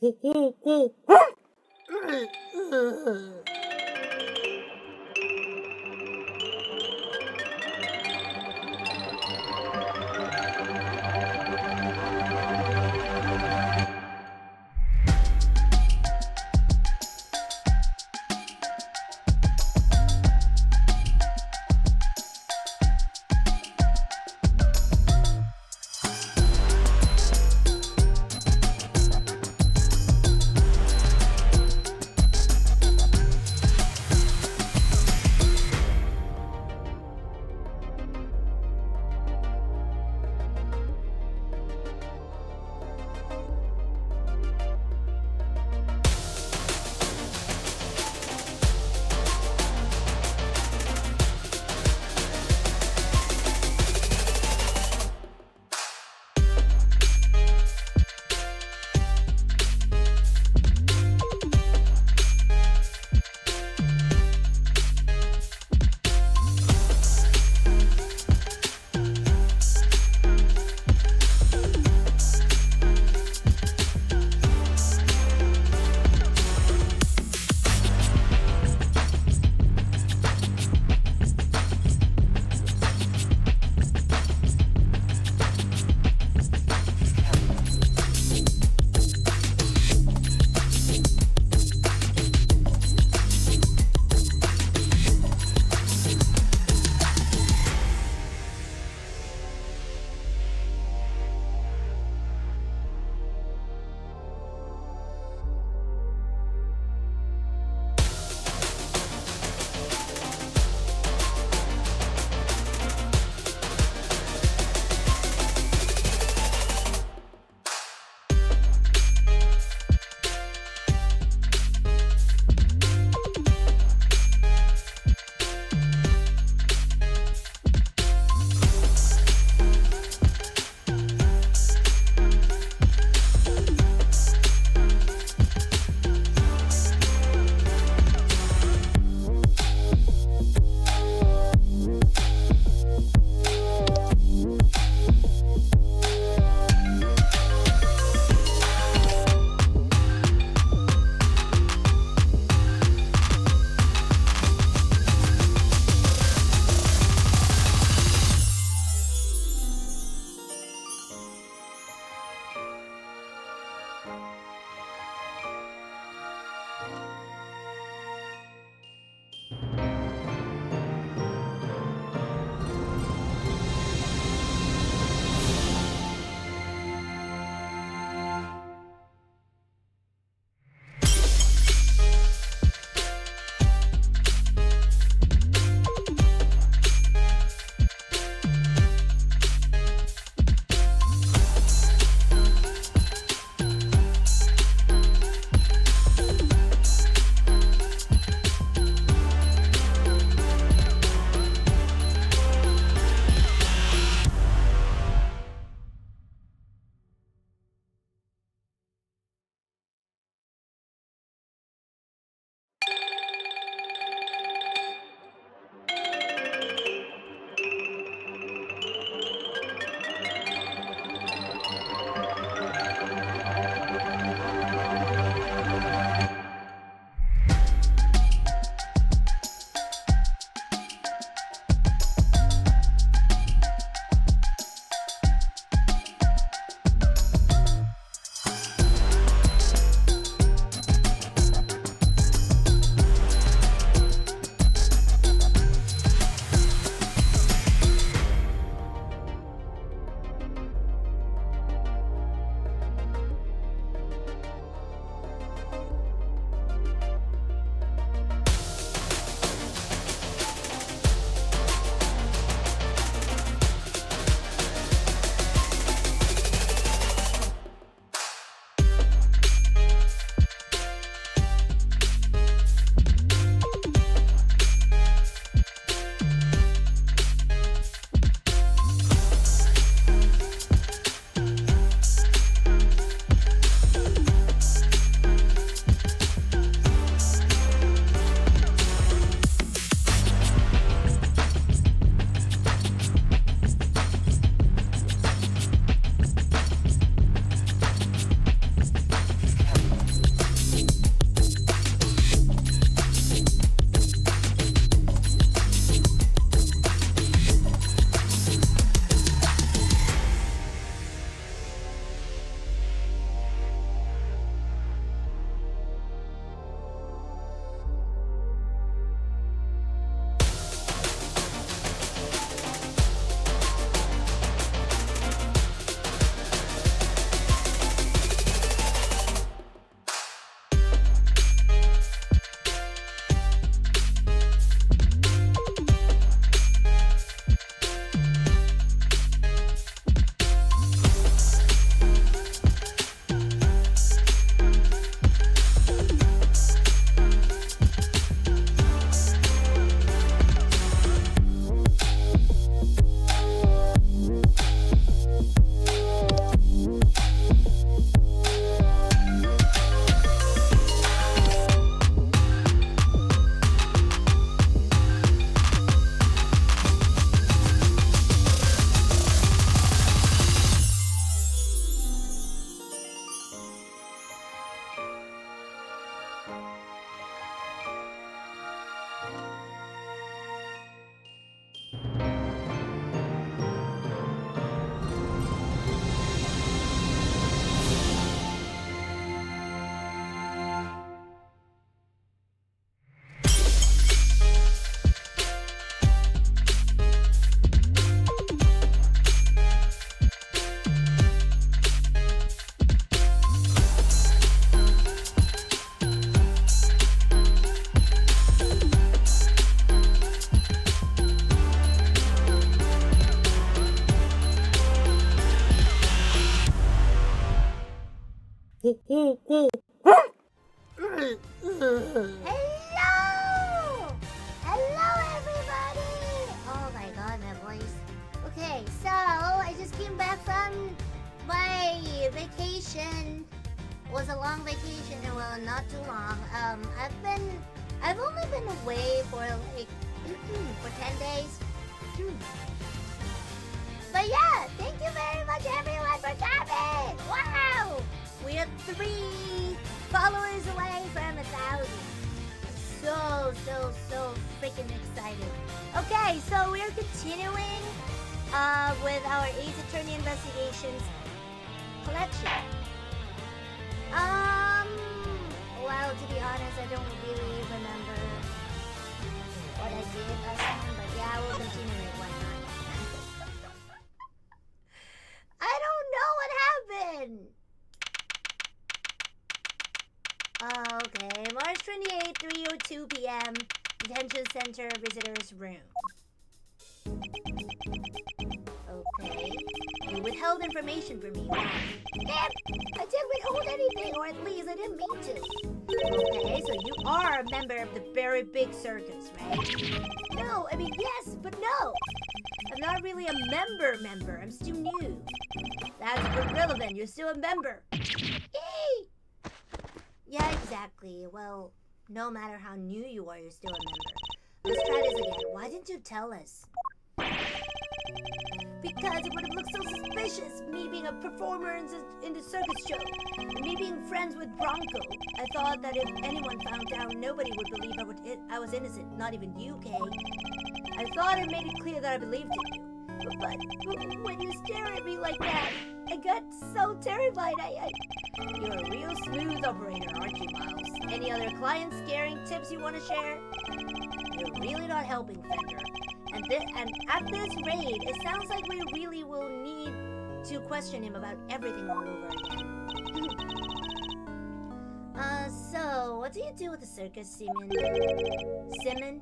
ส Hello, everybody! Oh my god, my voice. Okay, so I just came back from my vacation. It was a long vacation, well, not too long. I've only been away for like for 10 days. But yeah, thank you very much everyone for coming! Wow! We are 3 followers away from 1,000. So freaking excited. Okay, so we're continuing with our Ace Attorney Investigations collection. Well, to be honest, I don't really remember what I did last time, but yeah, we'll continue it. Why not? I don't know what happened! Okay, March 28, 3:02 p.m. Detention Center Visitors Room. Okay. You withheld information from me. Damn! I didn't withhold anything, or at least I didn't mean to. Okay, so you are a member of the very big circus, right? No, I mean, yes, but no! I'm not really a member. I'm still new. That's irrelevant. You're still a member. Yay! Yeah, exactly. Well, no matter how new you are, you're still a member. Let's try this again. Why didn't you tell us? Because it would have looked so suspicious, me being a performer in the circus show, and me being friends with Bronco. I thought that if anyone found out, nobody would believe I was innocent, not even you, Kay. I thought I made it clear that I believed in you. But when you stare at me like that, I got so terrified. You're a real smooth operator, aren't you, Miles? Any other client scaring tips you want to share? You're really not helping, Fender. And at this rate, it sounds like we really will need to question him about everything all over again. So, what do you do with the circus, Simon?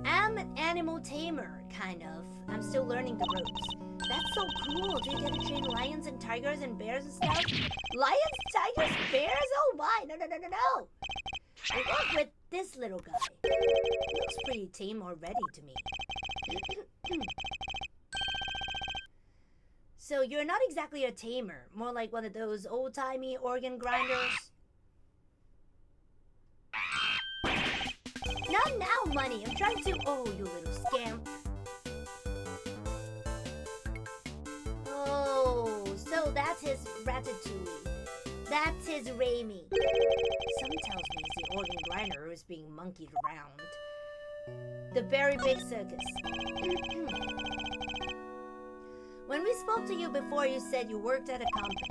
I'm an animal tamer, kind of. I'm still learning the ropes. That's so cool. Do you get to train lions and tigers and bears and stuff? Lions, tigers, bears? Oh my, no. I work with this little guy. He looks pretty tame already to me. So you're not exactly a tamer, more like one of those old-timey organ grinders? Not now, money. I'm trying to... Oh, you little scamp. Oh, so that's his Ratatouille. That's his Raimi. Some tells me it's the organ grinder who's being monkeyed around. The very big circus. When we spoke to you before, you said you worked at a company.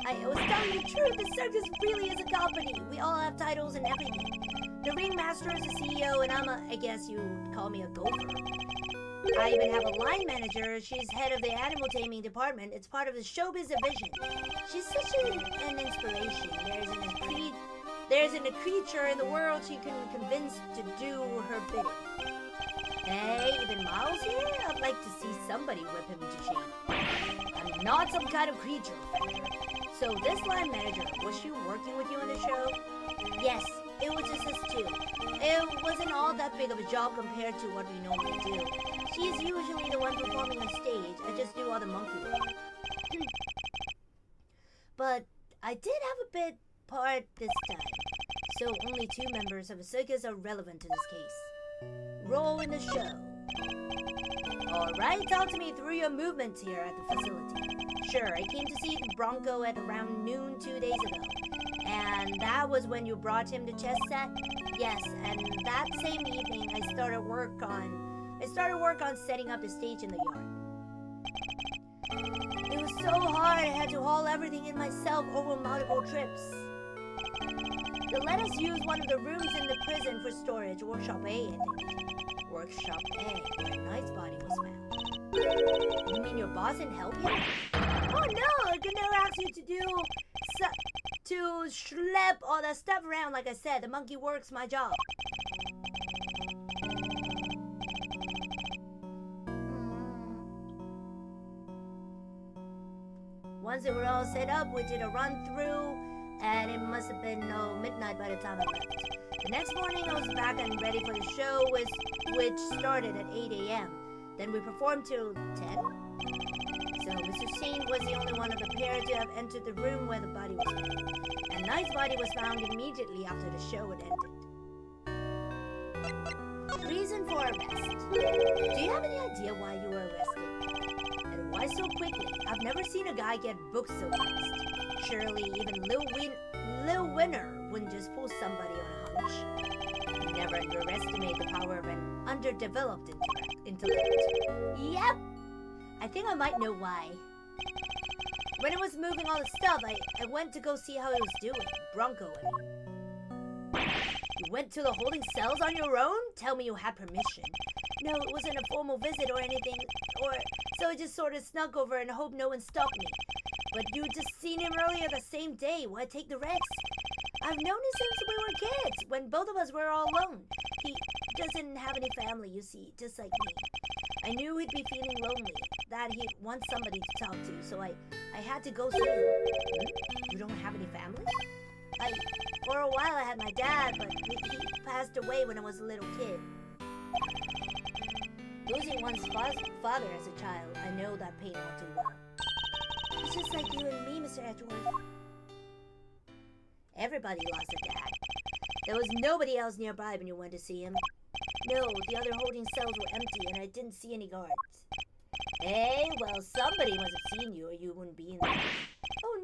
I was telling the truth, the circus really is a company. We all have titles and everything. The ringmaster is the CEO, and I guess you would call me a gopher. I even have a line manager. She's head of the animal taming department. It's part of the showbiz division. She's such an inspiration. There isn't a creature in the world she can convince to do her bidding. Hey, even Miles here? I'd like to see somebody whip him into shape. I'm not some kind of creature. So this line manager, was she working with you on the show? Yes, it was just us two. It wasn't all that big of a job compared to what we normally do. She's usually the one performing on stage. I just do all the monkey work. But I did have a bit part this time. So only 2 members of the circus are relevant to this case. Role in the show. Alright, talk to me through your movements here at the facility. Sure, I came to see Bronco at around noon 2 days ago. And that was when you brought him to chess set? Yes, and that same evening I started work on setting up the stage in the yard. It was so hard, I had to haul everything in myself over multiple trips. They let us use one of the rooms in the prison for storage, Workshop A, I think. Workshop A, where Knight's body was found. You mean your boss didn't help you? Oh no, I could never ask you to schlep all that stuff around. Like I said, the monkey work's my job. Once they were all set up, we did a run through, and it must have been midnight by the time I left. The next morning, I was back and ready for the show, which started at 8 a.m. Then we performed till 10. So Mr. Scene was the only one of the pair to have entered the room where the body was found. And Knight's body was found immediately after the show had ended. Reason for arrest. Do you have any idea why you were arrested? And why so quickly? I've never seen a guy get booked so fast. Surely even Lil Winner wouldn't just pull somebody on a hunch. Never underestimate the power of an underdeveloped intellect. Yep! I think I might know why. When I was moving all the stuff, I went to go see how he was doing. Bronco, I mean. You went to the holding cells on your own? Tell me you had permission. No, it wasn't a formal visit or anything, so I just sort of snuck over and hoped no one stopped me. But you just seen him earlier the same day. Why take the risk? I've known him since we were kids, when both of us were all alone. He doesn't have any family, you see, just like me. I knew he'd be feeling lonely, that he'd want somebody to talk to, so I had to go see him. You don't have any family? For a while I had my dad, but he passed away when I was a little kid. Losing one's father as a child, I know that pain all too well. It's just like you and me, Mr. Edgeworth. Everybody lost a dad. There was nobody else nearby when you went to see him. No, the other holding cells were empty and I didn't see any guards. Hey, well, somebody must have seen you or you wouldn't be in there. Oh,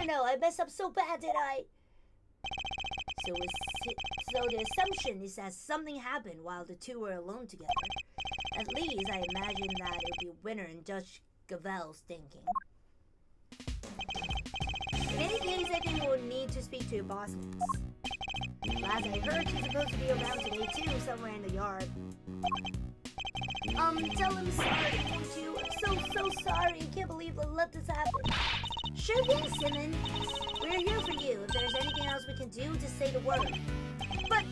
no, I messed up so bad, did I? So the assumption is that something happened while the two were alone together. At least I imagine that it would be Winner and Judge Gavel's thinking. In any case, I think we'll need to speak to your boss next. Last I heard, she's supposed to be around today too, somewhere in the yard. Tell him sorry, won't you? I'm so sorry. I can't believe I let this happen. Sure thing, Simon. We're here for you. If there's anything else we can do, just say the word. But,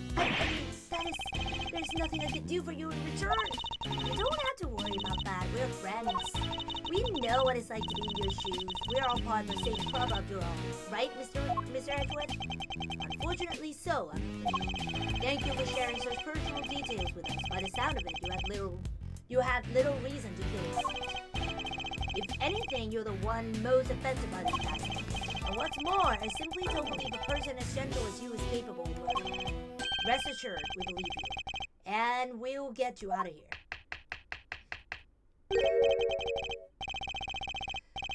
there's nothing I can do for you in return. You don't have to worry about that. We're friends. We know what it's like to be in your shoes. We're all part of the same club after all. Right, Mr. Edgeworth? Unfortunately so, Thank you for sharing such personal details with us. By the sound of it, you had little reason to kill us. If anything, you're the one most affected by this passing. And what's more, I simply don't believe a person as gentle as you is capable of murder. Rest assured, we believe you. And we'll get you out of here.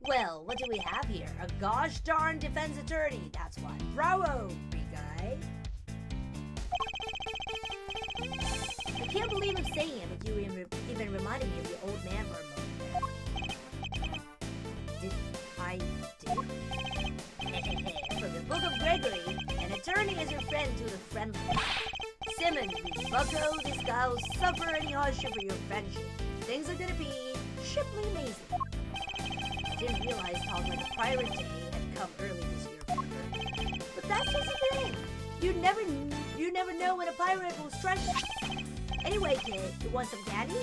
Well, what do we have here? A gosh darn defense attorney, that's what. Bravo, big guy. I can't believe I'm saying it, but you even reminded me of the old man for a moment. Did I do? From the Book of Gregory, an attorney is your friend to the friendless. Simon, you bucko, this guy will suffer any hardship for your friendship. Things are gonna be shiply amazing. I didn't realize talk like a pirate day had come early this year, Parker. But that's just the thing. You never know when a pirate will strike you. Anyway, kid, you want some candy?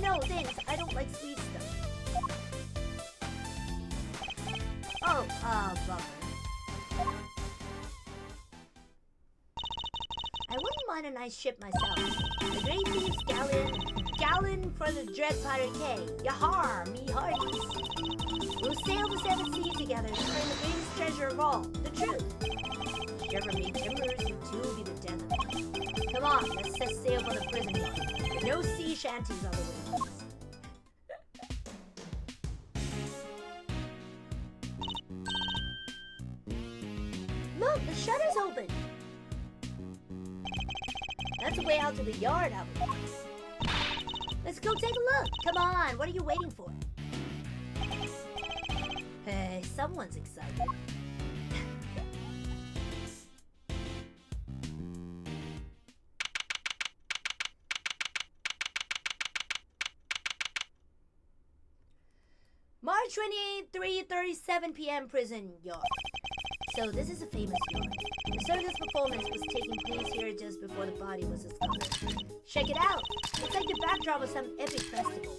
No, thanks. I don't like sweet stuff. Oh, bummer. I wouldn't mind a nice ship myself. The Great Thieves Gallon for the Dread Pirate K. Yahar, me hearties. We'll sail the seven seas together to find the greatest treasure of all, the truth. Whichever made timbers, you two will be the death of us. Come on, let's set sail for the prison yard. There are no sea shanties on the windows. Look, the shutter's open. That's the way out to the yard, I believe. Let's go take a look. Come on, what are you waiting for? Hey, someone's excited. March 28th, 3:37 p.m. prison yard. So this is a famous yard. The circus performance was taking place here just before the body was discovered. Check it out! It's like the backdrop of some epic festival.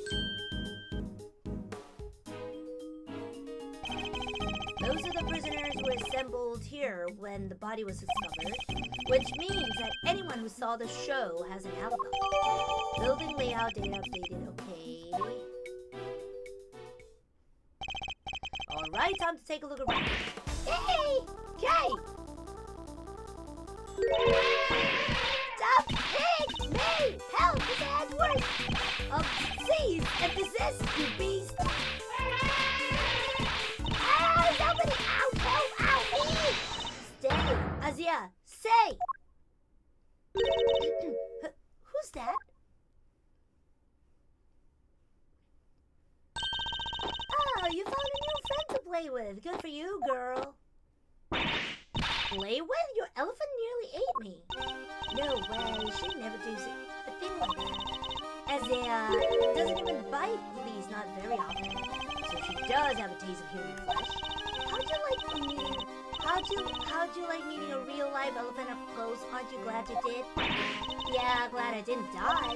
Most of the prisoners were assembled here when the body was discovered, which means that anyone who saw the show has an alibi. Building layout data updated, okay. Alright, time to take a look around. Hey! Okay! Stop! Pig! Me! Help! This ad's work! Cease and desist, you beast! Ah! Somebody! Ow! Help! Ow! Stay! Azia! Say! Who's that? Oh, you found a new friend to play with. Good for you, girl. Play with? Your elephant nearly ate me. No way. She'd never do a thing like that. Azia doesn't even bite, at least not very often. So she does have a taste of human flesh. How'd you like meeting a real live elephant up close? Aren't you glad you did? Yeah, glad I didn't die.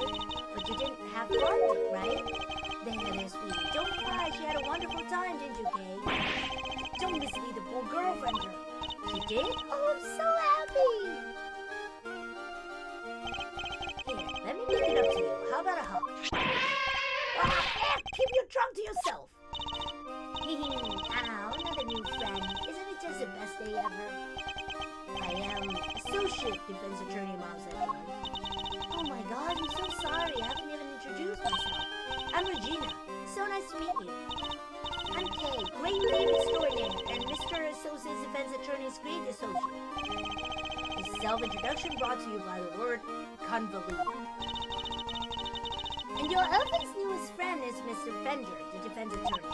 But you didn't have fun, right? There, sweetie. Don't cry. She had a wonderful time, didn't you, Kay? Don't mislead the poor girlfriend. She did? Oh, I'm so happy. Here, let me make it up to you. How about a hug? Keep your trunk to yourself. Ow, another new friend. Isn't it just the best day ever? I am Associate Defense Attorney Miles Edwards. Oh my god, I'm so sorry. I haven't even introduced myself. I'm Regina. So nice to meet you. I'm Kay, great name extraordinaire, and Mr. Associate Defense Attorney's great associate. This self-introduction brought to you by the word convoluted. And your elephant's newest friend is Mr. Fender, the defense attorney.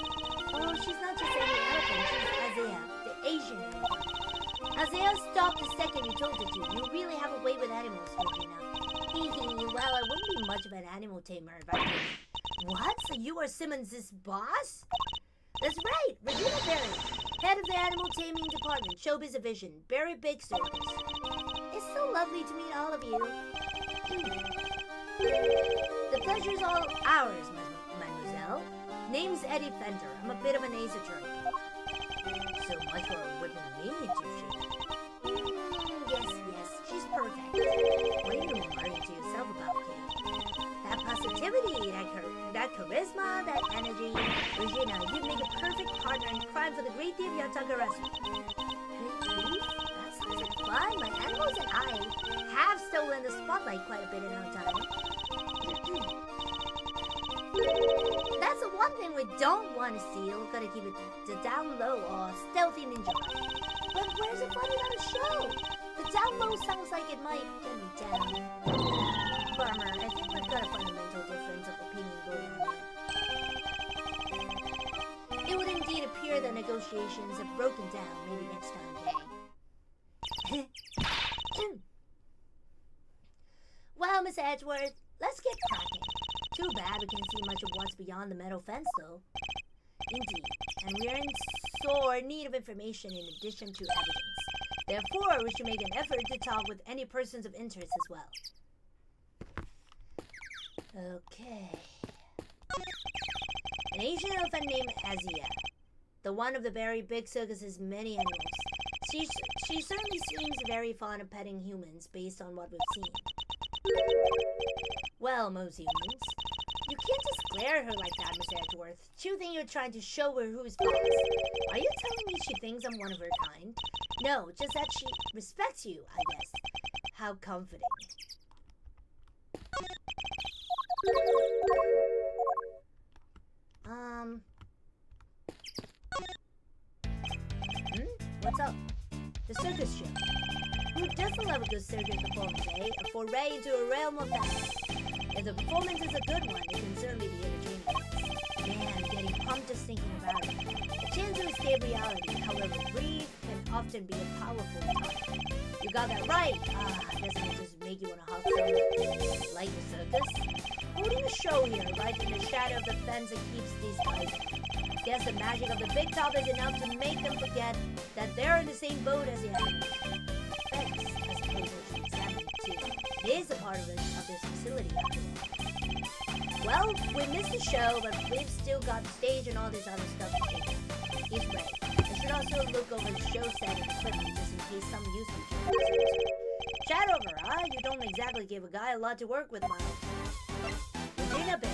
Oh, she's not just any elephant, she's Azia, the Asian elephant. Azia stopped the second you told it to. You really have a way with animals, Regina. Well, I wouldn't be much of an animal tamer if I did. What? So you are Simmons' boss? That's right, Regina Berry, head of the animal taming department, Showbiz Division, Berry Big Circus. It's so lovely to meet all of you. The pleasure's all ours, mademoiselle. Name's Eddie Fender. I'm a bit of an ace attorney. So much for a women meaning to she. Yes, she's perfect. What are you referring to yourself about, Kate? That positivity, that charisma, that energy. Regina, you'd make a perfect partner in crime for the great thief Yatagarasu. Great thief? That sounds like fun. My animals and I have stolen the spotlight quite a bit in our time. That's the one thing we don't want to steal. We've got to keep it down low or stealthy ninja. But where's the fun in our show? The down low sounds like it might get me down. Bummer, I think we've got a fundamental difference of opinion going on here. It would indeed appear that negotiations have broken down. Maybe next time, Kay. Well, Miss Edgeworth, let's get cracking. Too bad we can't see much of what's beyond the metal fence, though. Indeed, and we are in sore need of information in addition to evidence. Therefore, we should make an effort to talk with any persons of interest as well. Okay. An Asian elephant named Azia, the one of the very big circus's many animals. She certainly seems very fond of petting humans based on what we've seen. Well, most humans. You can't just glare at her like that, Miss Edgeworth. She'll think you're trying to show her who's boss. Are you telling me she thinks I'm one of her kind? No, just that she respects you, I guess. How comforting. What's up? The circus show. Who doesn't love a good circus performance, eh? A foray into a realm of fantasy. If the performance is a good one, it can certainly be entertaining. Man, I'm getting pumped just thinking about it. A chance to escape reality, however brief, can often be a powerful one. You got that right. Doesn't it just make you want to hug someone? Like the circus? Holding a show here, right in the shadow of the fence that keeps these guys in. Guess the magic of the big top is enough to make them forget that they're in the same boat as the animals. Fence, I suppose we should examine it too. It is a part of this facility after all. Well, we missed the show, but we've still got the stage and all this other stuff to take. He's ready. should also look over the show set and equipment just in case some useful changes. Chat over, huh? You don't exactly give a guy a lot to work with, Miles. Regina Bear.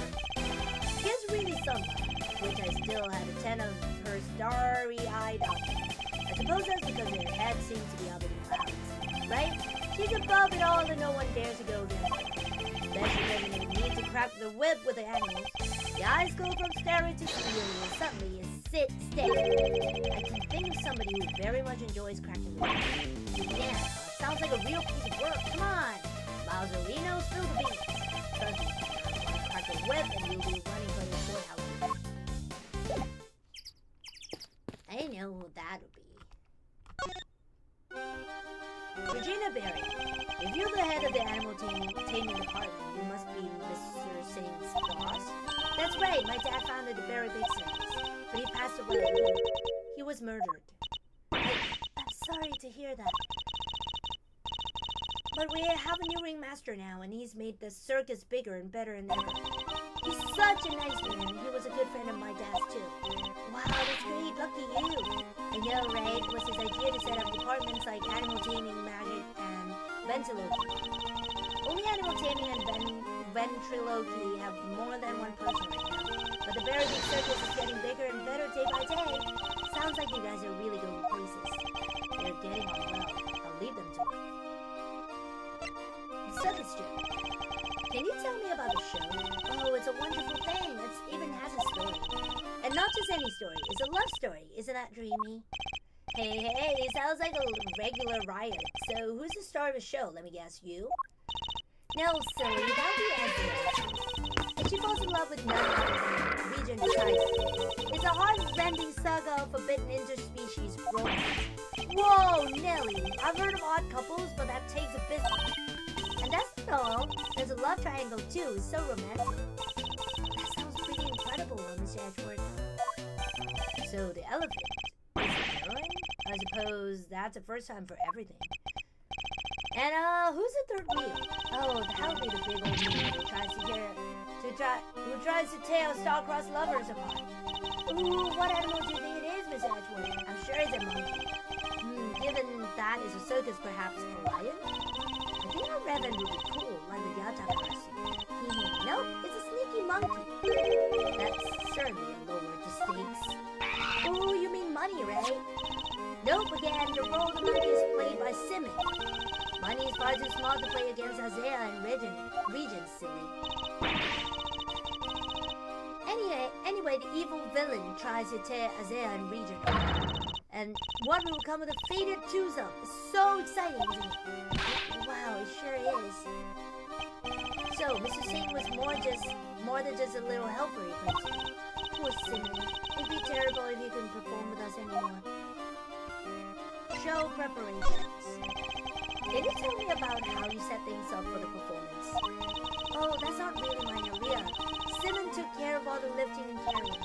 She has really something, which I still had a 10 of her starry-eyed outfit. I suppose that's because her head seems to be up in the clouds, right? She's above it all and no one dares to go against her. Then she doesn't even need to crack the whip with the animals. The eyes go from staring to stealing and suddenly you sit still. I can think of somebody who very much enjoys cracking the whip. Yeah, sounds like a real piece of work. Come on, Mazzolino, spill the beans. Trust me, crack the whip and you'll be running for the courthouse. I know who that'll be. Regina Berry, if you're the head of the animal taming department, you must be Mr. Singh's boss. That's right, my dad founded the very big circus, but he passed away. He was murdered. I'm sorry to hear that. But we have a new ringmaster now, and he's made the circus bigger and better than ever. He's such a nice man. He was a good friend of my dad's, too. Wow, that's great. Lucky you. I know, right? It was his idea to set up departments like animal taming, magic, and ventriloquy. Only animal taming and ventriloquy have more than one person right now. But the very big circus is getting bigger and better day by day. Sounds like you guys are really going places. They're getting on well. I'll leave them to it. The circus show. Can you tell me about the show? Oh, it's a wonderful thing. It even has a story. And not just any story. It's a love story. Isn't that dreamy? Hey, sounds like a regular riot. So, who's the star of the show? Let me guess, you? No, silly. That'd be Angela. And she falls in love with none other than Regent Tiger. It's a heart-rending saga of forbidden interspecies romance. Whoa, Nelly. I've heard of odd couples, but that takes a business. And that's not all. There's a love triangle, too. It's so romantic. That sounds pretty incredible, Mr. Edgeworth. So, the elephant is the heroine? I suppose that's the first time for everything. And, who's the third wheel? Oh, that would be the big old man who tries to tear star-crossed lovers apart. Ooh, what animal do you think it is, Miss Edgeworth? I'm sure it's a monkey. Given that is a circus, perhaps a lion? I think a raven would be cool, like the Yata person. Nope, it's a sneaky monkey. That's certainly a lower the stakes. Oh, you mean money, right? Nope, again, the role of the monkey is played by Simon. Money is far too small to play against Isaiah and Regent, silly. Anyway, the evil villain tries to tear Isaiah and Regent apart. And what will become of the fated twosome? It's so exciting, isn't it? Wow, it sure is. So, Mr. Satan was more than just a little helper, he claims. Poor Simon. It'd be terrible if he couldn't perform with us anymore. Show preparations. Can you tell me about how you set things up for the performance? Oh, that's not really my area. Simon took care of all the lifting and carrying.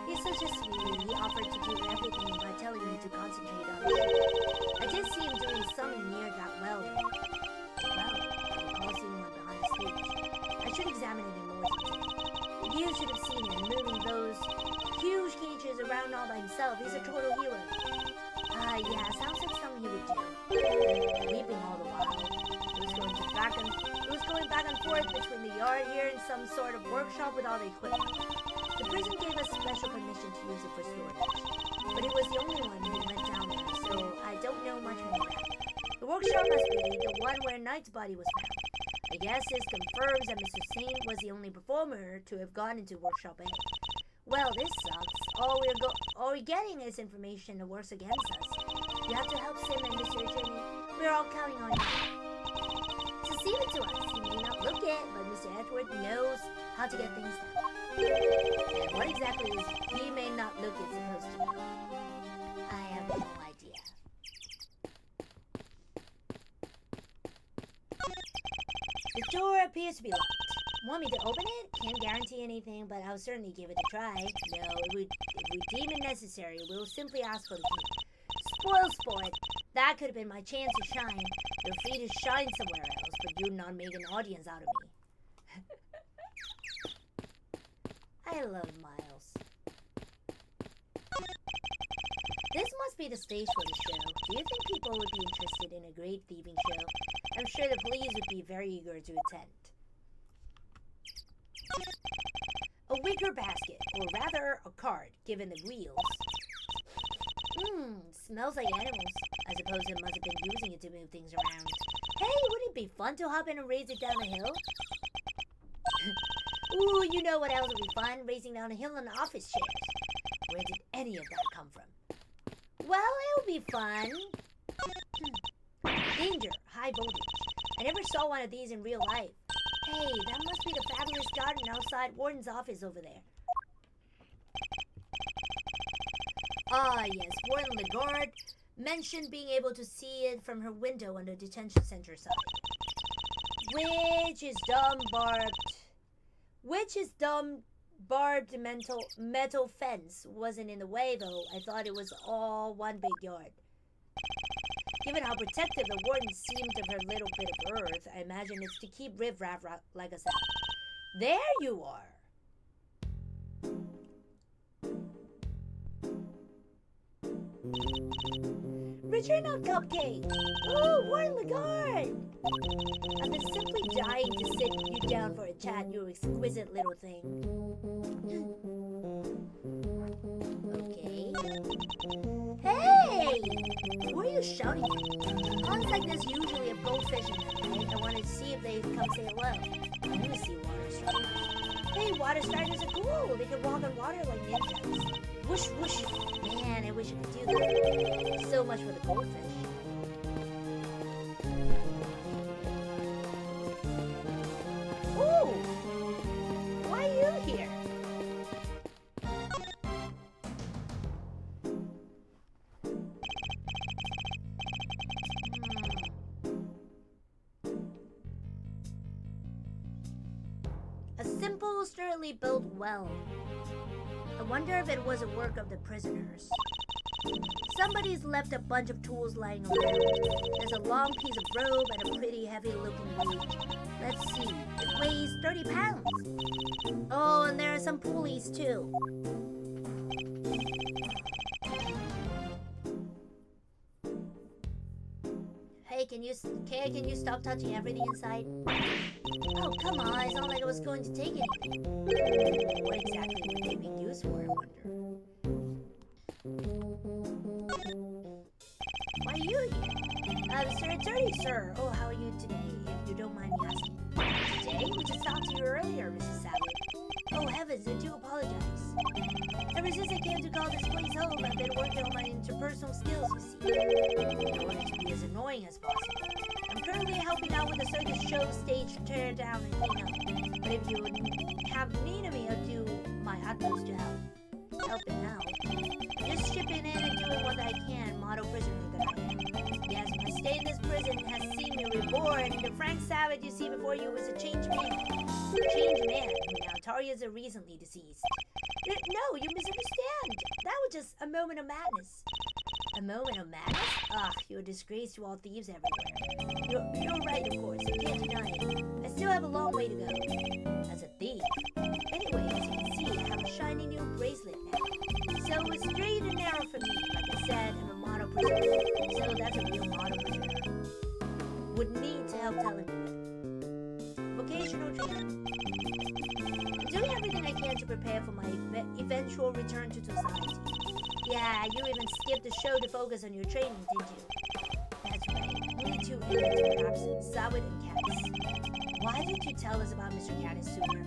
He's such a sweetie. He offered to do everything by telling me to concentrate on it. I did see him doing some near that well. Well, I recall seeing one behind the stage. I should examine it in more detail. You should have seen him moving those huge cages around all by himself. He's a total hero. Yeah, sounds like something he would do. Weeping all the while. He was going back and forth between the yard here and some sort of workshop with all the equipment. The prison gave us special permission to use it for storage. But it was the only one who went down there, so I don't know much more about it. The workshop must be the one where Knight's body was found. I guess this confirms that Mr. Saint was the only performer to have gone into Workshop A. Well, this sucks. All we're getting is information that works against us. You have to help Sim and Mr. Attorney. We're all counting on you. So leave it to us. He may not look it, but Mr. Edgeworth knows how to get things done. And what exactly is he may not look it supposed to be? I have no idea. The door appears to be locked. Want me to open it? Can't guarantee anything, but I'll certainly give it a try. No, if we deem it necessary, we'll simply ask for the key. Spoil sport. That could have been my chance to shine. You're free to shine somewhere else, but do not make an audience out of me. I love Miles. This must must be the stage for the show. Do you think people would be interested in a great thieving show? I'm sure the police would be very eager to attend. A wicker basket, or rather a cart, given the wheels. Smells like animals. I suppose it must have been using it to move things around. Hey, wouldn't it be fun to hop in and race it down the hill? Ooh, you know what else would be fun? Racing down a hill in office chairs. Where did any of that come from? Well, it'll be fun. Danger, high voltage. I never saw one of these in real life. Hey, that must be the fabulous garden outside Warden's office over there. Ah, yes, Warden Lagarde mentioned being able to see it from her window on the detention center side. Which is barbed metal fence. Wasn't in the way, though. I thought it was all one big yard. Given how protective the warden seemed of her little bit of earth, I imagine it's to keep riffraff like us out. There you are! Return of cupcake! Oh, Warden Lagarde! I've been simply dying to sit you down for a chat, you exquisite little thing. Okay. Hey! Who are you shouting at? Ponds like this usually have goldfish in them, right? I wanted to see if they come say hello. I want to see water striders. Hey, water striders are cool! They can walk on water like ninjas. Whoosh, whoosh! Man, I wish I could do that. So much for the goldfish. Ooh! Why are you here? A simple, sturdily built well. I wonder if it was a work of the prisoners. Somebody's left a bunch of tools lying around. There's a long piece of rope and a pretty heavy-looking weight. Let's see. It weighs 30 pounds. Oh, and there are some pulleys, too. Hey, can you stop touching everything inside? Oh, come on. It's not like I was going to take anything. What exactly would they be used for, I wonder? Why are you here? Mr. Attorney, sir. Oh, how are you today, if you don't mind me asking? Today? We just talked to you earlier, Mrs. Savage. Oh, heavens, I do apologize. Ever since I came to call this place home, I've been working on my interpersonal skills, you see. In order to be as annoying as possible. I'm currently helping out with the circus show stage tear down and clean up. But if you would have need of me, I'll do my utmost to help. Helping out. Just chipping in and doing what I can, model prisoner that I am. Yes, my stay in this prison has seen me reborn. The Frank Savage you see before you was a changed man. Changed man, who now Tarya's are recently deceased. No, you misunderstand. That was just a moment of madness. A moment of madness? Ugh, you're a disgrace to all thieves everywhere. You're right, of course. I can't deny it. I still have a long way to go. As a thief. Anyway, as you can see, I have a shiny new bracelet now. So it's straight and narrow for me. Like I said, I'm a model prisoner. So that's a real model prisoner. Would need to help telling me that. Vocational training. I'm doing everything I can to prepare for my eventual return to society. Yeah, you even skipped the show to focus on your training, did you? That's right. Only two inmates were absent, Zawid and Caddis. Why didn't you tell us about Mr. Caddis sooner?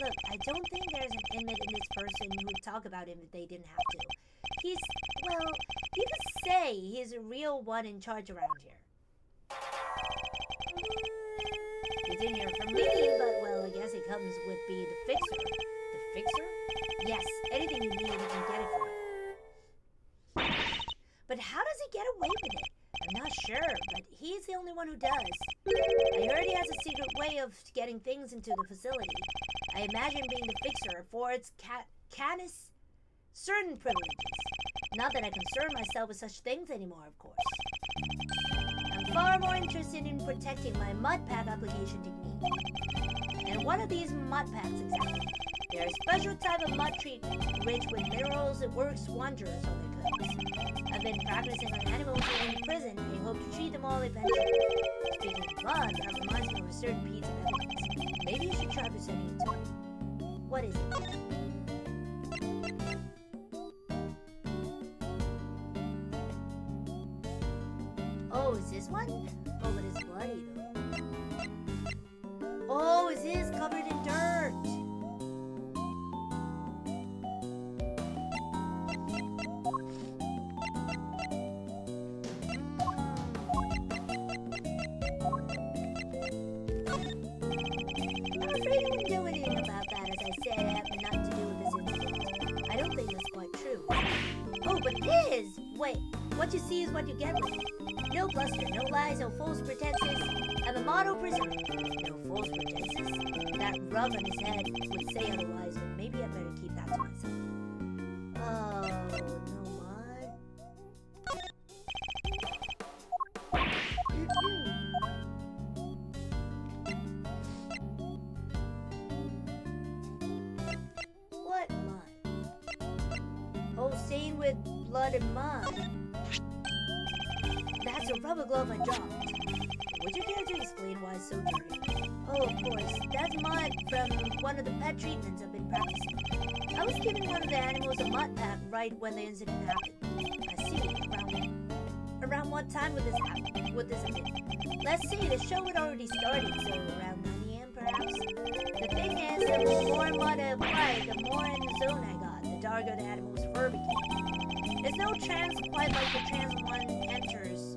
Look, I don't think there's an inmate in this person who would talk about him if they didn't have to. You could say he's a real one in charge around here. You didn't hear from me, but, well, I guess it comes with being the fixer. The fixer? Yes, anything you need, you can get it for you. But how does he get away with it? I'm not sure, but he's the only one who does. I heard he has a secret way of getting things into the facility. I imagine being the fixer affords Canis certain privileges. Not that I concern myself with such things anymore, of course. I'm far more interested in protecting my mud pack application technique. And what are these mud packs exactly? They're a special type of mud treatment, rich with minerals and works wonders on their coats. I've been practicing on animals in prison and hope to treat them all eventually. Speaking of mud, that reminds me of a certain piece of evidence. Maybe you should try presenting it to me. What is it? Oh, is this one? Oh, but it's bloody though. Oh, is this covered in dirt? I'm afraid I wouldn't do anything about that, as I said, I have nothing to do with this incident. I don't think that's quite true. Oh, but it is! Wait, what you see is what you get with it. No bluster, no lies, no false pretenses. I'm a model prisoner. No false pretenses. That rub on his head would say otherwise, but maybe I better keep that to myself. Oh, no mud. What mud? Oh, stained with blood and mud. That's a rubber glove I dropped. Would you care to explain why it's so dirty? Oh, of course. That's mud from one of the pet treatments I've been practicing. I was giving one of the animals a mud pack right when the incident happened. I see. Around what time would this happen? Let's see, the show had already started, so around 9 a.m. perhaps? The thing is, the more mud I applied, the more in the zone I got, the darker the animal's fur became. There's no trance quite like the trance one enters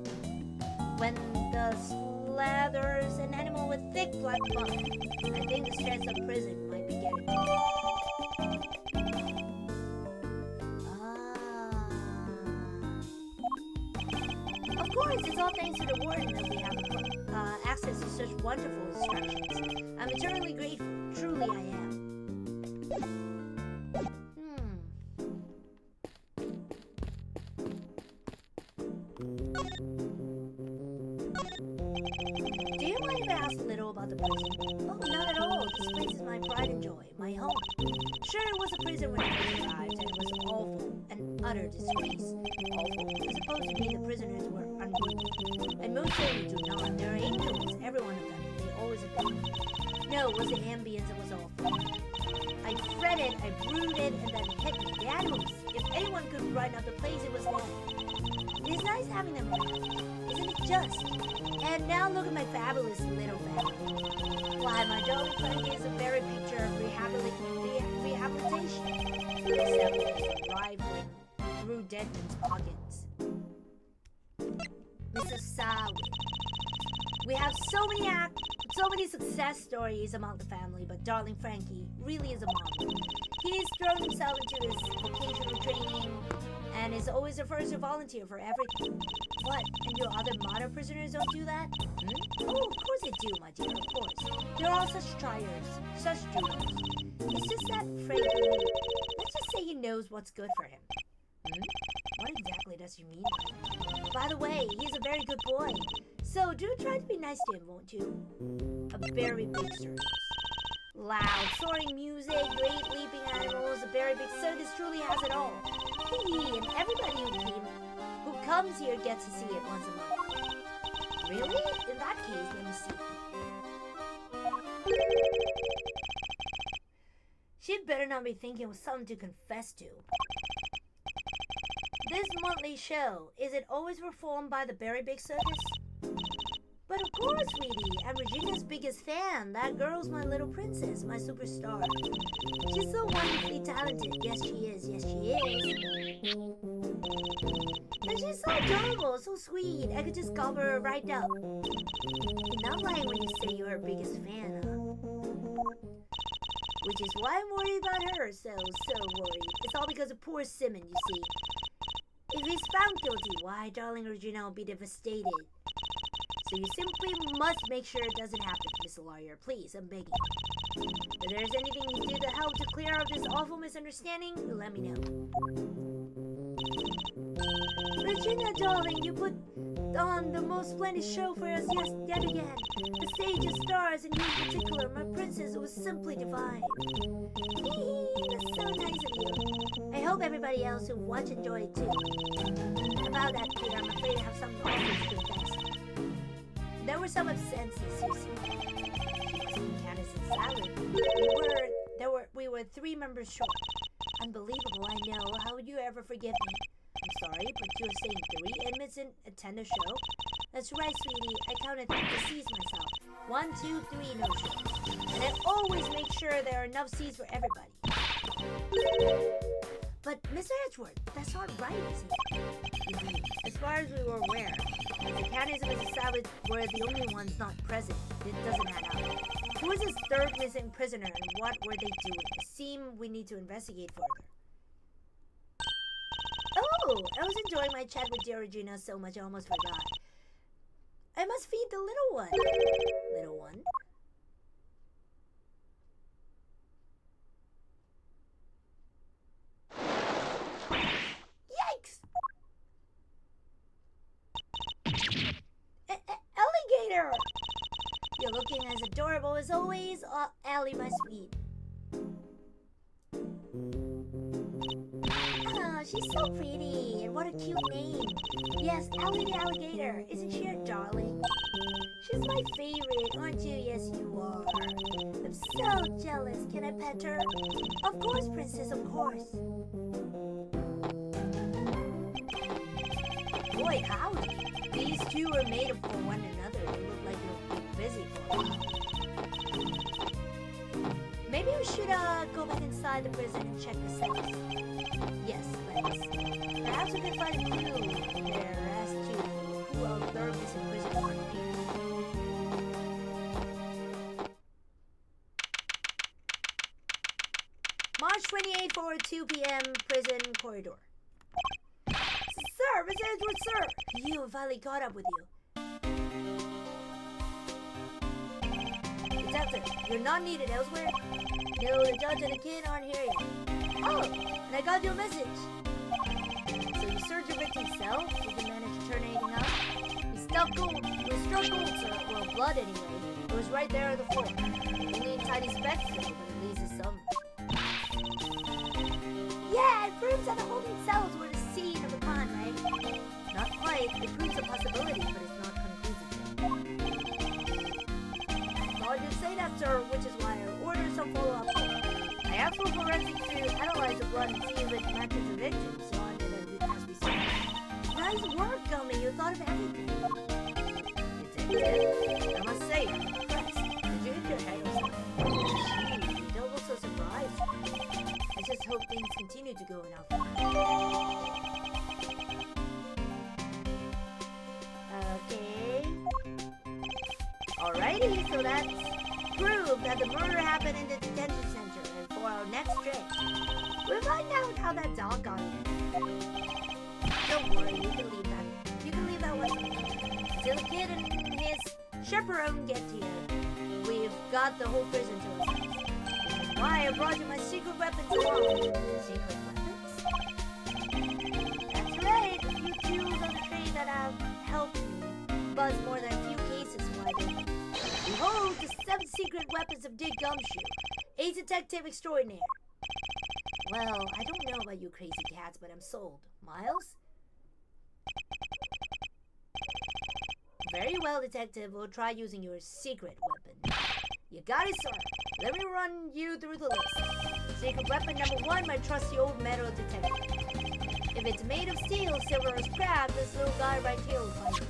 when the slathers an animal with thick black mud. I think the stress of prison might be getting me. Of course, it's all thanks to the warden that we have access to such wonderful instructions. I'm eternally grateful. Truly I am. Do you mind if I ask a little about the prison? Oh, not at all. This place is my pride and joy, my home. Sure, it was a prison when I first arrived, and it was awful, an utter disgrace. Awful, as opposed to me, the prisoners were unruly. And most certainly do not. There are angels, every one of them. They always appear. No, it was the ambience that was awful. I fretted, I brooded, and then it hit me. The animals. If anyone could brighten up the place, it was them. It is nice having them around. Isn't it just? And now look at my fabulous little family. Why, my darling Frankie is a very picture of rehabilitation. Except rifling through Deadman's pockets. Mrs. Sawi. We have so many success stories among the family, but darling Frankie really is a model. He's thrown himself into his vocational training and is always the first to volunteer for everything. What? And your other modern prisoners don't do that? Oh, of course they do, my dear, of course. They're all such triers, such doers. It's just that Frankie, let's just say he knows what's good for him. What exactly does he mean by that? By the way, he's a very good boy. So do try to be nice to him, won't you? A very big circus. Loud, soaring music, great leaping animals, a very big circus truly has it all. He and everybody who comes here gets to see it once a month. Really? In that case, let me see. She'd better not be thinking of something to confess to. This monthly show, is it always performed by the very big circus? But of course, sweetie, I'm Regina's biggest fan. That girl's my little princess, my superstar. She's so wonderfully talented. Yes, she is. Yes, she is. And she's so adorable, so sweet. I could just gobble her right up. You're not lying when you say you're her biggest fan, huh? Which is why I'm worried about her. So worried. It's all because of poor Simon, you see. If he's found guilty, why, darling Regina will be devastated. So you simply must make sure it doesn't happen, Miss Lawyer. Please, I'm begging you. If there's anything you do to help to clear up this awful misunderstanding, let me know. Georgina, darling, you put on the most splendid show for us yet again. The stage of stars, and you in particular, my princess, it was simply divine. That's so nice of you. I hope everybody else who watched enjoyed it too. About that, Peter, I'm afraid I have some awful to confess. There were some absences, you see. She wasn't Candace's salad. We were 3 members short. Unbelievable, I know. How would you ever forgive me? I'm sorry, but you're saying 3 inmates didn't attend a show? That's right, sweetie. I counted the seats myself. 1, 2, 3 no shows. And I always make sure there are enough seats for everybody. But, Mr. Edgeworth, that's not right, is it? Indeed. As far as we were aware, the Candace and Mrs. Savage were the only ones not present. It doesn't add up. Who is this 3rd missing prisoner and what were they doing? It seems we need to investigate further. Oh, I was enjoying my chat with dear Regina so much I almost forgot. I must feed the little one. Little one? Yikes! Alligator! You're looking as adorable as always, Allie, my sweet. Oh, she's so pretty, and what a cute name. Yes, Allie the alligator. Isn't she a darling? She's my favorite, aren't you? Yes, you are. I'm so jealous. Can I pet her? Of course, princess, of course. Boy, howdy. These two are made up for one another. They look like you're busy for a while. Maybe we should go back inside the prison and check the cells. Yes, let's. Perhaps we can find a clue there as to who our 3rd missing prisoner might be. March 28, 4:02 p.m. Prison corridor. Sir, Mr. Edgeworth, sir! You have finally caught up with you. Detective, you're not needed elsewhere? No, the judge and the kid aren't here yet. Oh, and I got your message. So you searched your victim's cell? Did you manage to turn anything up? We struck gold, sir. Well, blood anyway. It was right there on the floor. Only in tiny specks, though, but at least it's some. Yeah, it proves that the holding cells were the scene of the crime, right? Not quite. It proves a possibility, but it's not conclusive yet. Thought you'd say that, sir, which is why I ordered some follow-up. I asked for forensics to analyze the blood and see if it matches the victim, so I did it as we said. Nice work, Gummy. You thought of everything. Detective, I must say, I'm impressed. Did you hit your head or something? Gee, you don't look so surprised. I just hope things continue to go in our favor. Okay. Alrighty, so that's proof that the murder happened in the detention center. And for our next trick, we'll find out how that dog got in there. Don't worry, you can leave that. You can leave that one until the kid and his chaperone get here. We've got the whole prison to ourselves. Which is why I brought you my secret weapons along. Secret weapons? That's right. A few tools on the train that have helped me buzz more than a few cases while I did. Behold, the 7 secret weapons of Dick Gumshoe, a detective extraordinaire. Well, I don't know about you crazy cats, but I'm sold. Miles? Very well, detective. We'll try using your secret weapon. You got it, sir. Let me run you through the list. Secret weapon number 1, my trusty old metal detector. If it's made of steel, silver, or scrap, this little guy right here will find it.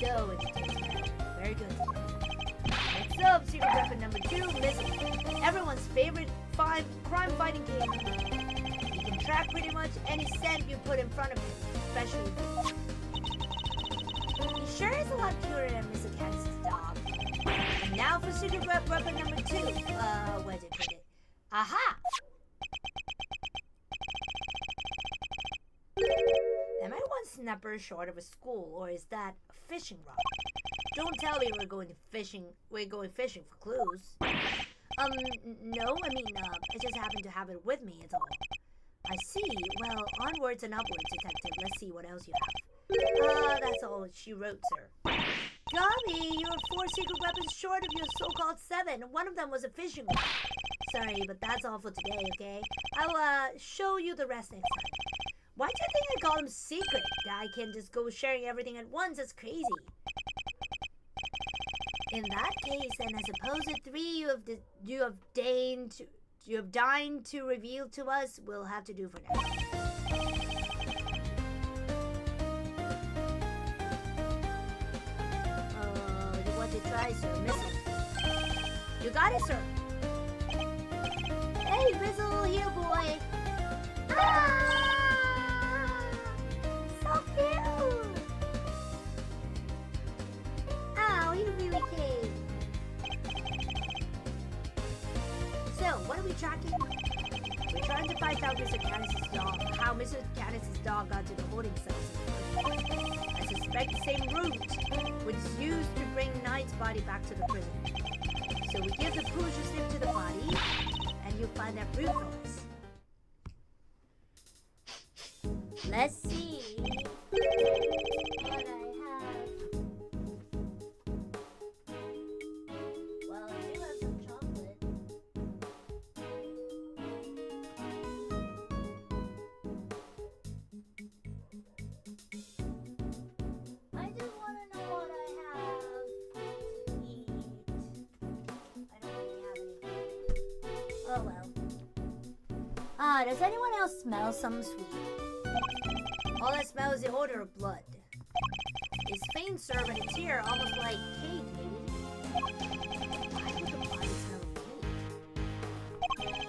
So, it detects metal. Very good. Next up, secret weapon number 2, missile. Everyone's favorite crime-fighting cane. You can track pretty much any scent you put in front of him, especially this. He sure is a lot cuter than Mrs. Candace's dog. And now for secret weapon number 2. Where'd it put it? Aha! Am I one snapper short of a school, or is that a fishing rod? Don't tell me we're going fishing for clues. No, I mean, I just happen to have it with me, it's all. I see. Well, onwards and upwards, Detective. Let's see what else you have. That's all she wrote, sir. Golly, you were 4 secret weapons short of your so-called 7. One of them was a fishing rod. Sorry, but that's all for today, okay? I'll, show you the rest next time. Why do you think I call them secret? I can't just go sharing everything at once. That's crazy. In that case, then I suppose the 3 you have deigned to reveal to us will have to do for now. You want to try, sir? Missile. You got it, sir. Hey, Missile, here, boy. Ah! So cute. Ow, he really came. So, what are we tracking? We're trying to find out Mr. Caddis's dog. How Mr. Caddis's dog got to the holding cells. I suspect the same route which is used to bring Knight's body back to the prison. So we give the push snip to the body, and you find that route for us. Let's see what I have. Well, I do have some chocolate. I just want to know what I have to eat. I don't really have anything. Oh well. Does anyone else smell something sweet? All I smell is the odor of blood. It's faint, sir, but it's here, almost like cake, maybe. Why would the body smell of cake?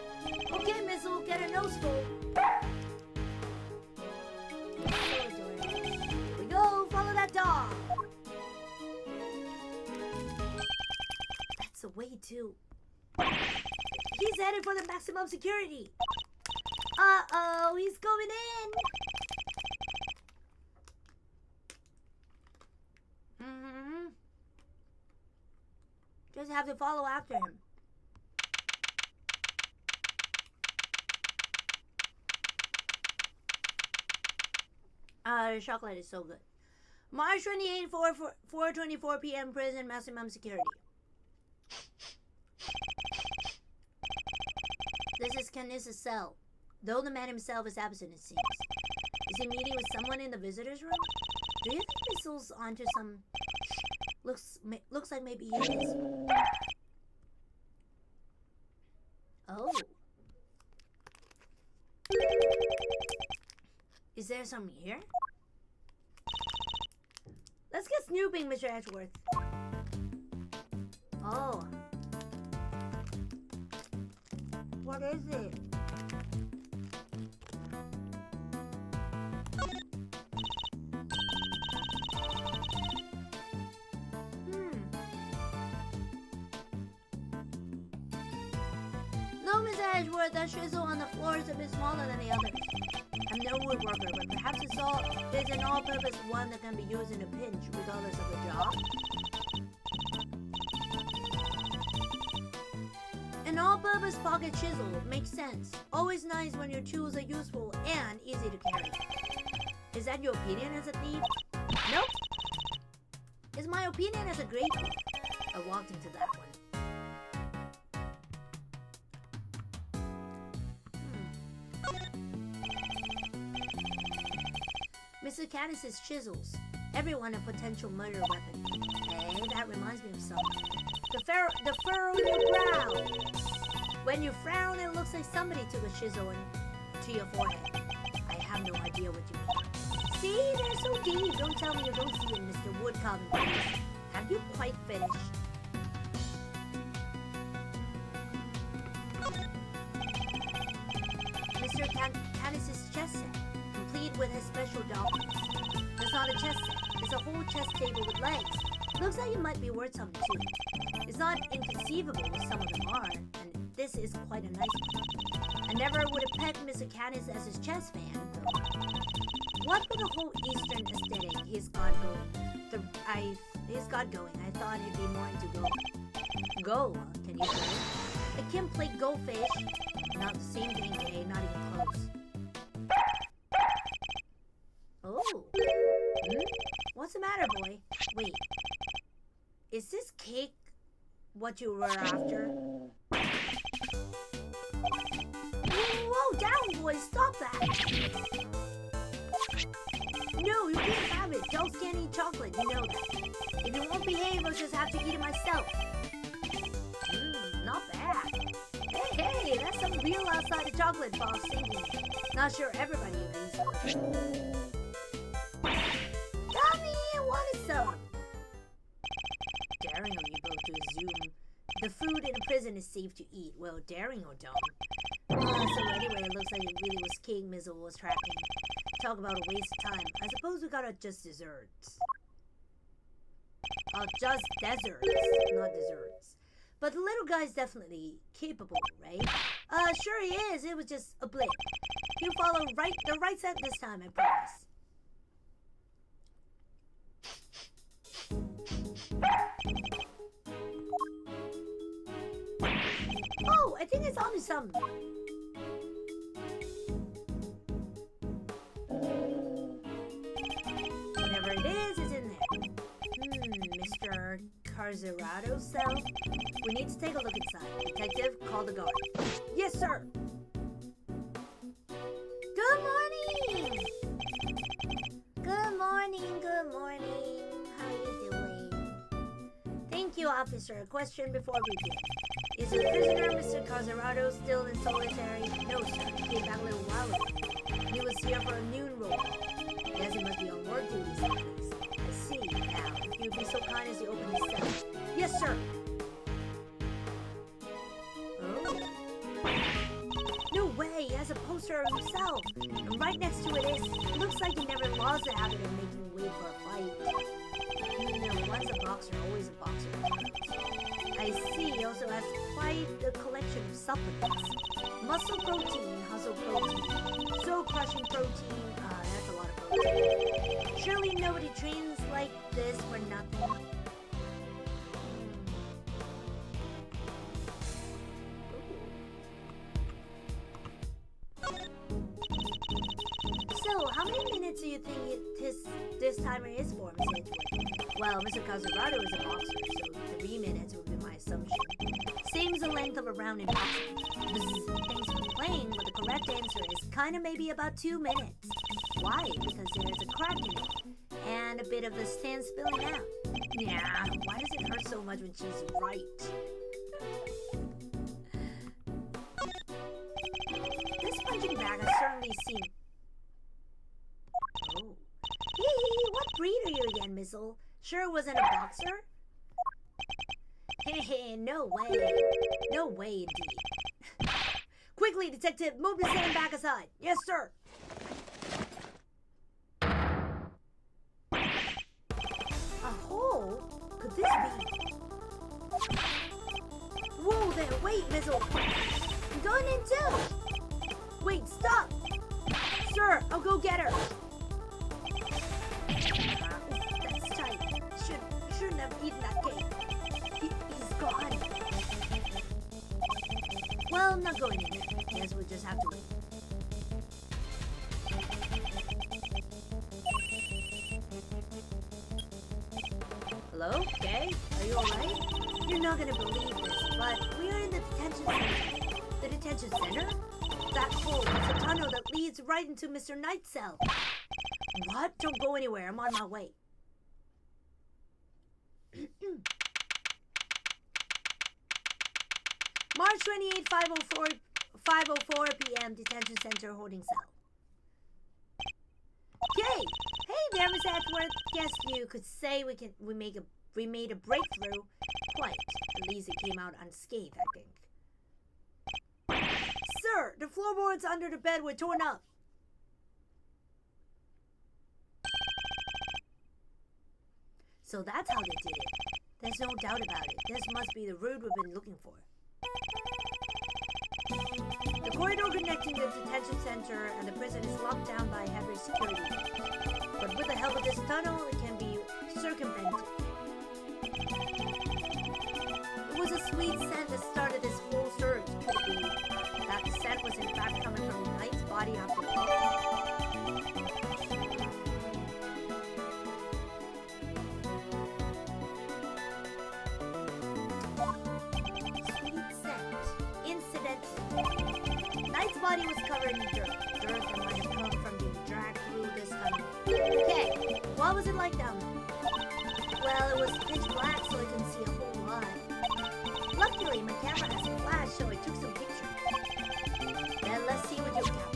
Okay, Missile, get a noseful. Here we go, follow that dog. That's the way too. He's headed for the maximum security. Uh-oh, he's going in. Just have to follow after him. The chocolate is so good. March 28, 4:24 p.m. prison, maximum security. This is Canis' cell. Though the man himself is absent, it seems. Is he meeting with someone in the visitor's room? Do you think Missile's onto some... Looks like maybe he is. Oh. Is there some here? Let's get snooping, Mr. Edgeworth. Oh. What is it? No, Mr. Edgeworth, that chisel on the floor is a bit smaller than the others. I'm no woodworker, but perhaps it's an all-purpose one that can be used in a pinch, regardless of the job. An all-purpose pocket chisel makes sense. Always nice when your tools are useful and easy to carry. Is that your opinion as a thief? Nope. It's my opinion as a great thief. I walked into that one. Mr. Caddis's chisels. Everyone a potential murder weapon. Hey, that reminds me of something. The furrow in your brow. When you frown, it looks like somebody took a chisel to your forehead. I have no idea what you mean. See, they're so deep. Don't tell me you don't see it, Mr. Woodcarving. Have you quite finished? Mr. Caddis's chess set. Complete with his special documents. That's not a chess set. It's a whole chess table with legs. Looks like it might be worth something too. It's not inconceivable as some of them are, and this is quite a nice one. I never would have pegged Mr. Caddis as his chess fan, though. What with the whole Eastern aesthetic he's got going? I thought he'd be more into Go. Go? Can you play? I can play Go Fish. Not the same thing, eh? Not even close. matter, boy? Wait. Is this cake what you were after? Whoa, down, boy! Stop that! No, you can't have it. Dogs can't eat chocolate, you know that. If you won't behave, I'll just have to eat it myself. Not bad. Hey, that's some real outside the chocolate box thinking. Not sure everybody agrees. Tommy, I wanted some. Daring of you both to assume the food in a prison is safe to eat. Well, daring or dumb. So anyway, it looks like it really was King Mizzle was tracking. Talk about a waste of time. I suppose we gotta just desserts. Just deserts, not desserts. But the little guy's definitely capable, right? Sure he is. It was just a blip. He'll follow the right set this time, I promise. Oh, I think it's onto something. Whatever it is, it's in there. Mr. Carzerado's cell? We need to take a look inside. Detective, call the guard. Yes, sir! Good morning! Good morning, good morning. How you doing? Thank you, officer. A question before we begin. Is the prisoner, Mr. Carzerado, still in solitary? No, sir. He came back a little while ago. He was here for a noon roll. Guess he must be on work duty someplace. I see. Now, if you'd be so kind as to open his cell. Yes, sir. Oh? No way. He has a poster of himself. And right next to it looks like he never lost the habit of making weight for a fight. Once a boxer, always a boxer. I see. He also has quite a collection of supplements. Muscle protein, hustle protein, soul crushing protein. That's a lot of protein. Surely nobody trains like this for nothing. So, how many minutes do you think this timer is for, Miss Edgewood? Well, Mr. Carzerado is a boxer, so 3 minutes would be my assumption. Same as the length of a round in boxing. Thanks for playing, but the correct answer is kinda maybe about 2 minutes. Why? Because there's a crack in it, and a bit of the sand spilling out. Yeah, why does it hurt so much when she's right? This punching bag has certainly seen... Oh. Hee, what breed are you again, Mizzle? Sure it wasn't a boxer? Heh, no way. No way, indeed. Quickly, detective, move the sand back aside. Yes, sir. A hole? Could this be? Whoa there, wait, Mizzle. I'm going in too. Wait, stop. Sir, I'll go get her. That's tight. Shouldn't have eaten that cake. He's gone. Well, I'm not going in there. Guess we'll just have to wait. Hello? Okay? Are you alright? You're not gonna believe this, but we are in the detention center. The detention center? That hole is a tunnel that leads right into Mr. Knight's cell. What? Don't go anywhere. I'm on my way. March 28, 5:04 p.m. Detention Center holding cell. Yay! Hey there, Miss Edgeworth. Guess you could say we made a breakthrough. Quite. At least it came out unscathed, I think. Sir, the floorboards under the bed were torn up. So that's how they did it. There's no doubt about it. This must be the route we've been looking for. The corridor connecting the detention center and the prison is locked down by heavy security. But with the help of this tunnel, it can be circumvented. It was a sweet scent that started this whole surge. Could be that the scent was in fact coming from Knight's body after all. is covered in dirt that might have come from being dragged through this tunnel. Okay, what was it like down there? Well, it was pitch black, so I couldn't see a whole lot. Luckily, my camera has a flash, so I took some pictures. Then let's see what you captured.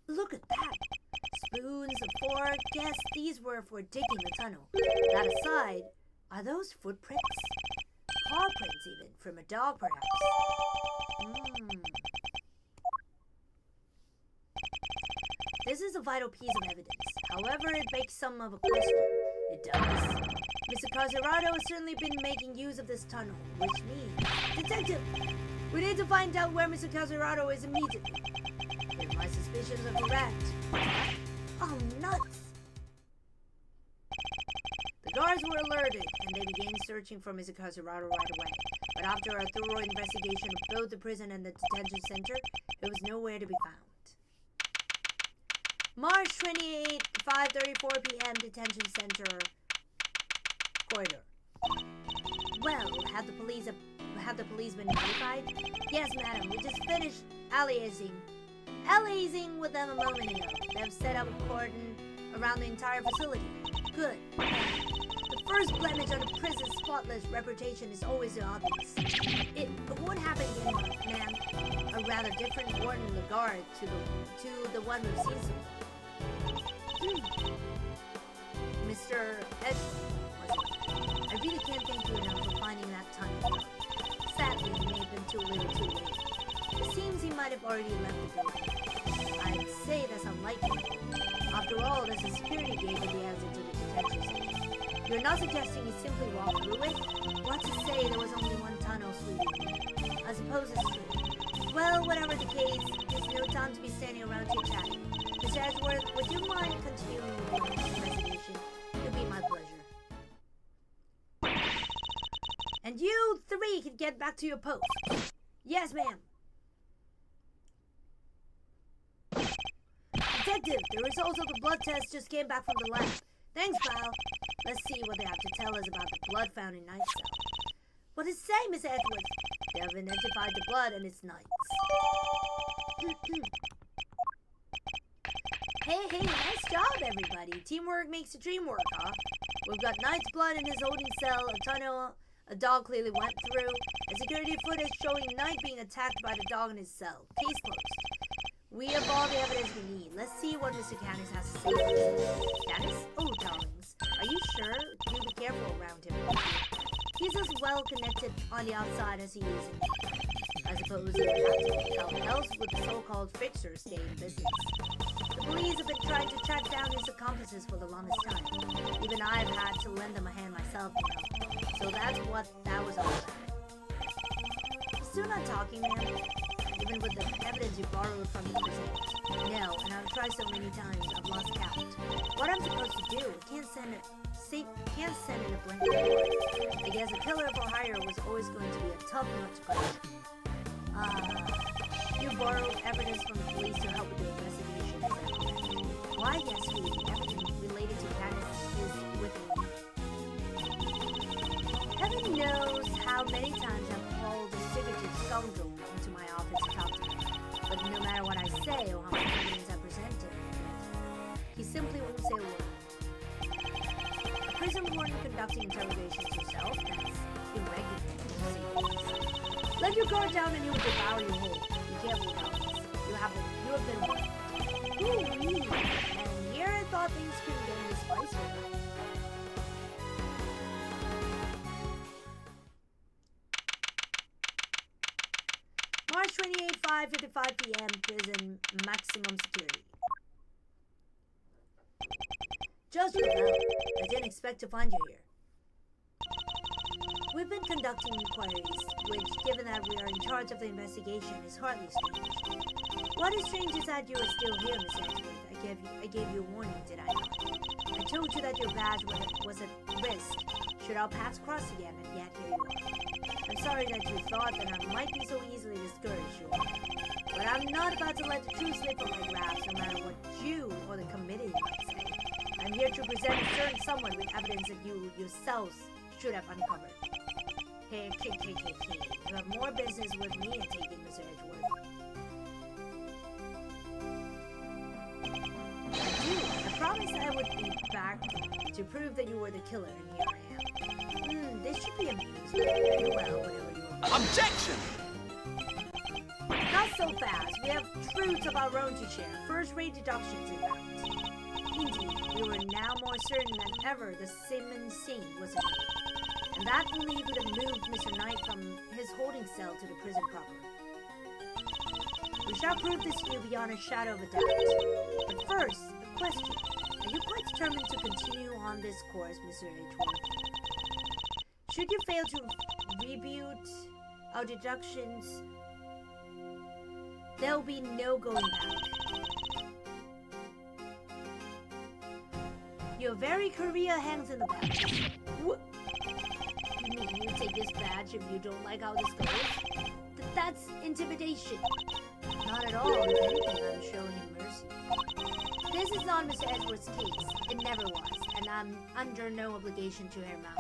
Look at that. Spoons, a fork. Guess these were for digging the tunnel. That aside, are those footprints? Paw prints even, from a dog perhaps. This is a vital piece of evidence. However, it begs some of a question. It does. Mr. Caserato has certainly been making use of this tunnel, which means... Detective! We need to find out where Mr. Caserato is immediately. If my suspicions are correct. Oh, nuts! The guards were alerted, and they began searching for Mr. Caserato right away. But after a thorough investigation of both the prison and the detention center, it was nowhere to be found. March 28, 5:34 p.m. Detention Center corridor. Well, have the police been notified? Yes, madam. We just finished liaising with them a moment ago. They've set up a cordon around the entire facility. Good. The first blemish on a prison's spotless reputation is always the obvious. It won't happen again, ma'am. A rather different warden in regard to the one we've seen so far. Mr. Edgeworth, was it? I really can't thank you enough for finding that tunnel. Sadly, it may have been too little too late. It seems he might have already left the building. I'd say that's unlikely. After all, there's a security gate at the exit to the detention center. You're not suggesting he simply walked through it? What's to say there was only one tunnel, sweetie? I suppose it's true. Well, whatever the case, there's no time to be standing around chit-chatting. Mr. Edgeworth, would you mind continuing with your investigation? It'll be my pleasure. And you three can get back to your post. Yes, ma'am. Detective, the results of the blood test just came back from the lab. Thanks, pal. Let's see what they have to tell us about the blood found in Knight's cell. What does it say, Miss Edgeworth? They have identified the blood and it's Knight's. Hey, nice job, everybody. Teamwork makes the dream work, huh? We've got Knight's blood in his holding cell, a tunnel a dog clearly went through, and security footage showing Knight being attacked by the dog in his cell. Case closed. We have all the evidence we need. Let's see what Mr. Canis has to say. Canis? Oh, darlings. Are you sure? Do be careful around him. He's as well connected on the outside as he is in. I suppose he would have to. How else would the so-called fixer stay in business? The police have been trying to track down his accomplices for the longest time. Even I've had to lend them a hand myself, you know. So that's what that was all about. You're still not talking, ma'am? Even with the evidence you borrowed from the prison. No, and I've tried so many times, I've lost count. What I'm supposed to do? Can't send in a blank report. I guess a killer for hire was always going to be a tough nut to crack. You borrowed evidence from the police to help with the investigation, is that correct? Why, yes, sweetie. Evidence related to Canis is with me. Heaven knows how many times I've called the secretive scoundrel into my office to talk to him. But no matter what I say or how much evidence I present him with, he simply won't say a word. A prison warden conducting interrogations yourself, that's irregular, to say the least. Let your guard down and he will devour you whole. Be careful about this. You have been warned. Ooh-wee. And here I thought things couldn't get any spicier. March 28, 5:55 p.m. Prison, maximum security. Just your bell. I didn't expect to find you here. We've been conducting inquiries, which, given that we are in charge of the investigation, is hardly strange. What is strange is that you are still here, Miss Edgeworth. I gave you a warning, did I not? I told you that your badge was at risk should our paths cross again, and yet here you are. I'm sorry that you thought that I might be so easily discouraged, you are. But I'm not about to let the truth slip from my grasp, no matter what you or the committee might say. I'm here to present a certain someone with evidence that you yourselves should have uncovered. Hey, you have more business with me and taking Mr. Edgeworth. I do. I promised I would be back to prove that you were the killer, and here I am. This should be amusing. Very well, whatever you want. Objection! Not so fast. We have truths of our own to share. First-rate deductions, in fact. Indeed, we were now more certain than ever the Simmons scene was a murder. And that belief would have moved Mr. Knight from his holding cell to the prison proper. We shall prove this to you beyond a shadow of a doubt. But first, a question. Are you quite determined to continue on this course, Mr. Edgeworth? Should you fail to rebuke our deductions, there will be no going back. Your very career hangs in the balance. What? You mean you take this badge if you don't like how this goes? That's intimidation. Not at all. If anything, I'm showing him mercy. This is not Mr. Edgeworth's case. It never was, and I'm under no obligation to hear him out.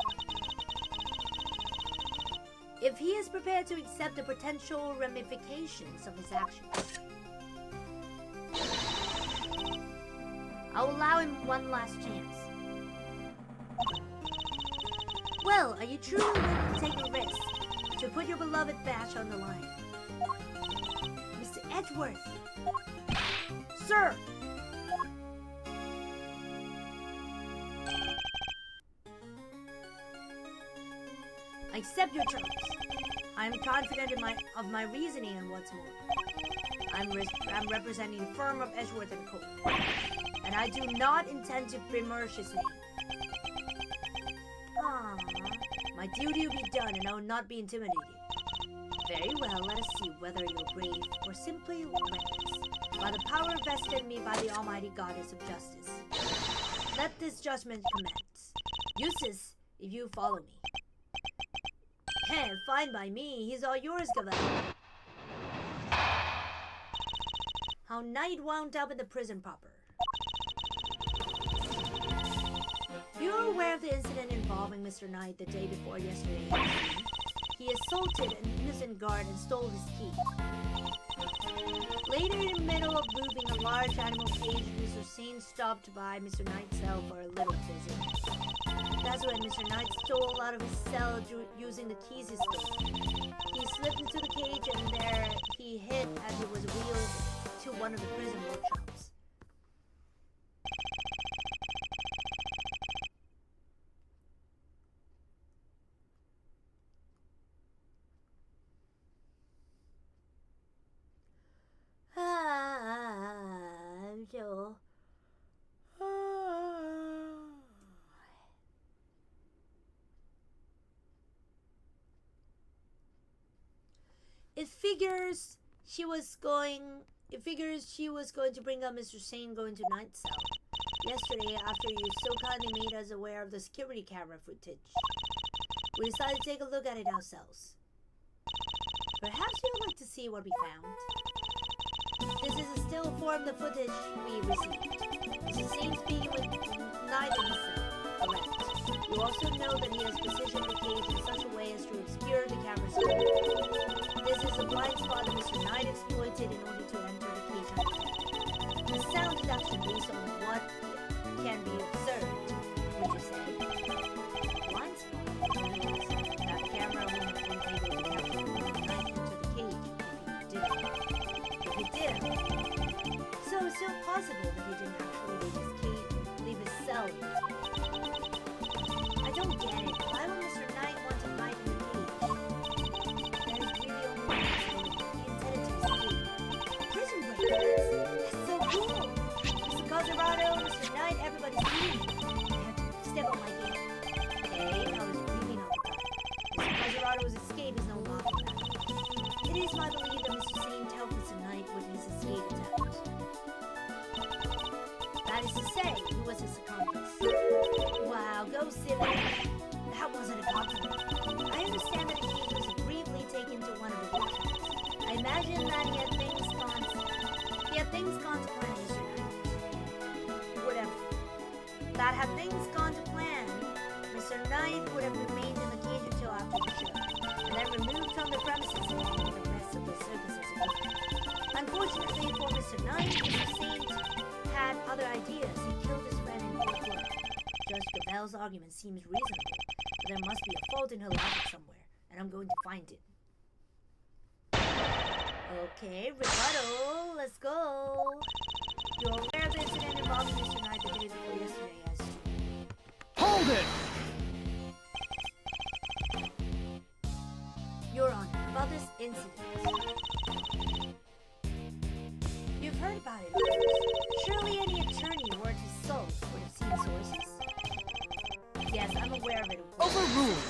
If he is prepared to accept the potential ramifications of his actions, I'll allow him one last chance. Well, are you truly willing to take a risk to put your beloved badge on the line? Mr. Edgeworth! Sir! I accept your terms. I am confident of my reasoning, and what's more, I'm representing the firm of Edgeworth & Co. And I do not intend to besmirch his name. Ah, my duty will be done, and I will not be intimidated. Very well, let us see whether you're brave or simply reckless. By the power vested in me by the Almighty Goddess of Justice, let this judgment commence. Eustace, if you follow me. Fine by me. He's all yours, Gavel. How Knight wound up in the prison proper. You're aware of the incident involving Mr. Knight the day before yesterday. He assaulted an innocent guard and stole his key. Later, in the middle of moving a large animal cage, Mr. Sane stopped by Mr. Knight's cell for a little visit. That's when Mr. Knight stole out of his cell using the keys he stole. He slipped into the cage and there he hid as he was wheeled to one of the prison workshops. I'm so... It figures she was going to bring up Mr. Sane going to Knight's cell yesterday after you so kindly made us aware of the security camera footage. We decided to take a look at it ourselves. Perhaps you'd like to see what we found. This is a still form of the footage we received. Mr. Sane speaking with Knight in his cell. Correct. You also know that he has positioned the cage in such a way as to obscure the camera screen. This is a blind spot that Mr. Knight exploited in order to enter the cage on the sound deduction based on what can be observed, would you say? Blind spot means that the camera wouldn't have been able to capture Mr. Knight into the cage if he didn't. So it's still possible that he didn't actually leave his cell. I don't get it. Why would Mr. Knight want to hide in the cage? There's really only one reason he intended to escape. Prison break. That's so cool. Mr. Colorado, Mr. Knight, everybody's leaving. I have to step up my game. Okay, I was really not the type. Mr. Colorado's escape is no laughing matter. It is my belief that Mr. Sane helped Mr. Knight with his escape attempt. That is to say, he was his accomplice. Wow, go silly. That wasn't a compliment. I understand that the cage was briefly taken to one of the workshops. I imagine that he had things gone to plan, Mr. Knight. Whatever. Had things gone to plan, Mr. Knight would have remained in the cage until after the show. removed from the premises along with the rest of the circus's equipment. Unfortunately for Mr. Knight, Mr. Saint had other ideas. He killed his friend in cold blood. Judge Gabelle's argument seems reasonable, but there must be a fault in her logic somewhere, and I'm going to find it. Okay, rebuttal. Let's go. You're aware of the incident involving Mr. Knight the day before yesterday, as you... Hold it! Your Honor, about this incident. You've heard about it, of course. Surely any attorney worth his salt would have seen sources. Yes, I'm aware of it. Overruled!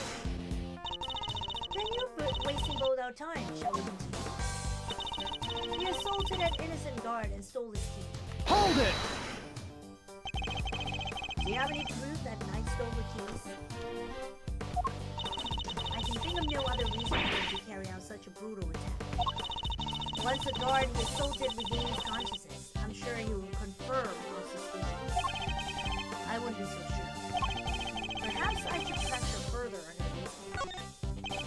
Then you're wasting both our time, shall we continue? You assaulted an innocent guard and stole his key. Hold it! Do you have any proof that Knight stole the keys? I can think of no other reason for him to carry out such a brutal attack. Once the guard he assaulted regains consciousness, I'm sure he will confirm our suspicions. I wouldn't be so sure. Perhaps I should pressure further on her reasoning.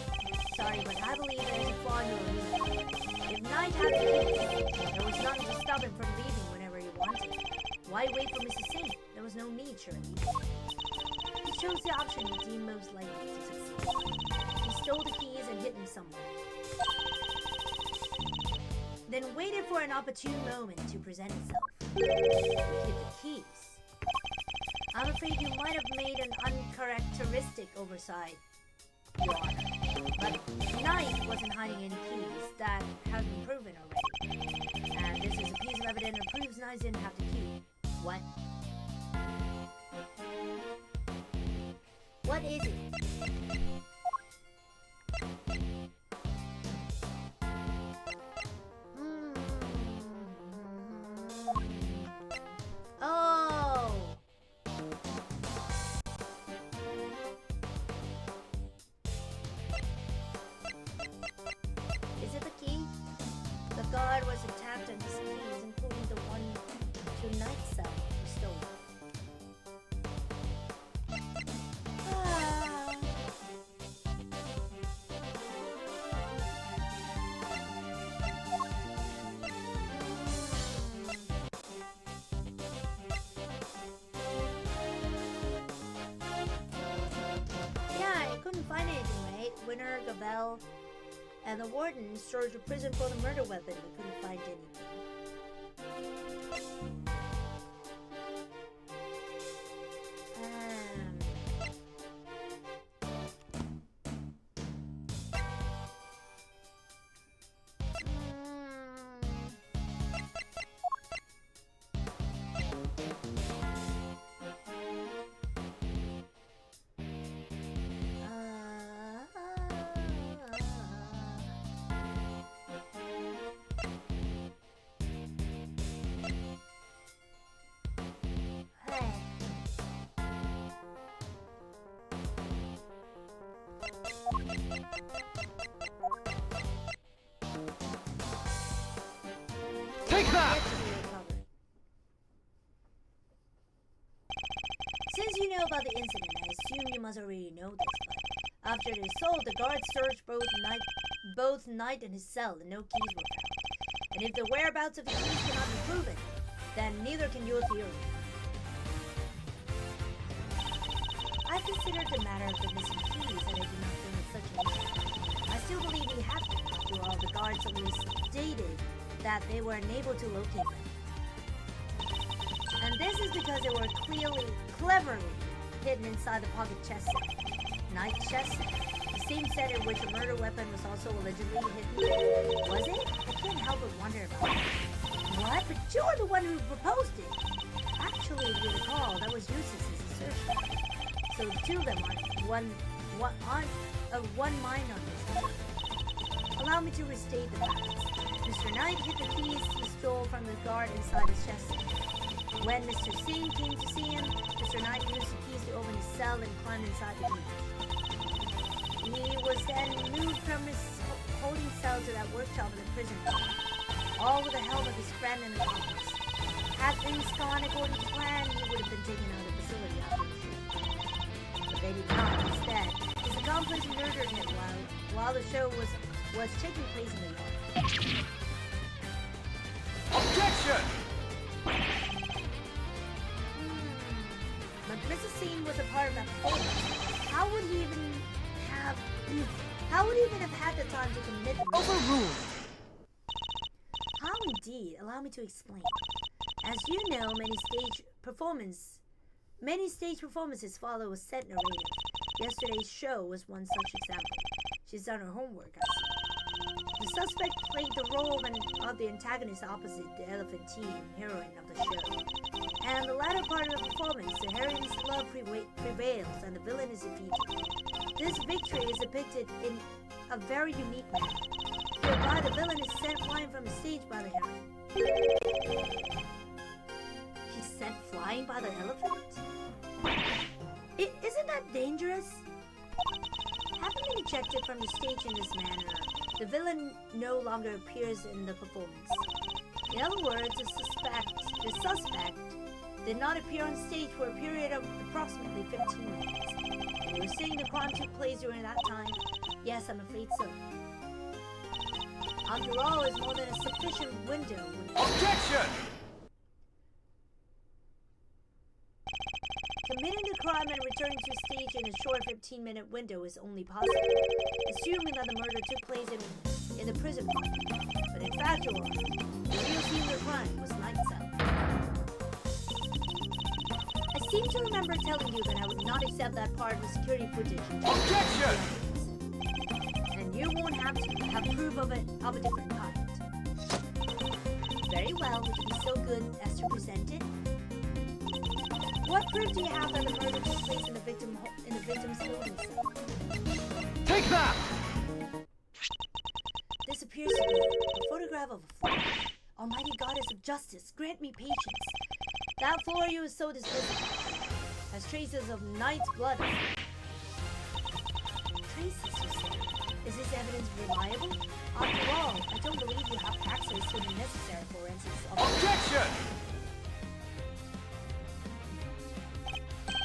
Sorry, but I believe there is a flaw in your reasoning. If Knight had the keys, there was nothing to stop him from leaving whenever he wanted. Why wait for Mrs. Saint? There was no need, surely. He chose the option he deemed most likely to succeed. He stole the keys and hid them somewhere. Then waited for an opportune moment to present itself. He hid the keys. I'm afraid you might have made an uncharacteristic oversight, Your Honor. But Knight wasn't hiding any keys. That has been proven already. And this is a piece of evidence that proves Knight didn't have the key. What? What is it? Oh! Is it the key? The guard was attacked and his keys, including the one to Knight's cell, were stolen. Find anything, right? Winner, Gabelle, and the warden searched the prison for the murder weapon but couldn't find anything. Take that! Since you know about the incident, I assume you must already know this, but after the assault, the guards searched both Knight and his cell, and no keys were found. And if the whereabouts of the keys cannot be proven, then neither can your theory. I considered the matter of the missing keys, and I do not think it's such an issue. I still believe he had them, after all the guards at least stated that they were unable to locate them. And this is because they were cleverly hidden inside the pocket chest set. Knight's chest set. The same set in which a murder weapon was also allegedly hidden. Was it? I can't help but wonder about it. What? But you're the one who proposed it! Actually, if you recall, that was Eustace's assertion. So the two of them are of one mind on this. Allow me to restate the facts. Mr. Knight hid the keys he stole from the guard inside his chest. When Mr. Singh came to see him, Mr. Knight used the keys to open his cell and climb inside the cage. He was then moved from his holding cell to that workshop in the prison, all with the help of his friend and accomplice. Had things gone according to plan, he would have been taken out of the facility after the shoot. But they did not. Instead, his His accomplice murdered him while the show was taking place in the yard. Objection! But Mrs. Scene was a part of that performance. How would he even have had the time to commit the murder? Overruled! How indeed? Allow me to explain. As you know, many stage performances follow a set narrative. Yesterday's show was one such example. She's done her homework, I see. The suspect played the role of the antagonist opposite the elephant heroine of the show. And the latter part of the performance, the heroine's love prevails and the villain is defeated. This victory is depicted in a very unique manner. Hereby, the villain is sent flying from the stage by the heroine. He's sent flying by the elephant? Isn't that dangerous? Having been ejected from the stage in this manner, the villain no longer appears in the performance. In other words, the suspect did not appear on stage for a period of approximately 15 minutes. And you're saying the crime took place during that time? Yes, I'm afraid so. After all, it's more than a sufficient window. Objection! Committing the crime and returning to stage in a short 15-minute window is only possible, assuming that the murder took place in the prison park. But in fact, the real scene of the crime was night cell. I seem to remember telling you that I would not accept that part of the security footage. Objection! And you won't have to have proof of a different kind. Very well, would you be so good as to present it? What proof do you have that the murder took place in the victim's holding cell? Take that! This appears to be a photograph of a floor. Almighty Goddess of Justice, grant me patience. That floor you is so disgusting. Has traces of knight's blood. Traces, you say? Is this evidence reliable? After all, I don't believe you have access to the necessary forensics of— Objection!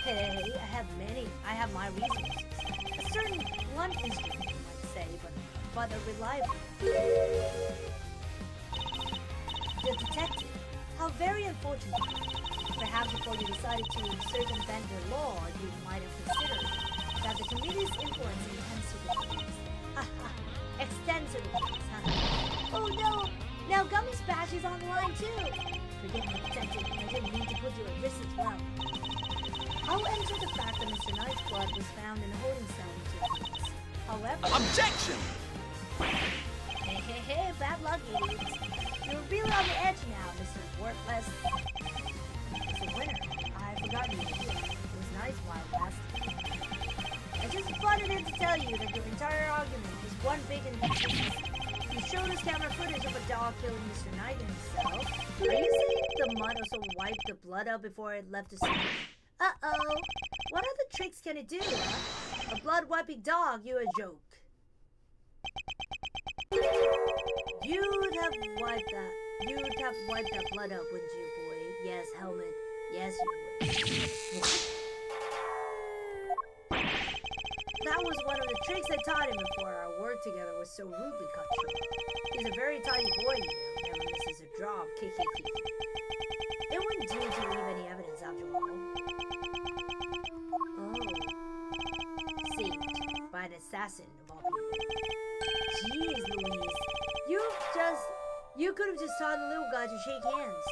Hey, I have my reasons. A certain blunt instrument, you might say, but a reliable. The detective. How very unfortunate. Perhaps before you decided to circumvent the law, you might have considered that the committee's influence extends to the case. Oh no! Now Gummy's badge is on the line too! Forgive me, detective, I didn't mean to put you at risk as well. I'll enter the fact that Mr. Knight's blood was found in the holding cell materials. However— Objection! Hey, bad luck, idiots. You're really on the edge now, Mr. Worthless. Mr. Winner, I forgot you were here. It was nice while last. I just butted in to tell you that your entire argument was one big inconsistency. You showed us camera footage of a dog killing Mr. Knight himself. Are you saying the mud also wiped the blood out before it left the scene? Uh-oh. What other tricks can it do, huh? A blood-wiping dog, you're a joke. You'd have wiped that blood up, wouldn't you, boy? Yes, Helmet. Yes, you would. That was one of the tricks I taught him before our work together was so rudely cut short. He's a very tiny boy, you know, never misses a drop. It wouldn't do to leave any evidence after all. Oh. Saved by an assassin of all people. Jeez, Louise. You could have just taught the little guy to shake hands.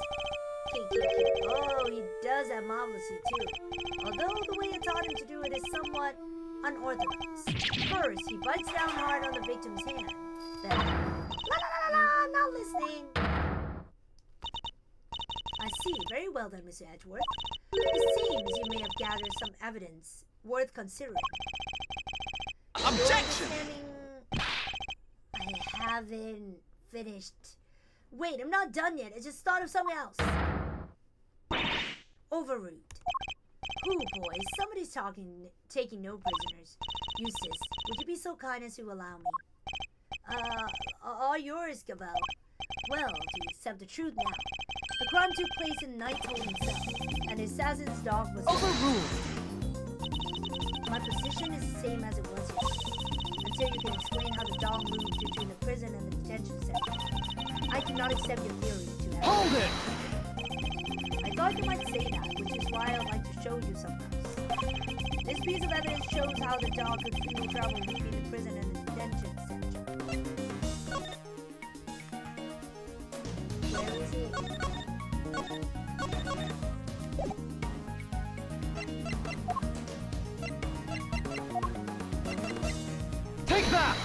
Oh, he does that marvelously too. Although the way I taught him to do it is somewhat unorthodox. First, he bites down hard on the victim's hand. Then, not listening. I see. Very well then, Mr. Edgeworth. It seems you may have gathered some evidence worth considering. Objection! I haven't finished. Wait, I'm not done yet. I just thought of something else. Overruled. Who, boys? Somebody's taking no prisoners. Eustace, would you be so kind as to allow me? All yours, Gabelle. Well, to accept the truth now. The crime took place in Knight's holding cell, and the assassin's dog was— Overruled! My position is the same as it was yesterday, until you can explain how the dog moved between the prison and the detention center. I cannot accept your theory to that. Hold it! I thought you might say that, which is why I'd like to show you sometimes. This piece of evidence shows how the dog could freely travel between the prison and the detention center. Where is it? Take that!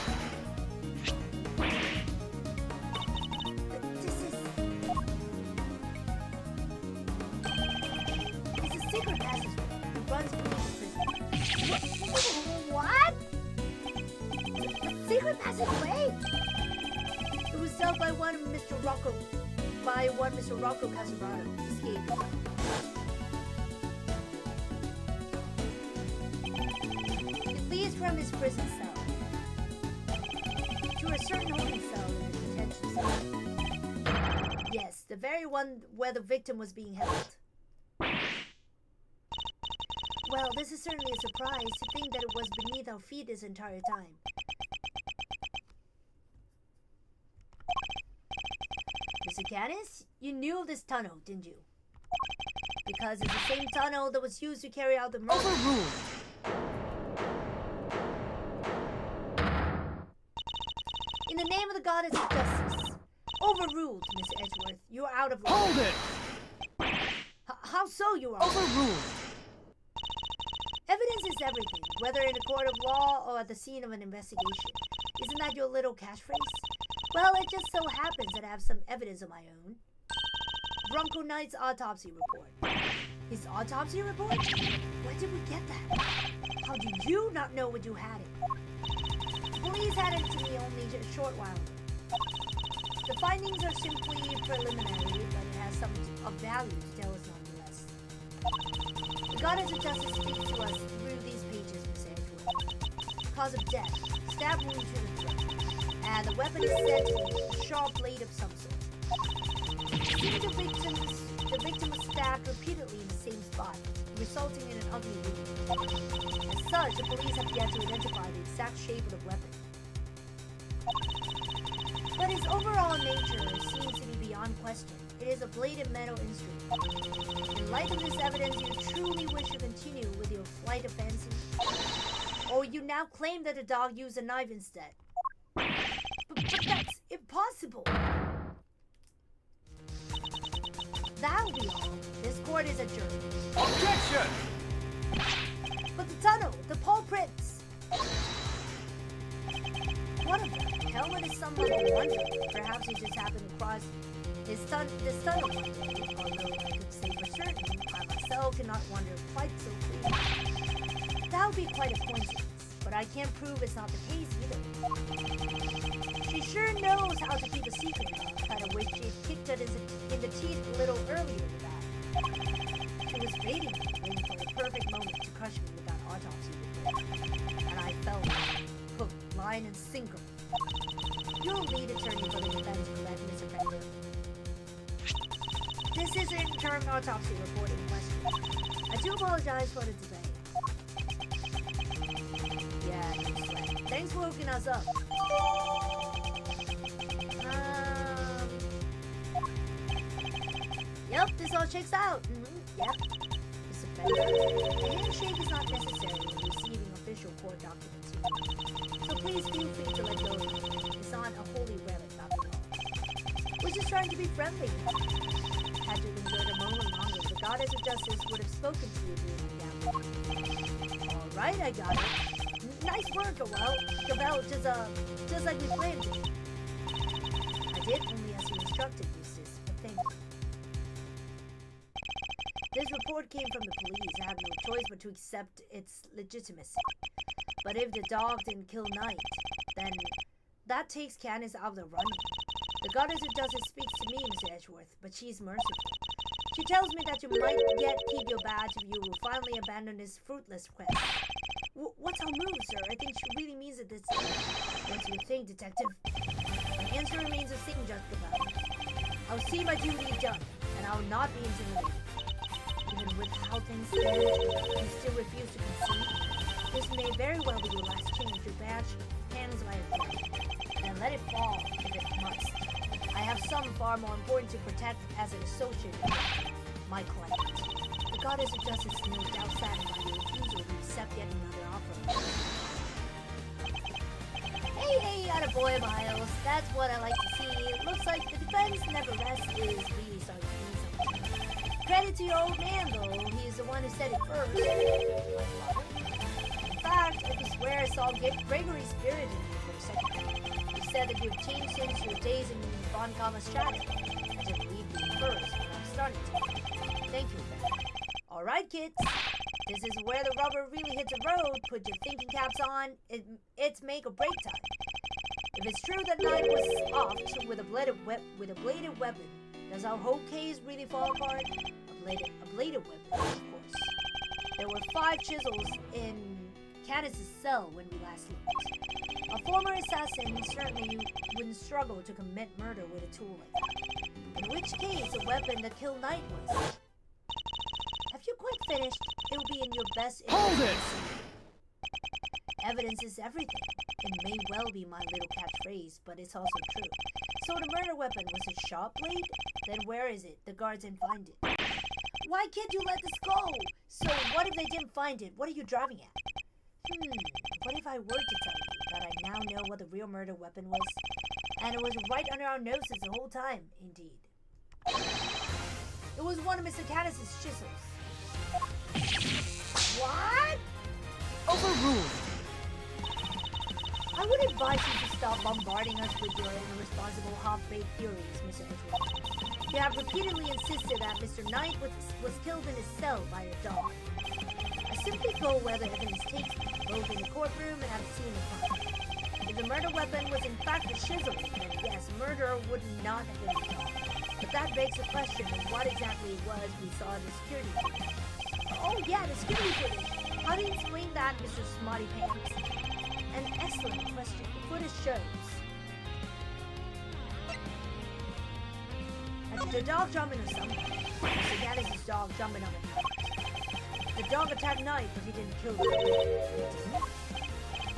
It's a secret passageway that runs between the prison. What? A secret passageway? It was built by one Mr. Rocco Casarado. Escaped. It leads from his prison cell to a certain holding cell in the detention center. Yes, the very one where the victim was being held. Well, this is certainly a surprise to think that it was beneath our feet this entire time. Mr. Canis, you knew of this tunnel, didn't you? Because it's the same tunnel that was used to carry out the murder. Overruled! In the name of the goddess of justice. Overruled, Mr. Edgeworth. You are out of line. Hold it! How so you are? Overruled! Evidence is everything, whether in a court of law or at the scene of an investigation. Isn't that your little catchphrase? Well, it just so happens that I have some evidence of my own. Bronco Knight's autopsy report. His autopsy report? Where did we get that? How do you not know what you had it? The police had it to me only a short while ago. The findings are simply preliminary, but it has some of value to tell us nonetheless. The goddess of justice speaks to us through these pages, Miss Edgeworth. Cause of death, stab wound to the throat, and the weapon is said to be a sharp blade of some sort. The victim was stabbed repeatedly in the same spot, resulting in an ugly wound. As such, the police have yet to identify the exact shape of the weapon. But its overall nature seems to be beyond question. It is a bladed metal instrument. In light of this evidence, you truly wish to continue with your flight of fancy? Or you now claim that the dog used a knife instead? But that's impossible! That'll be all. This court is adjourned. Objection! But the tunnel, the paw prints! One of them, helmet is somewhat wonder. Perhaps he just happened to cross this tunnel one day, although I could say for certain, I myself cannot wonder quite so clearly. That would be quite a coincidence, but I can't prove it's not the case either. She sure knows how to keep a secret. Kind of wish she'd kicked it in the teeth a little earlier than that. She was waiting for the perfect moment to crush me with that autopsy report. And I fell hook, line, and sinker. You're lead attorney for the defense, correct, Mr. Fender? This is an interim autopsy report in question. I do apologize for the delay. Yeah, no sweat. Thanks for hooking us up. Yep, this all checks out. Yep. Mr. Fender, a handshake is not necessary when receiving official court documents. So please feel free to let go of it. It's not a holy relic after all. We're just trying to be friendly. Had you lingered a moment longer, the goddess of justice would have spoken to you during the gambit. Alright, I got it. Nice work, Gavel, just like we planned to. I did only as you instructed, Eustace, but thank you. This report came from the police. I have no choice but to accept its legitimacy. But if the dog didn't kill Knight, then that takes Candace out of the running. The goddess of justice speaks to me, Mr. Edgeworth, but she's merciful. She tells me that you might yet keep your badge if you will finally abandon this fruitless quest. What's our move, sir? I think she really means it this time. What do you think, detective? My answer remains the same, Judge Gavel. I'll see my duty done, and I will not be intimidated. Even with how things stand, you still refuse to concede? This may very well be your last chance to bash hands by a friend, and let it fall if it must. I have some far more important to protect as an associate with my client. The goddess of justice is no doubt saddened by your refusal to accept yet another offer. Hey, attaboy, Miles. That's what I like to see. It looks like the defense never rests is really sorry to do something. Credit to your old man, though. He's the one who said it first. In fact, I can swear I saw Gregory's spirit in you for a second. You said that you've changed since your days in Von Gamma's shadow. I didn't believe you first, but I'm starting to. Thank you, Ben. Alright, kids. This is where the rubber really hits the road. Put your thinking caps on. It's make or break time. If it's true that Knight was offed with a bladed weapon, does our whole case really fall apart? A bladed weapon, of course. There were 5 chisels in Candace's cell when we last looked. A former assassin certainly wouldn't struggle to commit murder with a tool like that. In which case, the weapon that killed Knight was. Have you quite finished? It will be in your best interest. Hold it! Evidence is everything. It may well be my little catchphrase, but it's also true. So the murder weapon was a sharp blade? Then where is it? The guards didn't find it. Why can't you let this go? So what if they didn't find it? What are you driving at? What if I were to tell you that I now know what the real murder weapon was? And it was right under our noses the whole time, indeed. It was one of Mr. Caddis's chisels. What? Overruled. I would advise you to stop bombarding us with your irresponsible half-baked theories, Mr. Edgeworth. You have repeatedly insisted that Mr. Knight was killed in his cell by a dog. I simply go where the evidence takes me, both in the courtroom and at the scene of crime. If the murder weapon was in fact a chisel, then yes, murderer would not have been the dog. But that begs the question of what exactly it was we saw in the security footage. Oh yeah, the security footage! How do you explain that, Mr. Smarty Pants? An excellent question. The footage shows the dog jumping or something. So that is his dog jumping on it. The dog attacked Knight, but he didn't kill him.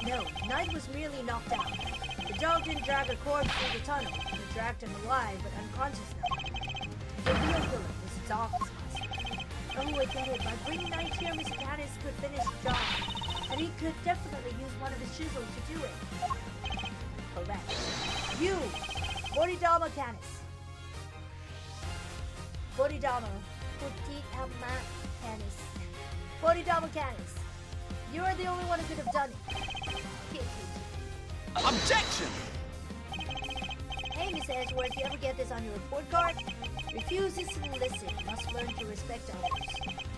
No, Knight was merely knocked out. The dog didn't drag a corpse through the tunnel. It dragged him alive, but unconscious now. The real killer was the dog's husband. Oh, I get it. By bringing Knight here, Mr. Caddis could finish the job. And he could definitely use one of his chisels to do it. Correct. You, Bodhidharma Canis. Bodhidharma Canis. Bodhidharma Canis. You're the only one who could have done it. Objection! Hey, Mr. Edgeworth, you ever get this on your report card? Refuses to listen, must learn to respect others.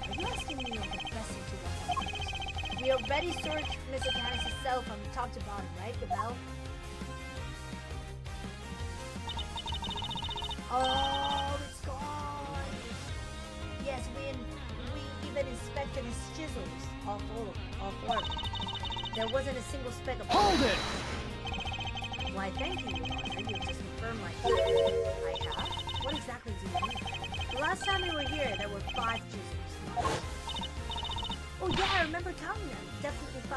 Are you asking me or confessing to what's others? We already searched Mr. Canis' cell from top to bottom, right, Gabelle? Oh, it's gone! Yes, we even inspected his chisels, all four of them. There wasn't a single speck of... Hold it! Why, thank you, Your Honor. You just confirmed my theory. I have? What exactly do you mean? The last time we were here, there were 5 chisels. Oh yeah, I remember counting them. Definitely 5.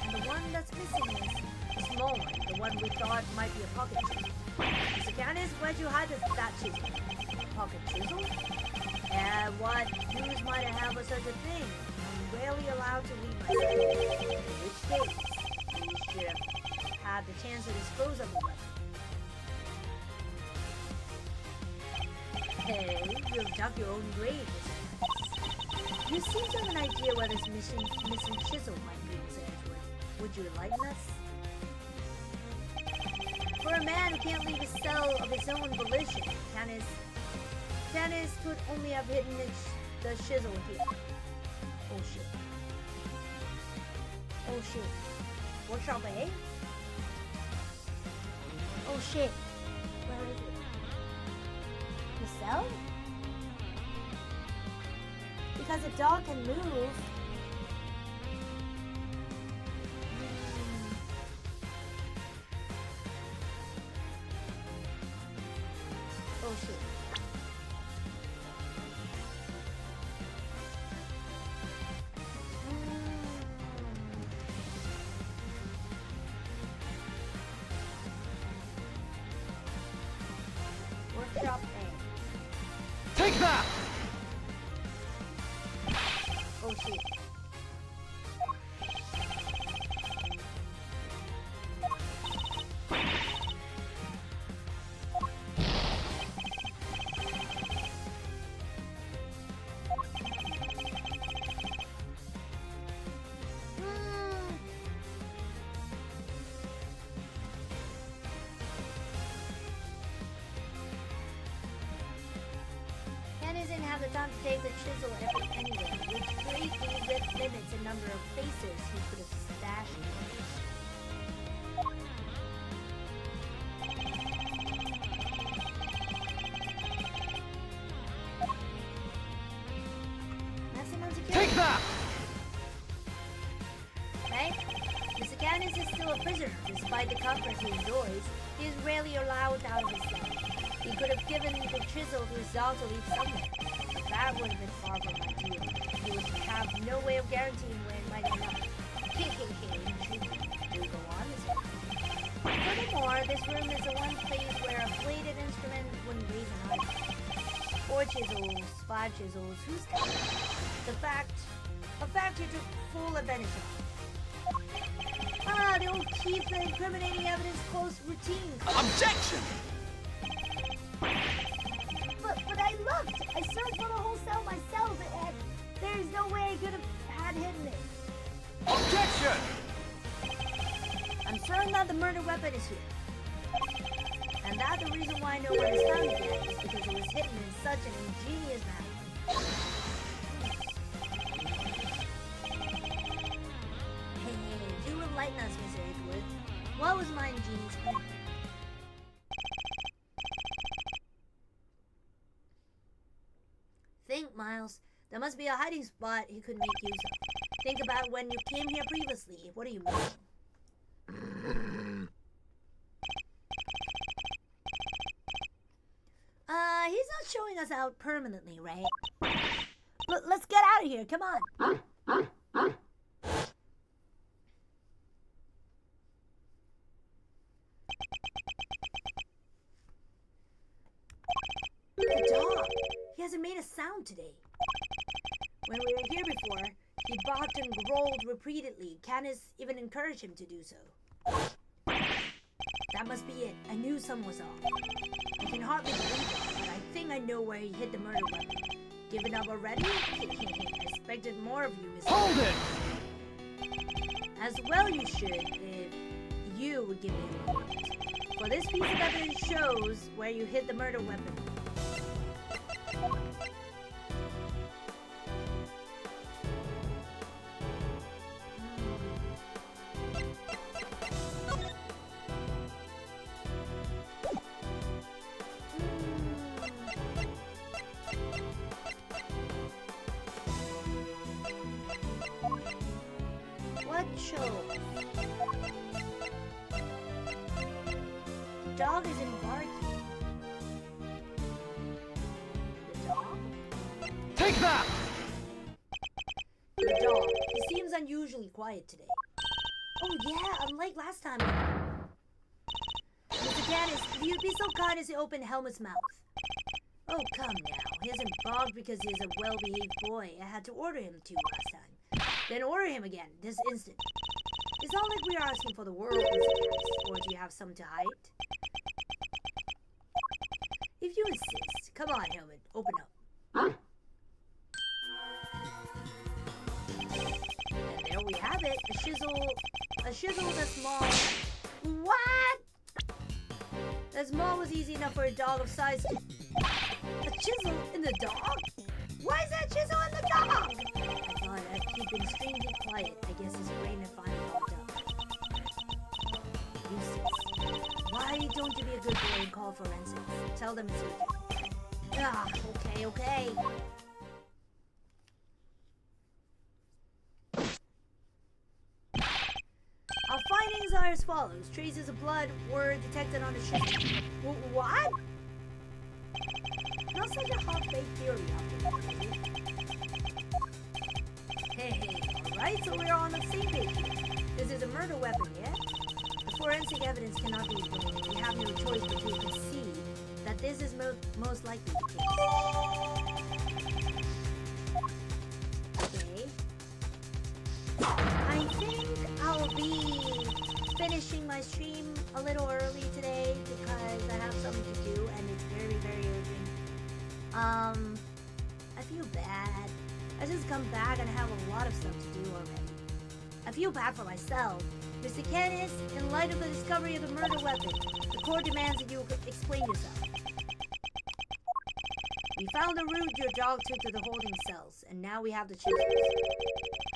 And the one that's missing is the small one. The one we thought might be a pocket chisel. Mr. Canis, where'd you hide that chisel? Pocket chisel? Yeah, what news might I have of such a thing? I'm rarely allowed to leave my cell. In which case, you should have had the chance to dispose of the weapon. Hey, you've dug your own grave, Mr. Canis. You seem to have an idea where this missing chisel might be, Mr. Edgeworth. Would you enlighten us? For a man who can't leave his cell of his own volition, Canis could only have hidden the chisel here. Oh shit. Oh shit. Workshop A? Oh shit. Where is it? The cell? Because a dog can move. Oh shit. Take that! Oh shit. Doesn't have the time to take the chisel anyway, which greatly limits the number of places he could have stashed it. Maximum security. Take that! Right? Mr. Canis is still a prisoner, despite the comfort he enjoys. He is rarely allowed out of his cell. He could have given the chisel to his dog to leave somewhere. But that would have been far from ideal. He would have no way of guaranteeing where it might end up. Do we go on? Furthermore, this room is the one place where a bladed instrument wouldn't raise an eyebrow. 4 chisels, 5 chisels, who's counting? A fact you took full advantage of. They don't keep the incriminating evidence close routine. Objection! But I looked! I searched for the whole cell myself and there's no way I could have had hidden it. Objection! I'm certain that the murder weapon is here. And that the reason why no one has found it yet is because it was hidden in such an ingenious manner. Hey, do enlighten us, Mr. Edgewood. What was my ingenious plan? Think, Miles. There must be a hiding spot he could make use of. Think about when you came here previously. What do you mean? He's not showing us out permanently, right? Let's get out of here. Come on. The dog. He hasn't made a sound today. When we were here before, he barked and growled repeatedly. Canis even encouraged him to do so. That must be it. I knew something was off. I can hardly believe it, but I think I know where he hid the murder weapon. Given up already? I expected more of you, Mr. Hold it! As well you should, if you would give me a moment. For this piece of evidence shows where you hid the murder weapon. What shows? The dog isn't barking. The dog? Take that! The dog. He seems unusually quiet today. Oh yeah, unlike last time. Mr. Canis, if you'd be so kind as to open Helmut's mouth. Oh, come now. He hasn't barked because he's a well-behaved boy. I had to order him to last time. Then order him again, this instant. It's not like we are asking for the world, Mr. Canis. Or do you have something to hide? If you insist. Come on, Helmut. Open up. And there we have it. A shizzle that's small. What? That small was easy enough for a dog of size. A chisel in the dog? Why is that chisel in the dog? I thought I'd keep him strangely quiet. I guess his brain had finally popped up. Useless. Why don't you be a good boy and call forensics? Tell them it's urgent. Ah, okay. Our findings are as follows. Traces of blood were detected on the ship. What? Not such a half-baked theory, Hey, alright, so we're on the same page here. This is a murder weapon, yeah? The forensic evidence cannot be ignored. We have no choice but to concede that this is most likely the case. I think I'll be finishing my stream a little early today because I have something to do and it's very, very urgent. I feel bad. I just come back and have a lot of stuff to do already. I feel bad for myself. Mr. Canis, in light of the discovery of the murder weapon, the court demands that you explain yourself. We found the route your dog took to the holding cells, and now we have the chisels.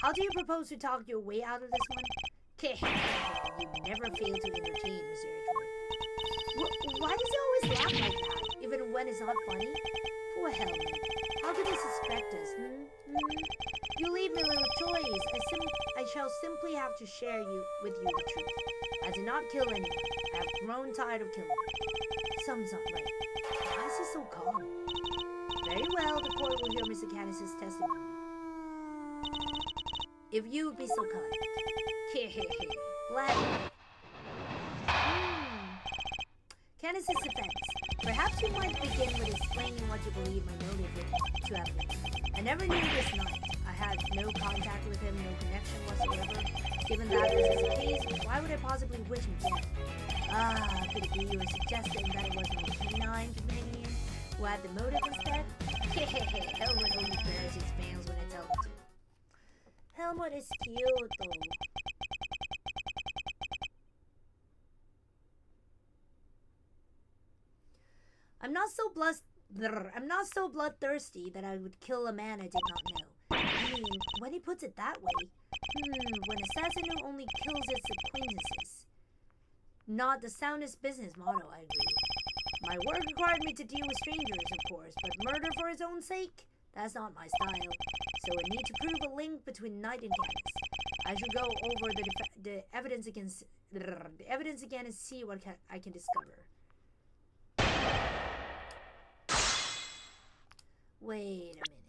How do you propose to talk your way out of this one? You never fail to entertain, Mr. Edgeworth. Why does he always laugh like that, even when it's not funny? Poor Helmut. How could he suspect us, You leave me little choice. I shall simply have to share with you the truth. I did not kill anyone. I have grown tired of killing. Something's not right. Why is he so calm? Very well, the court will hear Mr. Canis' testimony. If you would be so kind. Glad. Canis' defense. Perhaps you might begin with explaining what you believe my motive to have been. I never knew this night. I had no contact with him, no connection whatsoever. Given that this is the case, why would I possibly wish him dead? Could it be you were suggesting that it was my canine companion who had the motive instead? Helmut only bears his fans when I tell him to. Helmut is cute though. I'm not so bloodthirsty that I would kill a man I did not know. I mean, when he puts it that way, when assassin who only kills its acquaintances. Not the soundest business motto, I agree. My work required me to deal with strangers, of course, but murder for its own sake? That's not my style. So I need to prove a link between Knight and Canis. I should go over the evidence again and see what I can discover. Wait a minute.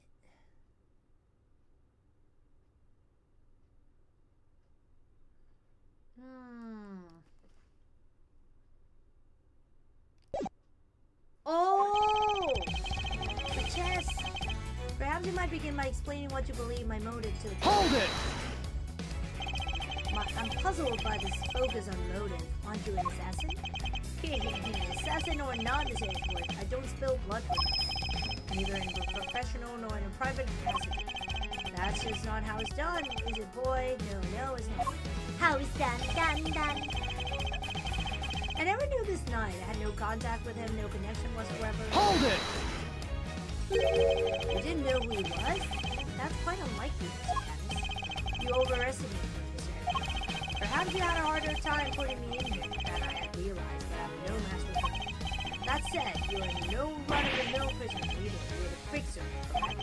Oh! The chest! Perhaps you might begin by explaining what you believe my motive to... Hold it! I'm puzzled by this focus on motive. Aren't you an assassin? Assassin or not, Mr. Edgeworth, I don't spill blood for you. Neither in a professional nor in a private capacity. That's just not how it's done, is it, boy? No, it's not. How it's done. I never knew this night. I had no contact with him, no connection whatsoever. Hold it! You didn't know who he was? That's quite unlikely, Mr. Canis. You overestimated me, Mr. Edgeworth. Perhaps you had a harder time putting me in here than I had realized, but I'm no master of it. That said, you are no run-of-the-mill prisoner either. You're the fixer, correct?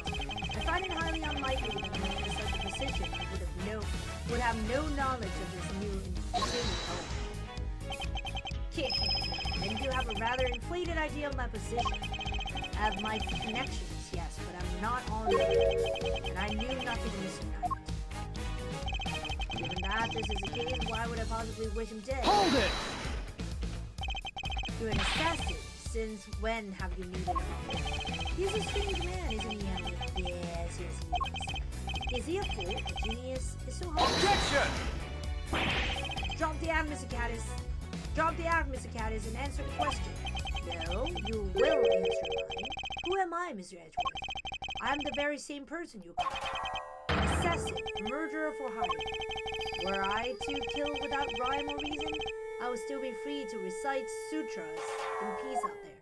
I find it highly unlikely that a man in such a position would have no knowledge of this new decision at all. And you have a rather inflated idea of my position. I have my connections, yes, but I'm not on them. And I knew nothing of Mr. Knight. Given that this is the case, why would I possibly wish him dead? Hold it! You're an assassin. Since when have you needed him? He's a strange man, isn't he, Helmut? Yes, he is. Is he a fool? A genius? It's so hard. Objection! Drop the act, Mr. Canis. Drop the act, Mr. Canis, and answer the question. No, you will answer mine. Who am I, Mr. Edgeworth? I am the very same person you call. An assassin, murderer for hire. Were I to kill without rhyme or reason, I would still be free to recite sutras in peace out there.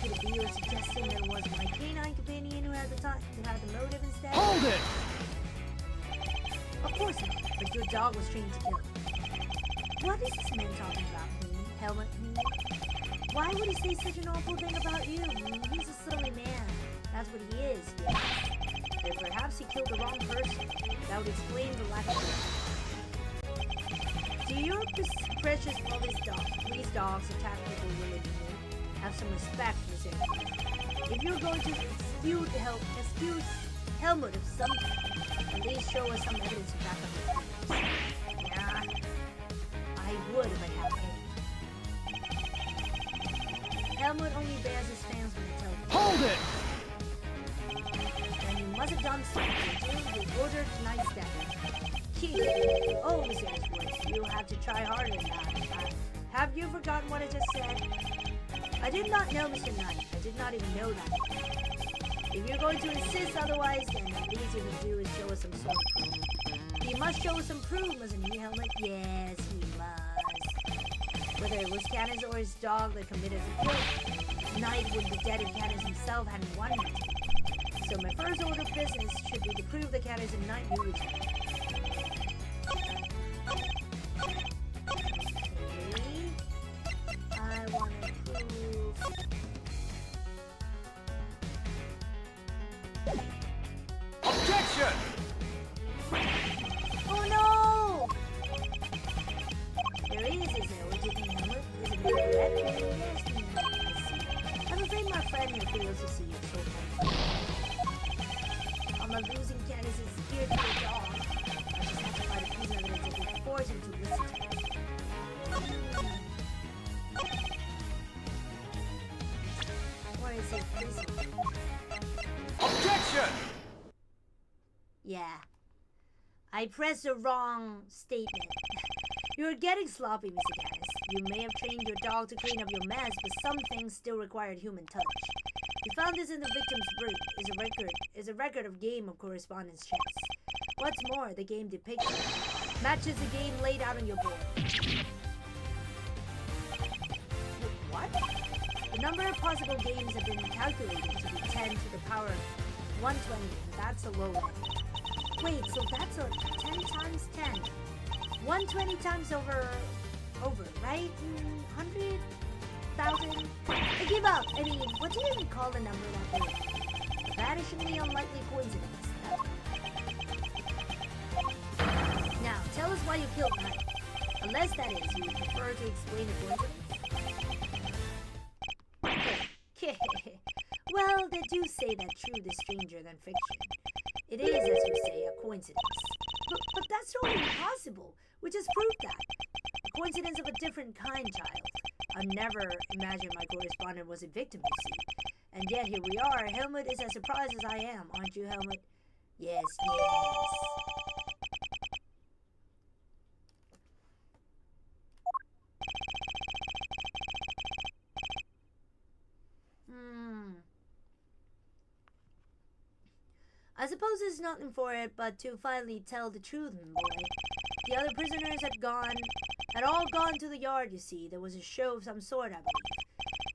Could it be you were suggesting that it was my canine companion who had the motive instead? Hold it! Of course not, but your dog was trained to kill. What is this man talking about, Helmut? Why would he say such an awful thing about you? He's a silly man. That's what he is, yes. But perhaps he killed the wrong person. That would explain the lack of blood. Do your precious police dogs attack people willingly? Have some respect, Mr. Edgeworth. If you're going to excuse Helmut of something, at least show us some evidence to back up your claims. Nah, I would if I had any. Helmut only bears his fans when they tell him. Hold it! And you must have done something to order tonight's dinner. Key. Oh, Mr. Edgeworth, you have to try harder now. Have you forgotten what I just said? I did not know, Mr. Knight. I did not even know that. If you're going to insist otherwise, then the least you can do is show us some sort of proof. He must show us some proof, mustn't he, Helmet? Yes, he must. Whether it was Canis or his dog that committed the kill, Knight would be dead if Canis himself hadn't won it. So my first order of business should be to prove that Canis and Knight knew each other. Okay. I want to prove... Objection! Oh no! There is, is there? What do you think, Helmut? Is it really red? Yes, I see. I'm afraid my friend here fails to see you so far. I'm not losing Candace's ear to a dog. I just have to find a piece of evidence that will force him to listen to me. Or is it prison? Objection! Yeah. I pressed the wrong statement. You're getting sloppy, Mr. Gaddis. You may have trained your dog to clean up your mess, but some things still required human touch. We found this in the victim's room. Is a record of game of correspondence checks. What's more, the game depicted matches the game laid out on your board. What? The number of possible games have been calculated to be 10 to the power of 120, and that's a low level. Wait, so that's a 10 times 10. 120 times over, right? 100,000? I give up. I mean, what do you even call the number that big? Vanishingly unlikely coincidence. Now, tell us why you killed Knight. Unless that is, you would prefer to explain the coincidence. Well, they do say that truth is stranger than fiction. It is, as you say, a coincidence. But that's totally impossible. We just proved that. A coincidence of a different kind, child. I've never imagined my correspondent was a victim, you see. And yet here we are. Helmut is as surprised as I am, aren't you, Helmut? Yes, yes. I suppose there's nothing for it but to finally tell the truth, my boy. The other prisoners had all gone to the yard, you see. There was a show of some sort, I believe.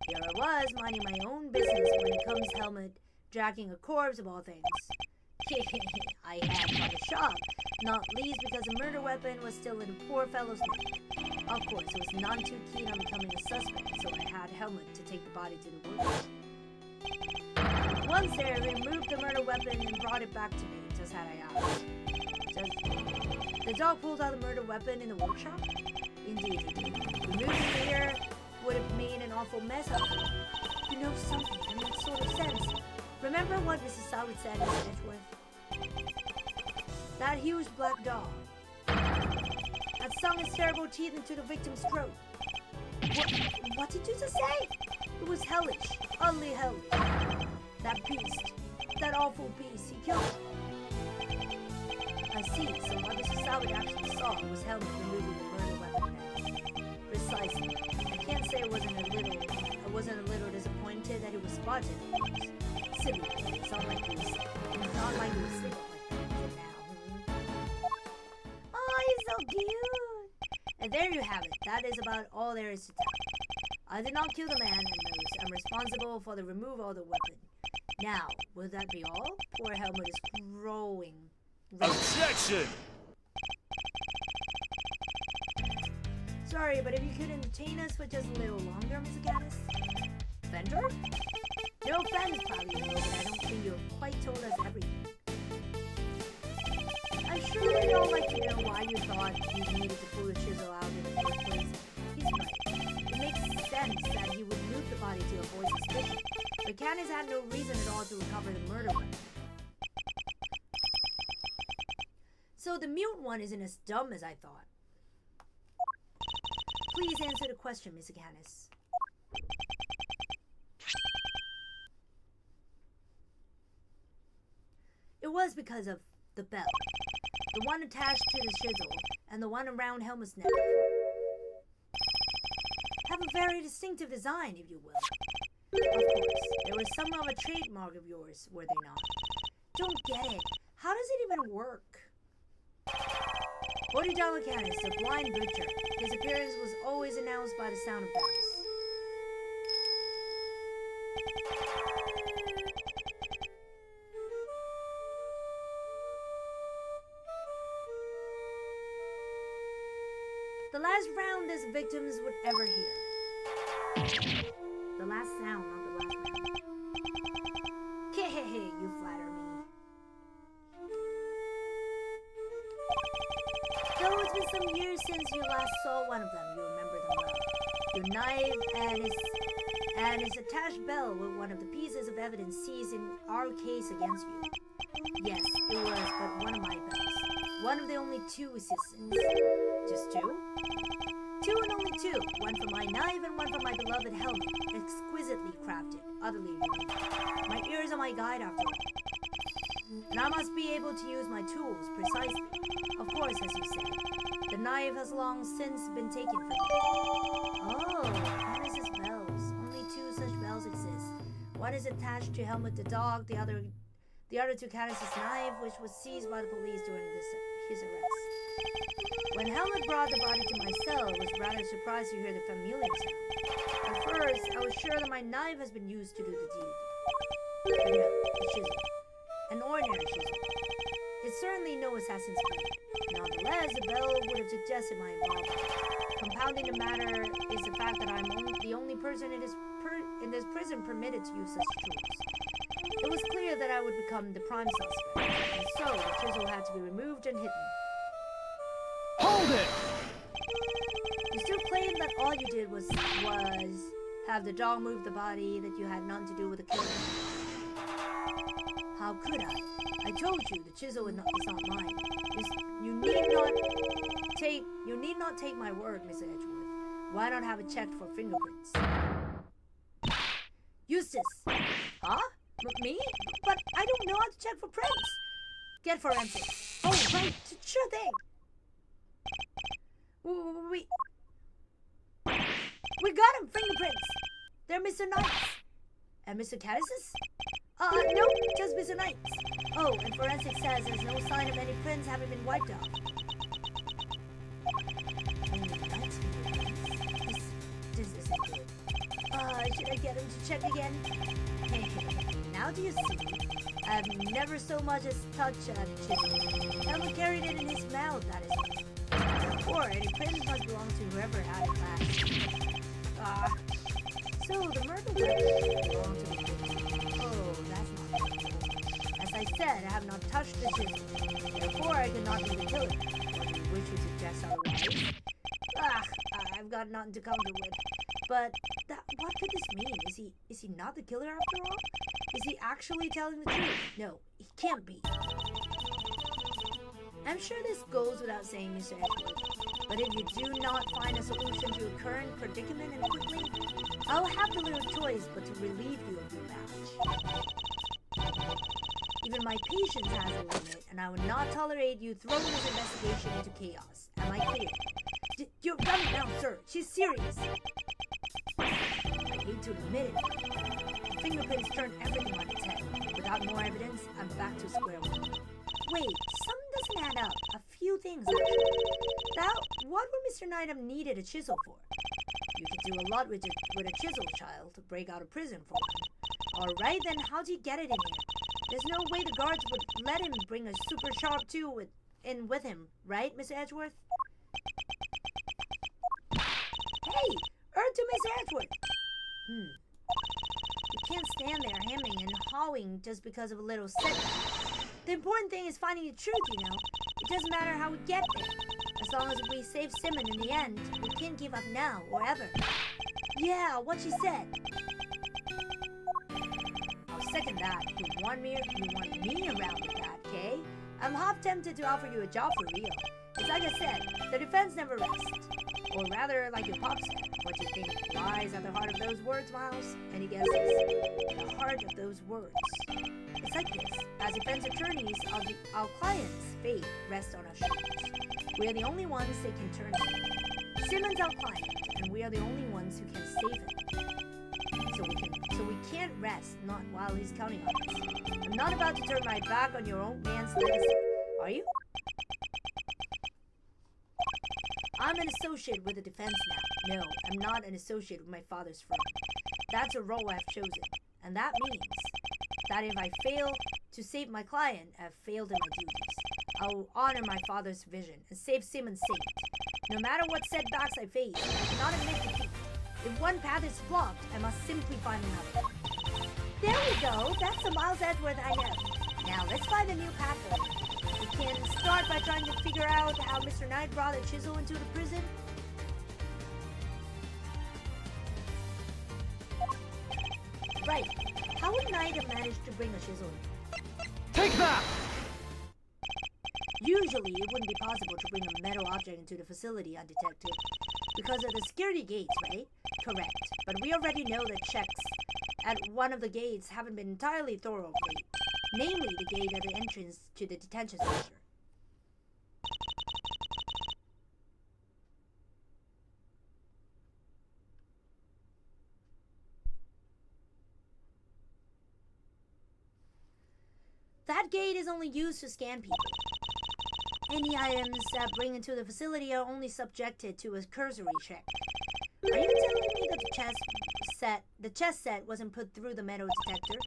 Here I was, minding my own business when it comes Helmut dragging a corpse of all things. I had quite a shock, not least because the murder weapon was still in the poor fellow's neck. Of course, I was none too keen on becoming a suspect, so I had Helmut to take the body to the workshop. Once there, they removed the murder weapon and brought it back to me, just had I asked. The dog pulled out the murder weapon in the workshop? Indeed he did. Removing it here would have made an awful mess of it. You know something that makes sort of sense. Remember what Mrs. Soward said in Edgeworth? That huge black dog had sunk its terrible teeth into the victim's throat. What did you just say? It was hellish, utterly hellish. That beast, that awful beast, he killed him. I see, so what Mr. Soward actually saw was Helmut removing the murder weapon next. Precisely. I can't say I wasn't a little disappointed that it was spotted, of course. Silly, it's not like he was sleeping like that now. Oh, he's so cute! And there you have it. That is about all there is to tell. I did not kill the man, and I'm responsible for the removal of the weapon. Now, will that be all? Poor Helmut is growing. Objection! Sorry, but if you could entertain us for just a little longer, Mr. Gaddis? Fender? No offense, Polygon, but I don't think you've quite told us everything. I'm sure we'd all like to know why you thought you needed to pull the chisel out in the first place. He's right. It makes sense that he would loot the body to avoid suspicion. But Canis had no reason at all to recover the murder weapon. So the mute one isn't as dumb as I thought. Please answer the question, Mr. Canis. It It was because of the bell. The one attached to the chisel, and the one around Helmut's neck. Have a very distinctive design, if you will. Of course, they were some of a trademark of yours, were they not? Don't get it. How does it even work? Bodhidharmacanis, the blind butcher. His appearance was always announced by the sound of bells. The last round his victims would ever hear. The last sound, not the last round. Hehehe, you flatter me. Though it's been some years since you last saw one of them, you remember them well. Your knife and his attached bell were one of the pieces of evidence seized in our case against you. Yes, it was but one of my bells. One of the only two assistants. Just two? Two and only two. One for my knife and one for my beloved helmet. Exquisitely crafted, utterly unique. My ears are my guide after all. And I must be able to use my tools precisely. Of course, as you say, the knife has long since been taken from me. Oh, that is his bells. Only two such bells exist. One is attached to Helmut the dog, the other to Caddis's knife, which was seized by the police during his arrest. When Helmut brought the body to my cell, I was rather surprised to hear the familiar sound. At first, I was sure that my knife has been used to do the deed. But no, a chisel. An ordinary chisel. It's certainly no assassin's blade. Nonetheless, the bell would have suggested my involvement. Compounding the matter is the fact that I'm the only person in this prison permitted to use such tools. It was clear that I would become the prime suspect, and so the chisel had to be removed and hidden. Hold it! You still claim that all you did was have the dog move the body, that you had nothing to do with the killing? How could I? I told you the chisel is not mine. You need not take my word, Mr. Edgeworth. Why not have it checked for fingerprints? Eustace! Huh? Me? But I don't know how to check for prints. Get forensics. Oh, right. Sure thing. We got him. Fingerprints. They're Mr. Knight's. And Mr. Caddis's? No, just Mr. Knight's. Oh, and forensics says there's no sign of any prints having been wiped out. This isn't good. Should I get him to check again? Now do you see? I've never so much as touched a chisel. Helmut carried it in his mouth, that is it. Therefore, any prints must belong to whoever had it last. So the murder weapon belonged to the victim. Oh, that's not good. As I said, I have not touched the chisel. Therefore, I could not be the killer. Or do you wish to suggest otherwise? I've got nothing to counter with. But what could this mean? Is he not the killer after all? Is he actually telling the truth? No, he can't be. I'm sure this goes without saying, Mr. Edgeworth, but if you do not find a solution to your current predicament and quickly, I'll have the little choice but to relieve you of your badge. Even my patience has a limit, and I will not tolerate you throwing this investigation into chaos. Am I clear? You're right now, sir. She's serious. I hate to admit it. Fingerprints turn everything on its head. Without more evidence, I'm back to square one. Wait, something doesn't add up. A few things, actually. Now, what would Mr. Knight have needed a chisel for? You could do a lot with a chisel, child, to break out of prison for one. Alright, then how'd he get it in here? There's no way the guards would let him bring a super sharp tool in with him, right, Mr. Edgeworth? Hey! To Mr. Edgeworth! You can't stand there hemming and hawing just because of a little setback. The important thing is finding the truth, you know. It doesn't matter how we get there. As long as we save Simon in the end, we can't give up now or ever. Yeah, what she said. I'll second that. You want me around with that, okay? I'm half tempted to offer you a job for real. It's like I said, the defense never rests. Or rather, like your pop said, what do you think lies at the heart of those words, Miles? Any guesses? The heart of those words. It's like this. As defense attorneys, our clients' fate rests on our shoulders. We are the only ones they can turn to. Simmons our client, and we are the only ones who can save him. So we can't rest, not while he's counting on us. I'm not about to turn my back on your own man's legacy. Are you? I'm an associate with the defense now. No, I'm not an associate with my father's firm. That's a role I've chosen. And that means that if I fail to save my client, I've failed in my duties. I will honor my father's vision and save Simmons' sake. No matter what setbacks I face, I cannot admit defeat. If one path is blocked, I must simply find another. There we go. That's the Miles Edgeworth I know. Now let's find a new path for him. We can start by trying to figure out how Mr. Knight brought a chisel into the prison. Right. How would Knight have managed to bring a chisel in? Take that! Usually, it wouldn't be possible to bring a metal object into the facility undetected. Because of the security gates, right? Correct. But we already know that checks at one of the gates haven't been entirely thorough of late. Namely, the gate at the entrance to the detention center. That gate is only used to scan people. Any items that bring into the facility are only subjected to a cursory check. Are you telling me that the chest set wasn't put through the metal detector?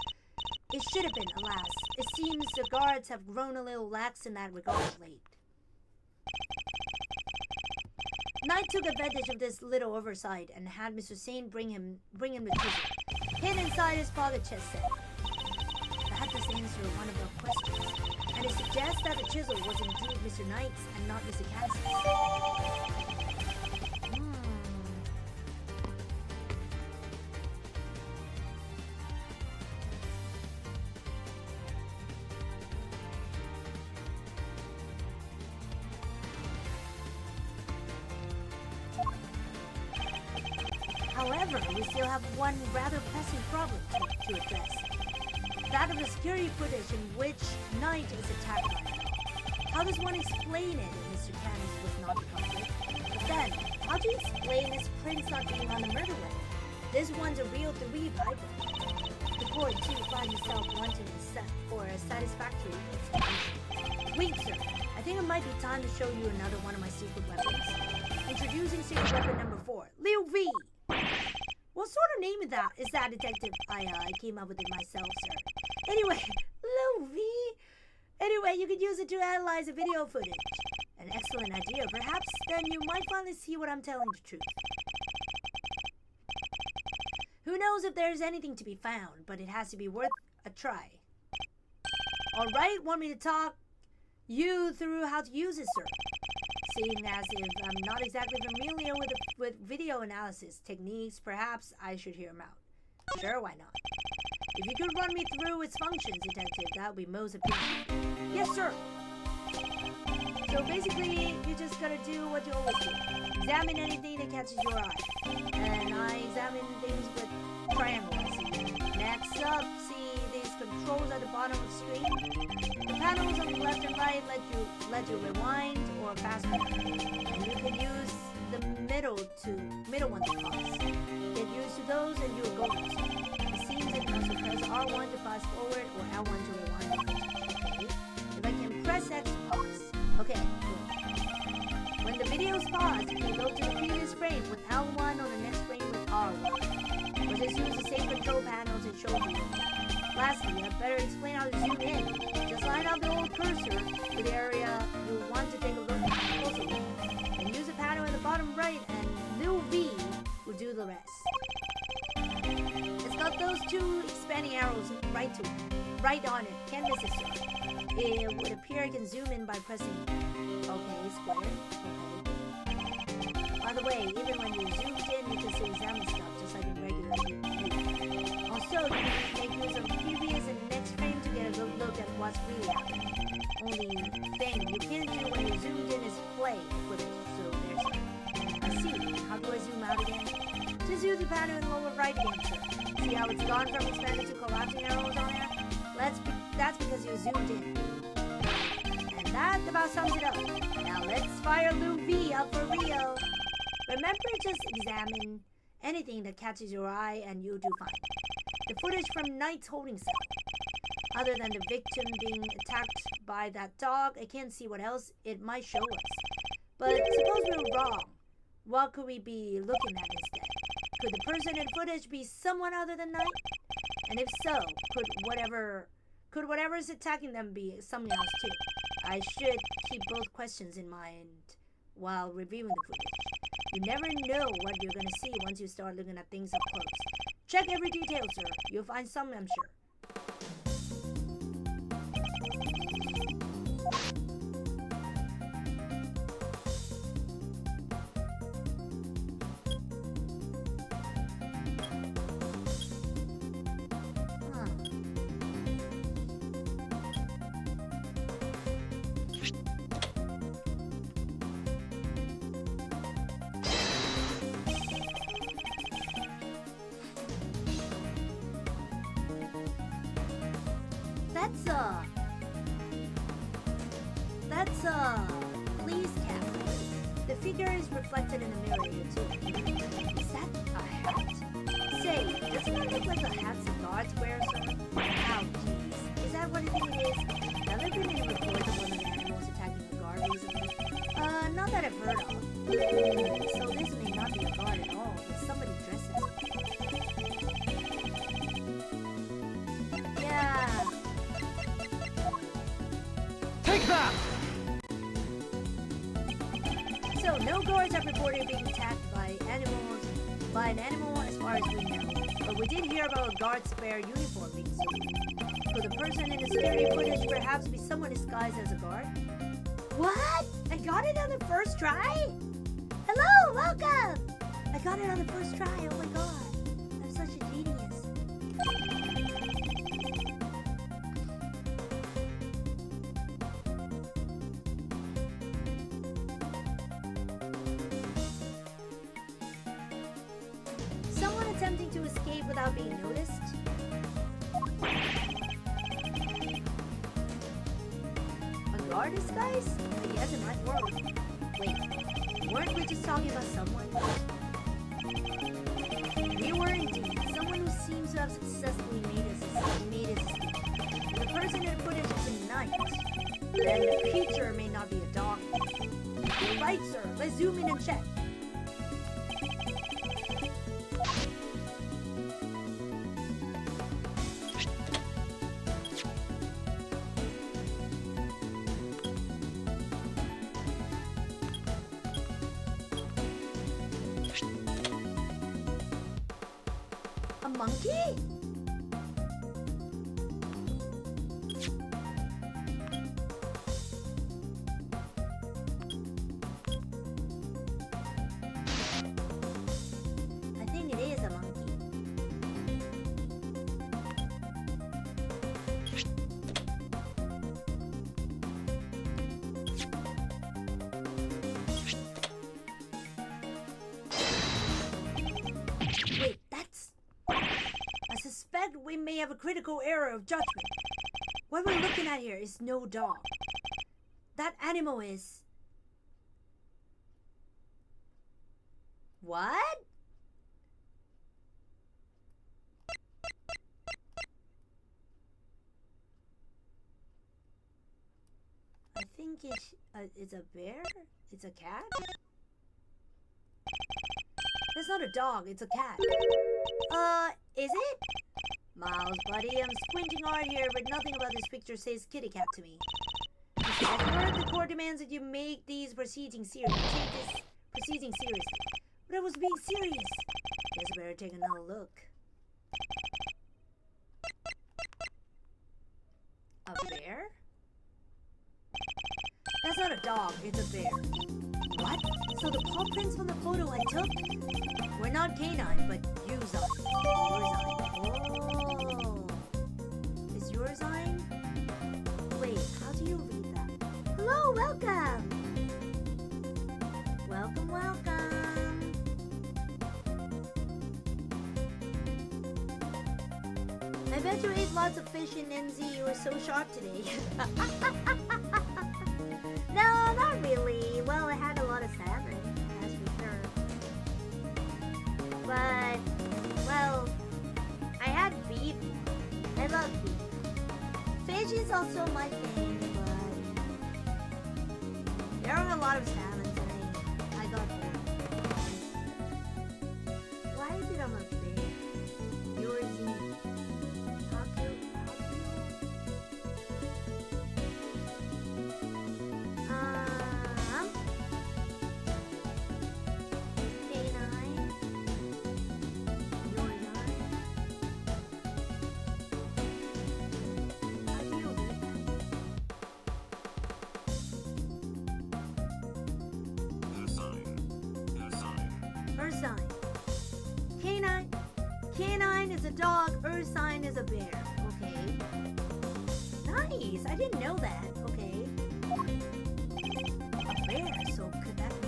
It should have been, alas. It seems the guards have grown a little lax in that regard of late. Knight took advantage of this little oversight and had Mr. Sane bring him the chisel, hid inside his father chest set. That does answer one of our questions, and it suggests that the chisel was indeed Mr. Knight's and not Mr. Cass's. However, we still have one rather pressing problem to address. That of the security footage in which Knight is attacked by him. How does one explain it if Mr. Canis was not the culprit? But then, how do you explain his prints not being on the murder weapon? This one's a real 3 piper. The court too finds itself wanting for a satisfactory explanation. Wait, sir. I think it might be time to show you another one of my secret weapons. Introducing secret weapon number 4, Liu V. What sort of name is that, detective? I came up with it myself, sir. Anyway, Liu V. Anyway, you could use it to analyze the video footage. An excellent idea. Perhaps then you might finally see what I'm telling the truth. Who knows if there's anything to be found, but it has to be worth a try. Alright, want me to talk you through how to use it, sir? Seeing as if I'm not exactly familiar with video analysis techniques, perhaps I should hear him out. Sure, why not? If you could run me through its functions, detective, that would be most appreciated. Yes, sir. So basically, you just gotta do what you always do. Examine anything that catches your eye. And I examine things with triangles. Next up, see these controls at the bottom of the screen. The panels on the left and right let you rewind or fast forward. And you can use the middle one to pause. Get used to those and you will go. It seems that you can also press R1 to fast forward or L1 to rewind. Okay. If I can press X to pause. Okay, good. When the video is paused, you can go to the previous frame with L1 or the next frame with R1. Or just use the same control panels it showed you. Lastly, I'd better explain how to zoom in. Just line up the old cursor to the area you want to take a look closer with. And use the panel in the bottom right and Liu V will do the rest. It's got those 2 expanding arrows right on it. Can't miss it, sir. It would appear I can zoom in by pressing square. Okay. By the way, even when you zoomed in, you can still examine stuff just like in regular view. Also, you can make use of previous and next frame to get a good look at what's really happening. Only thing you can't do when you zoomed in is play footage, so there's that. I see. How do I zoom out again? Just use the panel in lower right again, sir. See how it's gone from expanded to collapsing arrows on there? Let's begin. zoomed in. And that about sums it up. Now let's fire Lou V up for Rio. Remember, just examine anything that catches your eye and you'll do fine. The footage from Knight's holding cell. Other than the victim being attacked by that dog, I can't see what else it might show us. But suppose we're wrong. What could we be looking at instead? Could the person in footage be someone other than Knight? And if so, could whatever is attacking them be something else too? I should keep both questions in mind while reviewing the footage. You never know what you're gonna see once you start looking at things up close. Check every detail, sir. You'll find some, I'm sure. That's a police cap. The figure is reflected in the mirror here too. Is that a hat? Say, doesn't that look like a hat some guards wear, sir? Ow, jeez. Is that what I think it is? Have there been any reports of one of the animals attacking a guard recently? Not that I've heard of. So this may not be a guard at all, but somebody dressed as one. Yeah. Take that! So, no guards have reported being attacked by an animal as far as we know. But we did hear about a guard's spare uniform being sold. Could the person in the security footage perhaps be someone disguised as a guard? What? I got it on the first try? Hello, welcome! I got it on the first try, oh my god. I'm such a genius. Attempting to escape without being noticed. A guard disguise? Yes, it might work. Wait, weren't we just talking about someone? We were indeed. Someone who seems to have successfully made his escape. The person in the footage is a knight. Then the creature may not be a dog. You're right, sir. Let's zoom in and check. Monkey? I think it is a monkey. Wait, that's... I suspect we may have a critical error of judgment. What we're looking at here is no dog. That animal is... What? I think it's a bear? It's a cat? That's not a dog, it's a cat. Is it? Miles, buddy, I'm squinting hard here, but nothing about this picture says kitty cat to me. As the court demands that you make these proceedings serious. Take this proceeding seriously. But I was being serious. Guess I better take another look. A bear? That's not a dog, it's a bear. What? So the paw prints from the photo I took? We're not canine, but yours are. Oh. Is yours on? Wait, how do you read that? Hello, welcome! Welcome, welcome! I bet you ate lots of fish in NZ. You were so sharp today. No, not really. Well, I had a lot of salmon, that's for sure. But, well, I had beef. I love beef. Fish is also my thing, but there are a lot of salmon today. I got bored. Why is it on my face? Yours is Hoku. Canine is a dog, Ursine is a bear. Okay. Nice, I didn't know that. Okay. A bear, so could that be?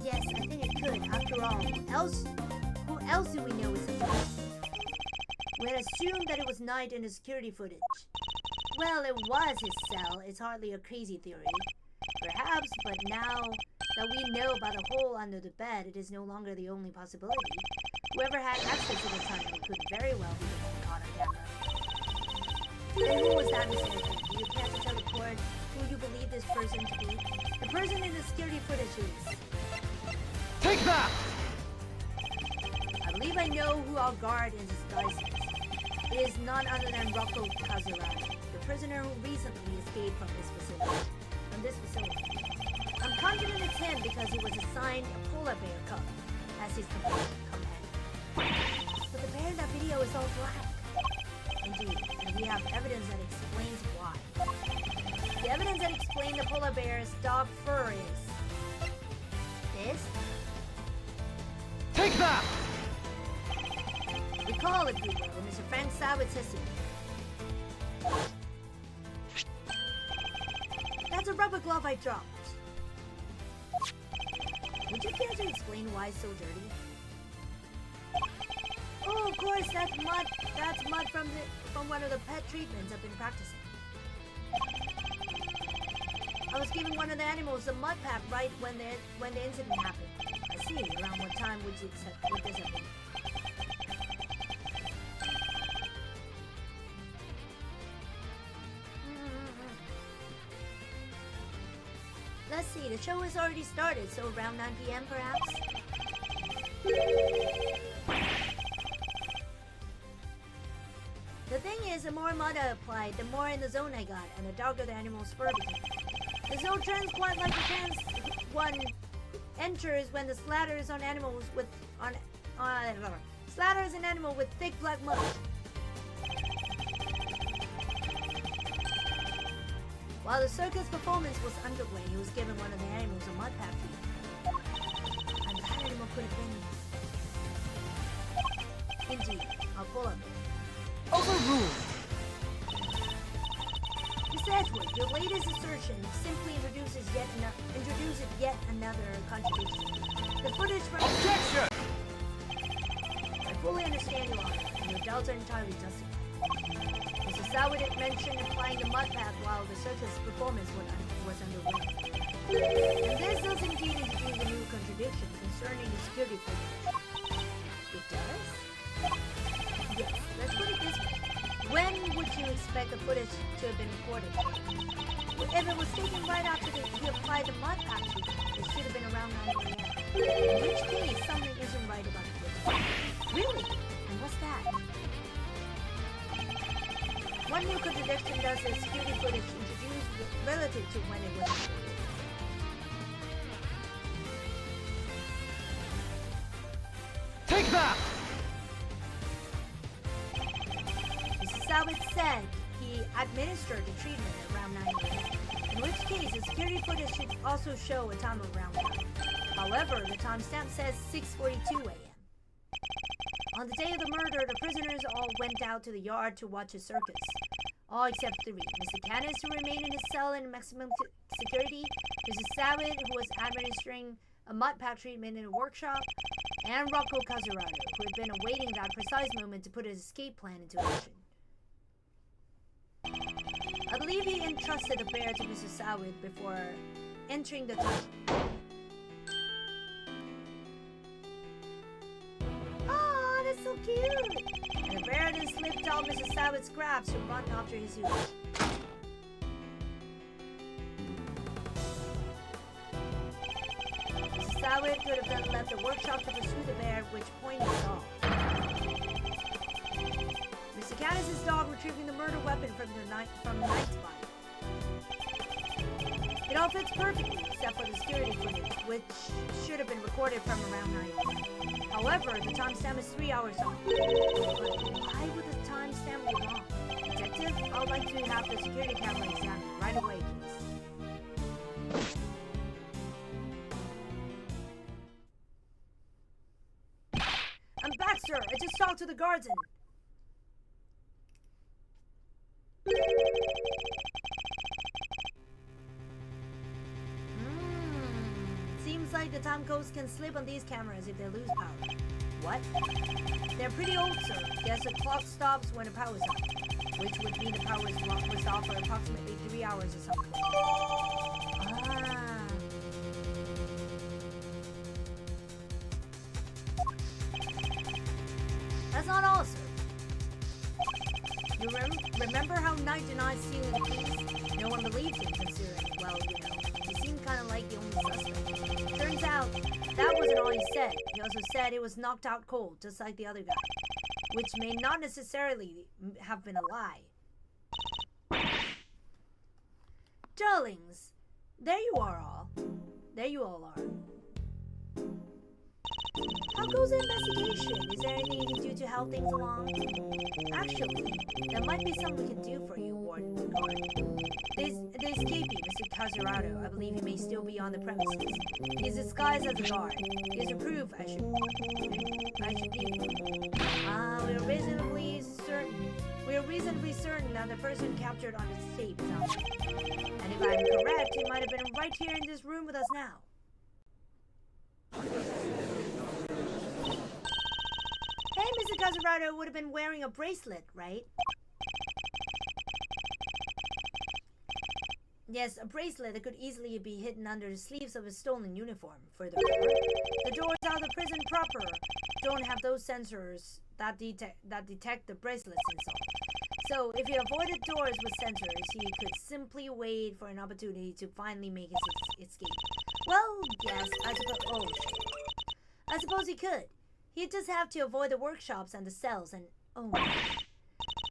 Yes, I think it could. After all, who else do we know is a bear? We had assumed that it was night in the security footage. Well, it was his cell. It's hardly a crazy theory. Perhaps, but now that we know about the hole under the bed, it is no longer the only possibility. Whoever had access to the tunnel could very well be the one caught on camera. Then who was that, Mr. Agent? Do you care to tell the court who you believe this person to be? The person in the security footage is... Take that! I believe I know who our guard in disguise is. It is none other than Rocco Kazuragi, the prisoner who recently escaped from this facility. I'm confident it's him because he was assigned a polar bear cub as his companion. But the bear in that video is all black. Indeed, and we have evidence that explains why. The evidence that explains the polar bear's dog fur is... this? Take that! Recall, if you will, Mr. Frank Sawitt's history. That's a rubber glove I dropped. Would you care to explain why it's so dirty? Oh, of course, that's mud from one of the pet treatments I've been practicing. I was giving one of the animals a mud pack right when the incident happened. I see. Around what time would this have been? Let's see, the show has already started, so around 9 p.m. perhaps? The thing is, the more mud I applied, the more in the zone I got, and the darker the animal's fur became. The zone turns quite like the trance one enters when the slathers on animals with slathers an animal with thick black mud. While the circus performance was underway, he was giving one of the animals a mud pack feed. And that animal could have been... Indeed, I'll pull up. Overruled! Mr. Edward, your latest assertion simply introduces yet another contradiction. The footage from... Objection! I fully understand, Your Honor, and your doubts are entirely justified. Mr. Sawitt mentioned applying the mud pack while the circus performance was underway. And this does indeed introduce a new contradiction concerning the security footage. It does? Yes, let's put it this way. When would you expect the footage to have been recorded? If it was taken right after he applied the mud pack, it should have been around 9 a.m. In which case, something isn't right about the footage. Really? And what's that? One new contradiction does the security footage introduced relative to when it was recorded. Take that! Mr. Sawitt said he administered the treatment at around 9 a.m. In which case, the security footage should also show a time of around 9. However, the timestamp says 6:42 a.m. On the day of the murder, the prisoners all went out to the yard to watch a circus. All except 3. Mr. Canis, who remained in his cell in maximum security, Mr. Sawitt, who was administering a mud pack treatment in a workshop, and Rocco Kazurado, who had been awaiting that precise moment to put his escape plan into action. I believe he entrusted the bear to Mr. Sawid before entering the tunnel. Oh, that's so cute! And the bear then slipped out Mr. Sawid's grabs to run after his youth. Mr. Sawid could have then left the workshop to pursue the bear, at which point he saw Mr. Caddis's dog retrieving the murder weapon from the knight's body. It all fits perfectly, except for the security footage, which should have been recorded from around 9 a.m. However, the timestamp is 3 hours off. But why would the timestamp be wrong? Detective, I would like to have the security camera examined right away, please. I'm back, sir. I just talked to the guards and... Seems like the time codes can slip on these cameras if they lose power. What? They're pretty old, sir. Guess the clock stops when the power's off, which would mean the power was off for approximately 3 hours or something. Ah. That's not all, sir. You remember how Knight denied stealing the keys? No one believed him, considering, well, you know, he seemed kind of like the only suspect. Turns out, that wasn't all he said. He also said he was knocked out cold, just like the other guy, which may not necessarily have been a lie. Darlings, there you are all. There you all are. How goes the investigation? Is there anything you can do to help things along? Actually, there might be something we can do for you, Warden Guard. The escapee, Mr. Kazurado, I believe he may still be on the premises. He is disguised as a guard. He is a proof I should need. We are reasonably certain that the person captured on this tape is out there. And if I'm correct, he might have been right here in this room with us now. Hey, Mr. Kazurado would have been wearing a bracelet, right? Yes, a bracelet that could easily be hidden under the sleeves of a stolen uniform. Furthermore, the doors out of the prison proper don't have those sensors that detect the bracelet's insult. So, if he avoided doors with sensors, he could simply wait for an opportunity to finally make his escape. Well, yes, I suppose he could. He'd just have to avoid the workshops and the cells and... Oh my...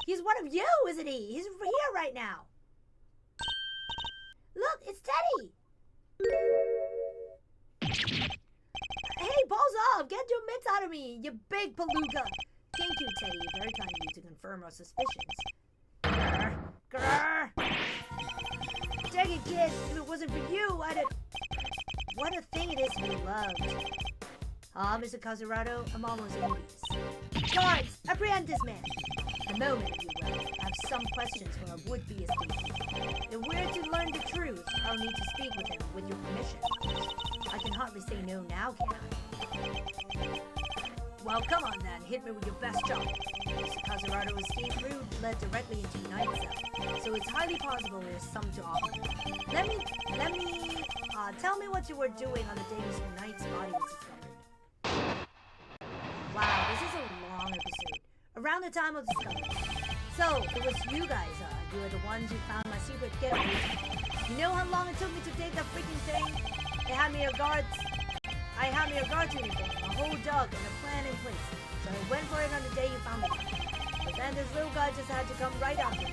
He's one of you, isn't he? He's here right now. Look, it's Teddy! Hey, balls off! Get your mitts out of me, you big beluga! Thank you, Teddy. Very kind of you to confirm our suspicions. Grr! Grr! Dang it, kid! If it wasn't for you, I'd have... What a thing it is to be loved. Mr. Kazurado, I'm almost in peace. Guards, apprehend this man! A moment, if you will. I have some questions for our would-be escapee. If we're to learn the truth, I'll need to speak with him, with your permission, of course. I can hardly say no now, can I? Well, come on then, hit me with your best shot. Mr. Kazurado's escape route led directly into Knight's cell, so it's highly possible there's some to offer. Tell me what you were doing on the day Mr. Knight's body was discovered. Wow, this is a long episode. Around the time of discovery. So, it was you guys, you were the ones who found my secret getaway. You know how long it took me to take that freaking thing? I had me a guard's uniform, a whole dog, and a plan in place. So I went for it on the day you found me. But then this little guy just had to come right after me.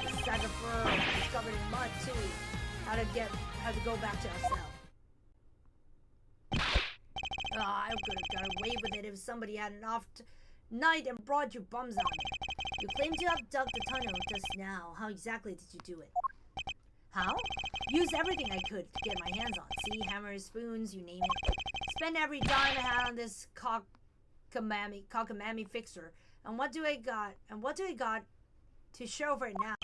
This sack of fur was covered in mud, too. Had to go back to our cell. I could have got away with it if somebody had an off night and brought your bums out there. You claim to have dug the tunnel just now. How exactly did you do it? How? Used everything I could to get my hands on. See, hammers, spoons, you name it. Spent every dime I had on this cockamamie fixer. And what do I got to show for it now?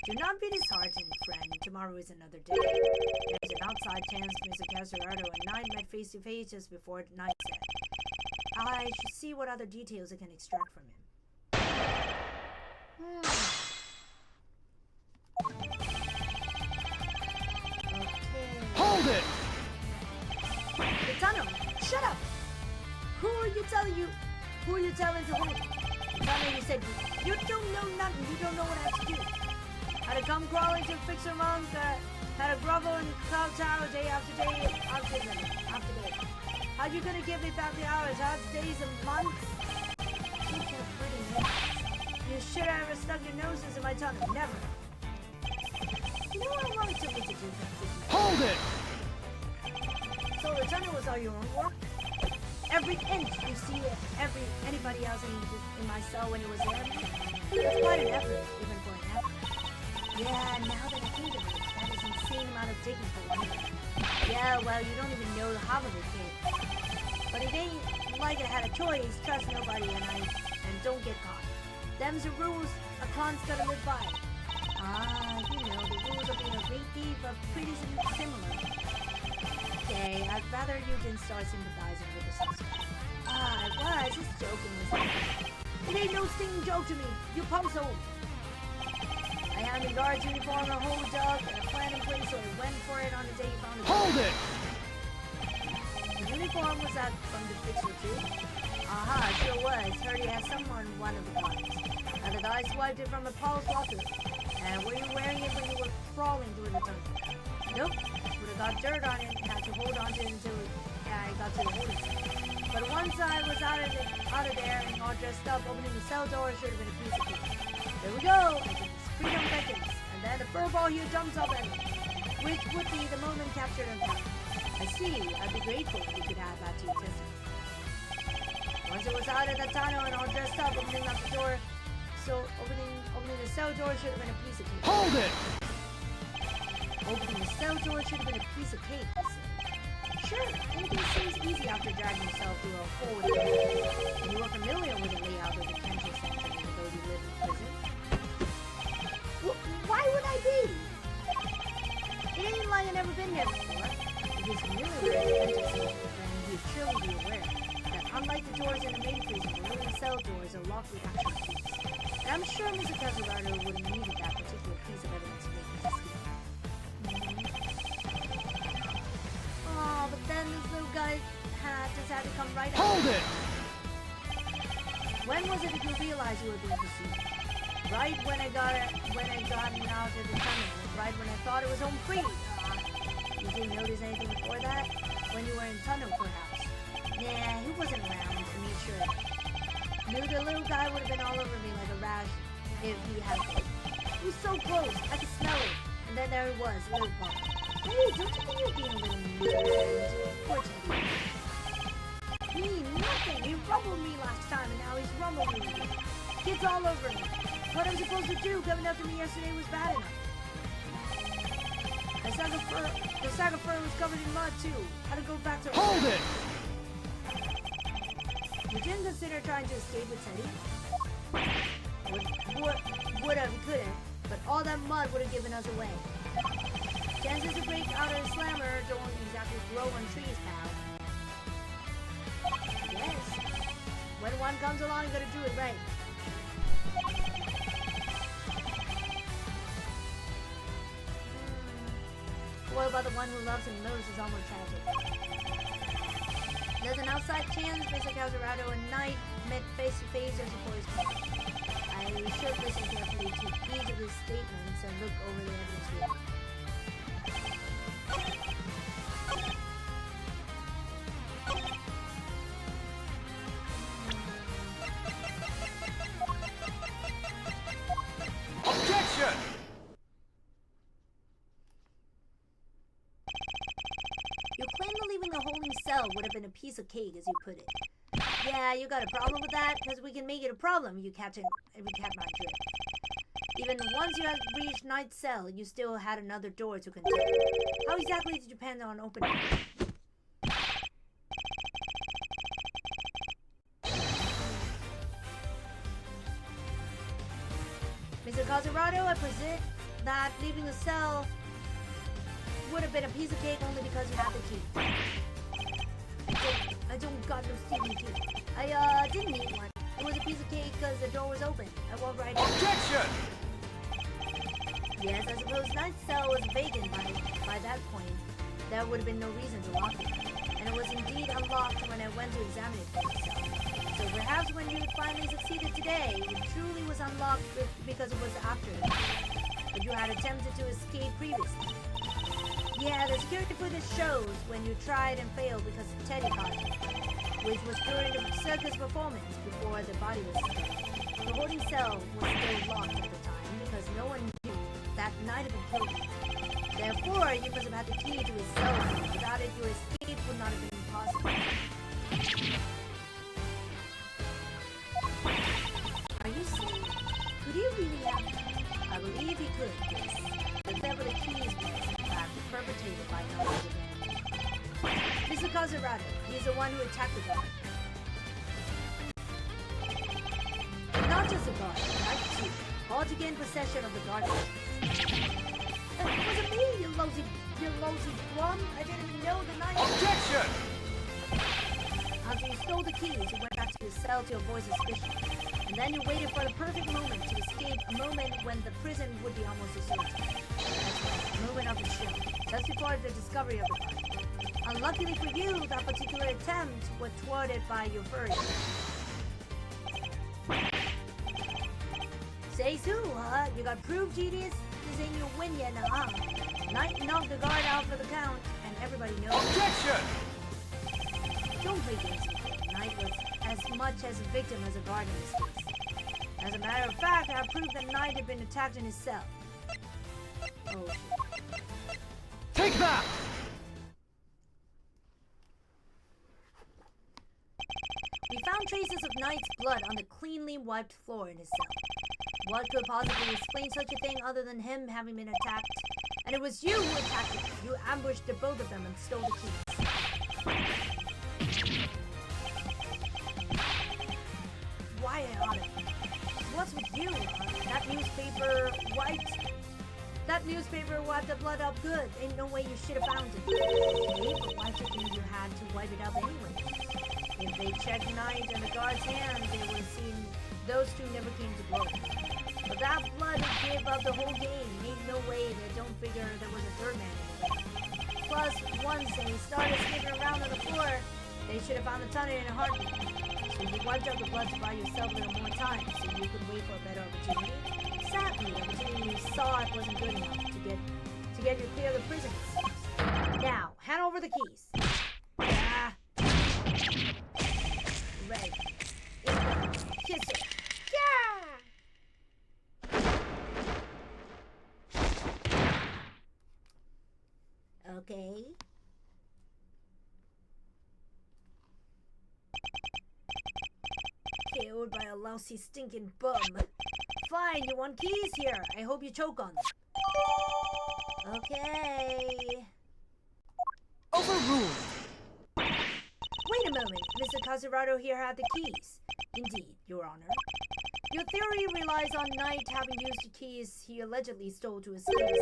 Do not be disheartened, friend. Tomorrow is another day. There's an outside chance Mr. Casarado and Knight met face to face just before night set. I should see what other details I can extract from him. Okay. Hold it! The tunnel! Shut up! Who are you telling to hold it? Tunnel, you said you don't know nothing. You don't know what I have to do. Had to come crawling to fix her monk. Had to grovel in cloud tower day after day after day. How you gonna give me back the hours, days and months? You can't pretty names. You should have ever stuck your noses in my tunnel. Never. You know how long it took me to do that? Hold it! So the tunnel was all your own work? Every inch you see anybody else in my cell when it was there? It's quite an effort, even for an effort. Yeah, now that I think of it, that is an insane amount of digging for one thing. Yeah, well, you don't even know the half of it, kid. But it ain't like I had a choice. Trust nobody and don't get caught. Them's the rules a con's gotta live by. You know, the rules of being a great thief are pretty similar. Okay, I'd rather you didn't start sympathizing with the suspect. I was just joking with you. It ain't no stinging joke to me, you pumpsoul. I had a guard's uniform, a whole dog, and a plan in place, so I went for it on the day you found it. Hold it! The uniform was that from the fixer too? Sure was. Heard he had someone one of the guys. And the guy swiped it from a Paul's locker. And were you wearing it when you were crawling through the tunnel? Nope. Would have got dirt on it and had to hold on to it until I got to the holding cell. But once I was out of there and all dressed up, opening the cell door should have been a piece of cake. There we go. I think freedom beckons. And then the furball here jumps up at me, which would be the moment captured and found. I see. I'd be grateful if you could add that to your testimony. Once it was out of the tunnel and all dressed up, opening up the door, so opening the cell door should have been a piece of cake. Hold it! Opening the cell door should have been a piece of cake, he said. Sure, anything seems easy after dragging yourself through a hole in the wall. And you are familiar with the layout of the detention center even though you live in prison. Why would I be? It ain't like I've never been there before. If he's familiar with the detention center, then he'd surely be aware that unlike the doors in the main prison, the little cell doors are locked with action keys. And I'm sure Mr. Casarado would have needed that particular piece of evidence to make his escape. Oh, but then this little guy just had to come right out. Hold it! When was it that you realized you were being pursued? Right when I got out of the tunnel. Right when I thought it was home free. You didn't notice anything before that? When you were in tunnel, perhaps? Nah, he wasn't around to make sure. Knew the little guy would have been all over me like a rash if he had been. He was so close, I could smell it. And then there he was, little Paul. Hey, don't you think you're being a little mean to your friend? Poor Teddy. Me, nothing. He rumbled me last time and now he's rumbling me again. Kids all over me. What I'm supposed to do coming up to me yesterday was bad enough. The sack of fur was covered in mud too. Had to go back to... Hold it! You didn't consider trying to escape with Teddy? Would have, could have, but all that mud would have given us away. Chances to break out of the slammer don't exactly grow on trees, pal. Yes. When one comes along, you gotta do it right. Boy, about the one who loves him most is almost tragic. There's an outside chance Mr. Casarado and Knight met face to face just before his call. I should listen carefully to each of his statements and look over the evidence with him. Objection! You claim that leaving the holding cell would have been a piece of cake, as you put it. Yeah, you got a problem with that? Because we can make it a problem, if you catch my drift. Even once you had reached Knight's cell, you still had another door to contend. How exactly did you plan on opening it? Mr. Casarado, I present that leaving the cell would have been a piece of cake only because you had the key. I don't got no stealing key. I didn't need one. It was a piece of cake because the door was open. I walked right in. Objection! Yes, I suppose Knight's cell was vacant by that point. There would have been no reason to lock it. And it was indeed unlocked when I went to examine it for myself. So perhaps when you finally succeeded today, it truly was unlocked because it was after it. But you had attempted to escape previously. Yeah, the security footage shows when you tried and failed because of Teddy caught you, which was during the circus performance before the body was stolen. The holding cell was still locked at the time because no one knew that Knight had been killed. Therefore, you must have had the key to his cell. Without it, your escape would not have been possible. Are you saying? Could he really have? I believe he could, yes. The theft of the keys was, in fact, perpetrated by Knight. Mr. Cazerato, he's the one who attacked the guard. Not just the guard, Knight too. All to gain possession of the guard. It wasn't me, you lousy glum. I didn't even know the Knight. Objection! After you stole the keys, you went back to your cell to avoid suspicion. And then you waited for the perfect moment to escape, a moment when the prison would be almost deserted. That's right, the moment of the show, just before the discovery of the body. Unluckily for you, that particular attempt was thwarted by your furry. Says who, huh? You got proof, genius? This ain't your win yet, huh? Knight knocked the guard out for the count, and everybody knows. Objection! Don't play games with him. Knight was as much as a victim as a guard in this case. As a matter of fact, I have proof that Knight had been attacked in his cell. Oh. Take that! We found traces of Knight's blood on the cleanly wiped floor in his cell. What could possibly explain such a thing other than him having been attacked? And it was you who attacked him. You ambushed the both of them and stole the keys. Why on it? What's with you? That newspaper wiped the blood up good. Ain't no way you should have found it. Okay, but why did you had to wipe it up anyway? If they checked Knight and the guard's hands, they would have seen those two never came to blows. But that blood gave up the whole game. Ain't no way they don't figure there was a third man in the game. Plus, once they started skipping around on the floor, they should have found the tunnel in a heartbeat. So you wiped out the blood to buy yourself a little more time, so you could wait for a better opportunity. Sadly, the opportunity you saw it wasn't good enough to get you clear of the prison. Now, hand over the keys. Ah. Right. Kiss it. Yeah! Okay. Killed by a lousy stinking bum. Fine, you want keys here. I hope you choke on them. Okay. Overruled. Wait a moment. Mr. Cazerato here had the keys. Indeed, Your Honor. Your theory relies on Knight having used the keys he allegedly stole to escape his cell.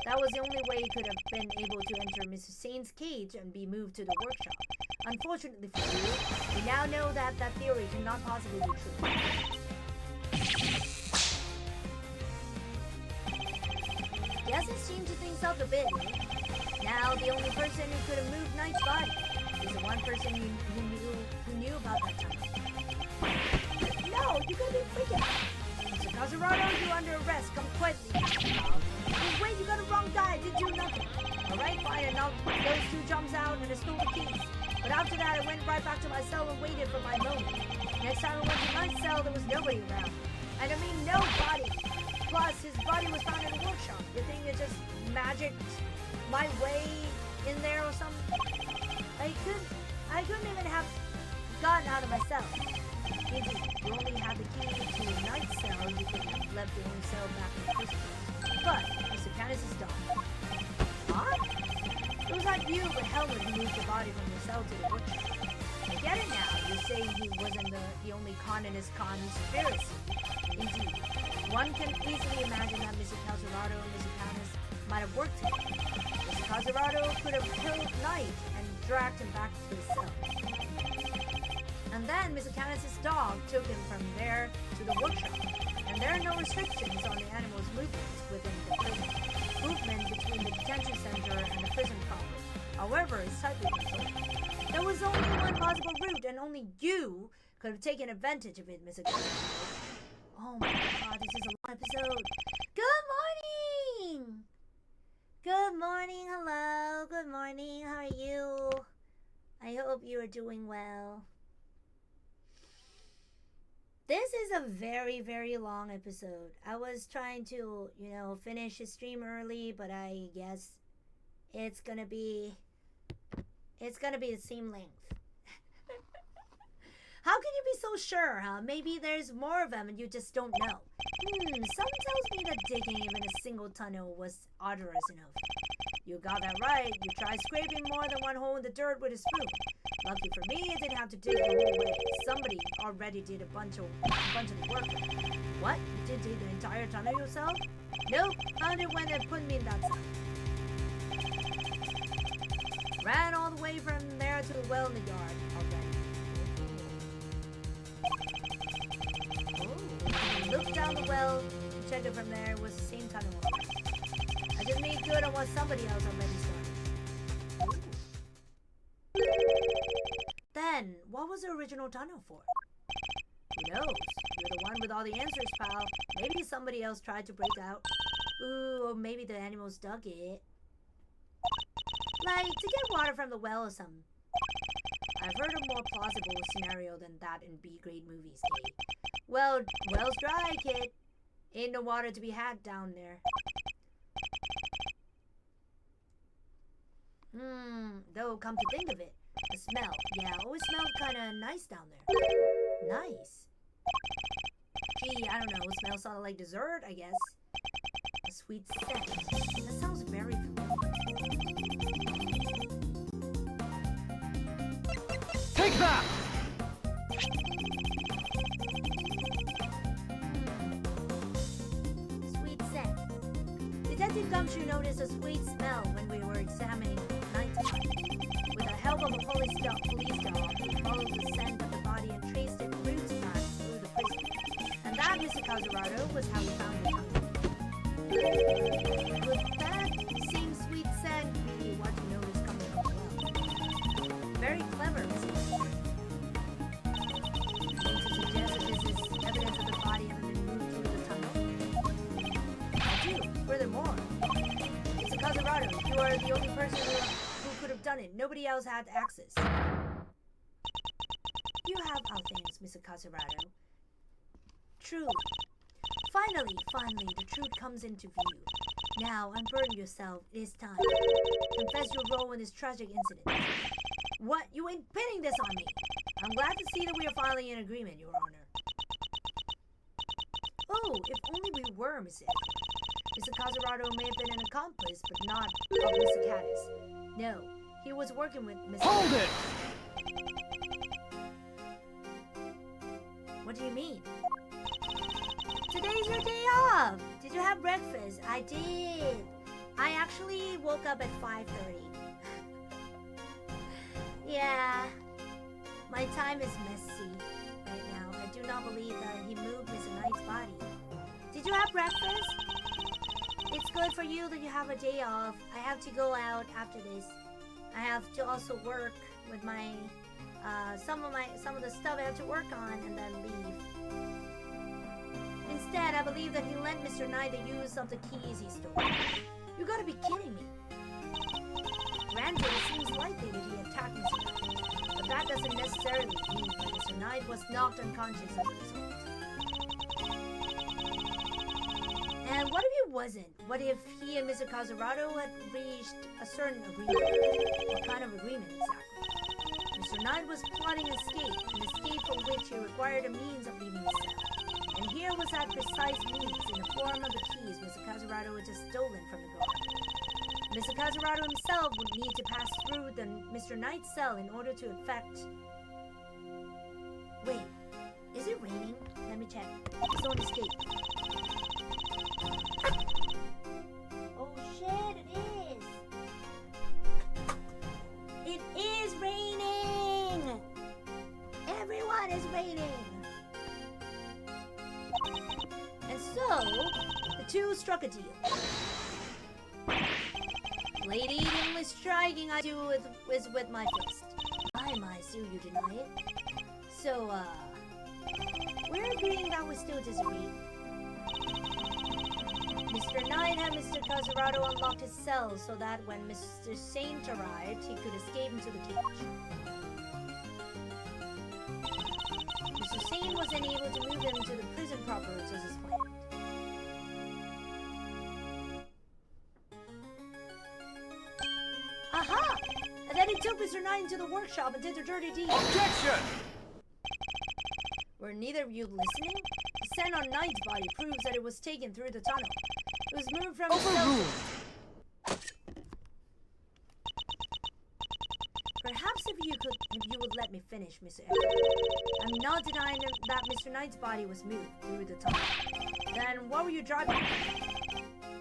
That was the only way he could have been able to enter Mr. Sane's cage and be moved to the workshop. Unfortunately for you, we now know that that theory cannot possibly be true. Guess it seemed to things up a bit, eh? Now the only person who could have moved Knight's body is the one person who knew about that time. No, you gotta be freaking out. Mr. Cazerato, you're under arrest. Come quietly. Wait, you got the wrong guy. Did do nothing. Alright, fine, and now those two jumps out and I stole the keys. But after that, I went right back to my cell and waited for my moment. Next time I went to my cell, there was nobody around. And I mean nobody. Plus, his body was found in the workshop. You think it just magicked my way in there or something? I couldn't even have gotten out of my cell. Indeed, you only had the key to your Knight's cell. You could have left your own cell back in the prison. But Mr. Canis is done. What? It was not you, but Helmut, who moved the body from your cell to the workshop. get it now. You're saying he wasn't the only con in his conspiracy. Indeed, one can easily imagine that Mr. Calzerado and Mr. Canis might have worked together. Mr. Calzerado could have killed Knight and dragged him back to his cell. And then Mr. Canis' dog took him from there to the workshop. And there are no restrictions on the animal's movements within the prison. Movement between the detention center and the prison proper, however, is tightly controlled. There was only one possible route, and only you could have taken advantage of it, Mr. Calzerado. Oh my god, this is a long episode. Good morning! Good morning, hello, good morning, how are you? I hope you are doing well. This is a very, very long episode. I was trying to, finish the stream early, but I guess it's gonna be the same length. How can you be so sure, huh? Maybe there's more of them and you just don't know. Some tells me that digging even a single tunnel was arduous enough. You got that right. You tried scraping more than one hole in the dirt with a spoon. Lucky for me, I didn't have to dig the whole way. Somebody already did a bunch of the work. What? You did dig the entire tunnel yourself? Nope. Found it when they put me in that cell. Ran all the way from there to the well in the yard already. Oh. Looked down the well and checked it from there. It was the same tunnel. I just made good on what somebody else already started. Then, what was the original tunnel for? Who knows? You're the one with all the answers, pal. Maybe somebody else tried to break out. Ooh, or maybe the animals dug it. Like, to get water from the well or something. I've heard a more plausible scenario than that in B-grade movies, Dave. Well, well's dry, kid. Ain't no water to be had down there. Though, come to think of it, the smell. Yeah, always smelled kinda nice down there. Nice. Gee, I don't know, smells sort of like dessert, I guess. A sweet scent. That sounds very familiar. Take that! Sweet scent. Detective Gumshoe noticed a sweet smell when we were examining nighttime. With the help of a police dog, he followed the scent of the body and traced its roots back through the prison. And that, Mr. Calzerado, was how we found the tunnel. Would that same sweet scent be what you noticed coming from the well? Very clever, Mr. To suggest that this is evidence of the body having been moved through the tunnel? I do. Furthermore, Mr. Calzerado, you are the only person who could have done it. Nobody else had access. You have our thanks, Mr. Calzerado. Truly. Finally, the truth comes into view. Now, unburden yourself. It is time. Confess your role in this tragic incident. What? You ain't pinning this on me. I'm glad to see that we are finally in agreement, Your Honor. Oh, if only we were, Miss Ed. Mr. Calzerado may have been an accomplice, but not of Mr. Caddis. No, he was working with Mr. Hold it! What do you mean? Today's your day off! Did you have breakfast? I did. I actually woke up at 5:30. Yeah, my time is messy right now. I do not believe that he moved Mr. Knight's body. Did you have breakfast? It's good for you that you have a day off. I have to go out after this. I have to also work with my some of the stuff I have to work on and then leave. Instead, I believe that he lent Mr. Knight the use of the keys he stole. You gotta be kidding me. Granted, it seems likely that he attacked Mr. Knight, but that doesn't necessarily mean that Mr. Knight was knocked unconscious as a result. And what if he wasn't? What if he and Mr. Calzerado had reached a certain agreement? What kind of agreement exactly? Mr. Knight was plotting escape, an escape for which he required a means of leaving the cell. And here was that precise means in the form of the keys Mr. Calzerado had just stolen from the guard. Mr. Calzerado himself would need to pass through the Mr. Knight's cell in order to effect Wait, is it raining? Let me check. Zone escape. Oh shit, it is! It is raining! Everyone is raining! And so, the two struck a deal. Lady eating striking I do with my fist. I sue you deny it. So, we're agreeing that we still disagree. Mr. Knight had Mr. Kazurado unlock his cell so that when Mr. Saint arrived, he could escape into the cage. Mr. Saint was then able to move him to the prison proper as is planned. Aha! And then he took Mr. Knight into the workshop and did the dirty deed. Objection! Were neither of you listening? The scent on Knight's body proves that it was taken through the tunnel. It was moved from his cell. Perhaps if you would let me finish, Mr. Edward. I'm not denying that Mr. Knight's body was moved through the tunnel. Then what were you driving at?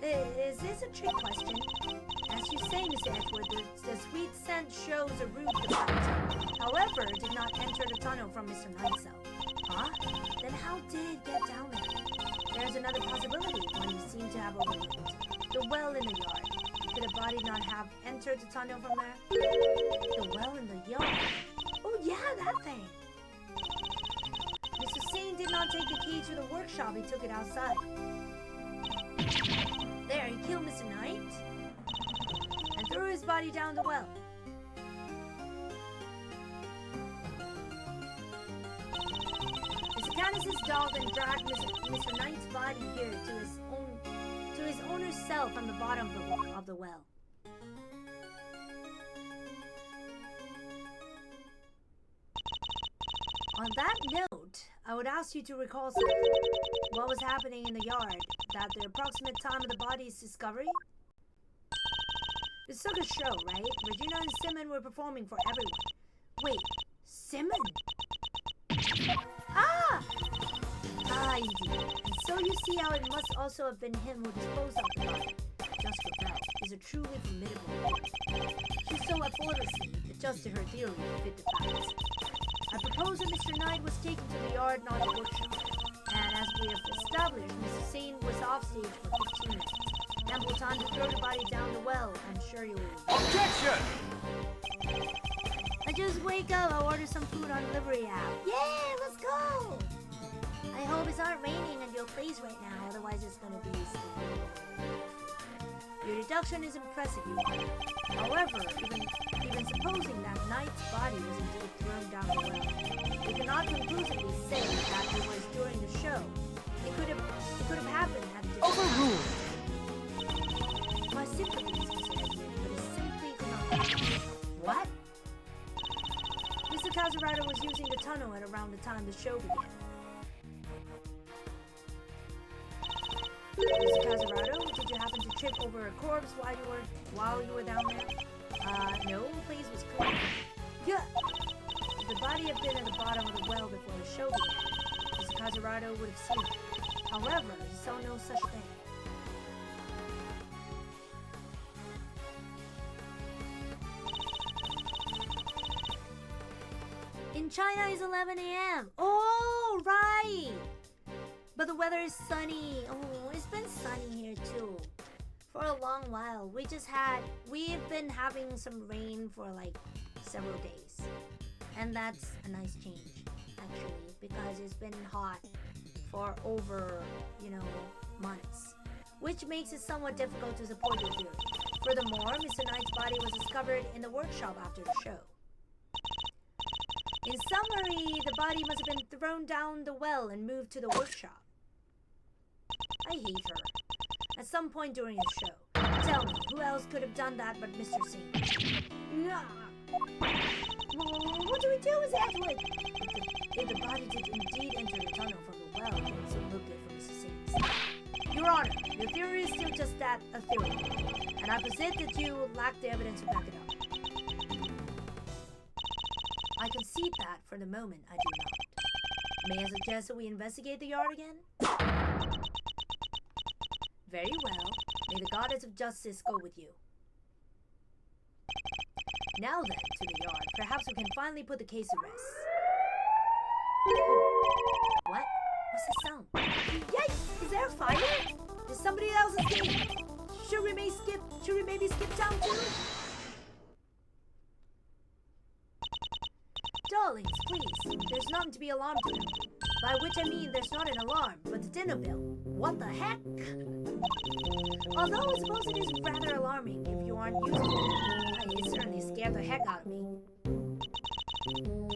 Is this a trick question? As you say, Mr. Edward, the sweet scent shows a route to the tunnel. However, it did not enter the tunnel from Mr. Knight's cell. Huh? Then how did it get down there? There's another possibility, one you seem to have overlooked. The well in the yard. Could a body not have entered the tunnel from there? The well in the yard? Oh yeah, that thing! Mr. Saint did not take the key to the workshop, he took it outside. There, he killed Mr. Knight and threw his body down the well. Mr. Canis' dog then dragged Mr. Knight's body here to his owner's cell from the bottom of the well. On that note, I would ask you to recall something. What was happening in the yard? That the approximate time of the body's discovery? It's such a show, right? Regina and Simon were performing for everyone. Wait, Simon? Ah! Idiot. And so you see how it must also have been him who disposed of the body. Just for Bell is a truly formidable woman. She so effortlessly adjusted her theory to fit the facts. I propose that Mr. Knight was taken to the yard, not the workshop. And as we have established, Mr. Saint was offstage for 15 minutes. Ample time to throw the body down the well. I'm sure you will. Objection! I just wake up, I order some food on delivery app. Yeah, let's go! I hope it's not raining at your place right now, otherwise it's gonna be stupid. Your deduction is impressive, you know. However, even supposing that Knight's body was indeed thrown down the well, we cannot conclusively say that it was during the show. It could have happened at a different Overruled! time. My sympathies, Mr. Edward, but it simply could not happen. What? Mr. Kazurado was using the tunnel at around the time the show began. Mr. Kazurado, did you happen to trip over a corpse while you were down there? No, the place was clean. Yeah. If the body had been at the bottom of the well before the show began, Mr. Kazurado would have seen it. However, he saw no such thing. In China, it's 11 a.m. Oh, right! But the weather is sunny. Oh, it's been sunny here too. For a long while. We've been having some rain for like several days. And that's a nice change, actually, because it's been hot for over, months. Which makes it somewhat difficult to support your theory. Furthermore, Mr. Knight's body was discovered in the workshop after the show. In summary, the body must have been thrown down the well and moved to the workshop. I hate her. At some point during the show. Tell me, who else could have done that but Mr. Saint? What do we do, Miss Edward? If the body did indeed enter the tunnel from the well, it would look good for Mr. Saint. Your Honor, your theory is still just that, a theory. And I posit that you lack the evidence to back it up. I concede that, for the moment, I do not. May I suggest that we investigate the yard again? Very well. May the goddess of justice go with you. Now then, to the yard. Perhaps we can finally put the case to rest. What? What's that sound? Yikes! Is there a fire? Is somebody else escaping? Should we maybe skip town too? Darlings, please. There's nothing to be alarmed about. By which I mean there's not an alarm, but the dinner bell. What the heck? Although I suppose it is rather alarming if you aren't used to it. It certainly scared the heck out of me.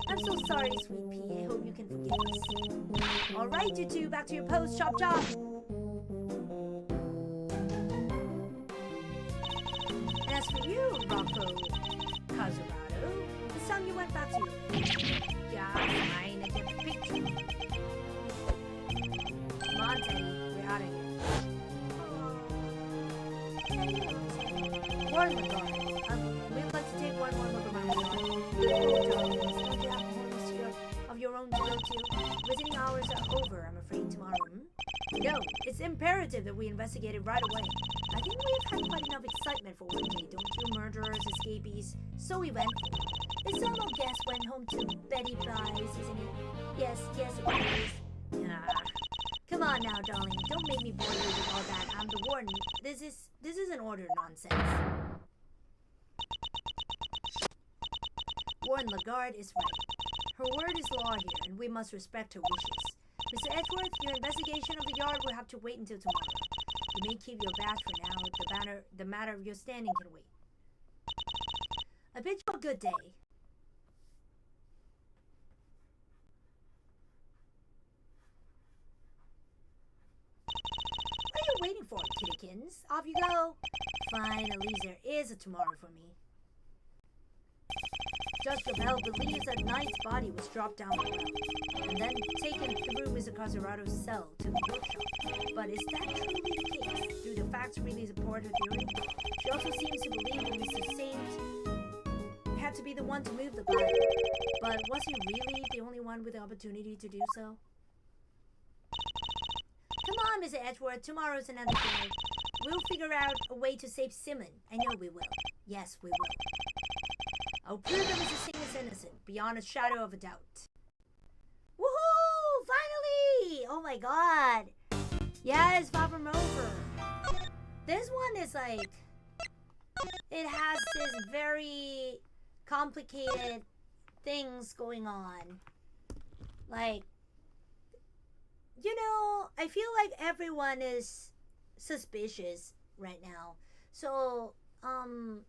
I'm so sorry, sweet pea. I hope you can forgive us. Alright, you two, back to your post. Chop chop! As for you, Rocco Kazurado, it's time you went back to your room. Yeah, fine, I get the picture. Come on, Teddy, we're out of here. Warn the guard. We'd like to take one more look around the yard. Don't you have homes of your own to go to? Visiting hours are over, I'm afraid, tomorrow. No, it's imperative that we investigate it right away. I think we've had quite enough excitement for one day, don't you? Murderers, escapees, so eventful. The solo guest went home to Betty Flies, isn't it? Yes, it is. Come on now, darling. Don't make me bore you with all that. I'm the warden. This isn't order nonsense. Warden Lagarde is right. Her word is law here, and we must respect her wishes. Mr. Edgeworth, your investigation of the yard will have to wait until tomorrow. You may keep your badge for now. The matter of your standing can wait. I bid you a good day. What are you waiting for, kittykins? Off you go. Fine, at least there is a tomorrow for me. Judge Gabel believes that Knight's body was dropped down the well, and then taken through Mr. Caserado's cell to the workshop. But is that truly the case? Do the facts really support her theory? She also seems to believe that Mr. Saint had to be the one to move the body. But was he really the only one with the opportunity to do so? Come on, Mr. Edgeworth, tomorrow's another day. We'll figure out a way to save Simon. I know we will. Yes, we will. I'll prove that Mr. Singh is innocent, beyond a shadow of a doubt. Woohoo! Finally! Oh my god. Yeah, it's far from over. This one is like... It has this very complicated things going on. Like... You know, I feel like everyone is suspicious right now. So,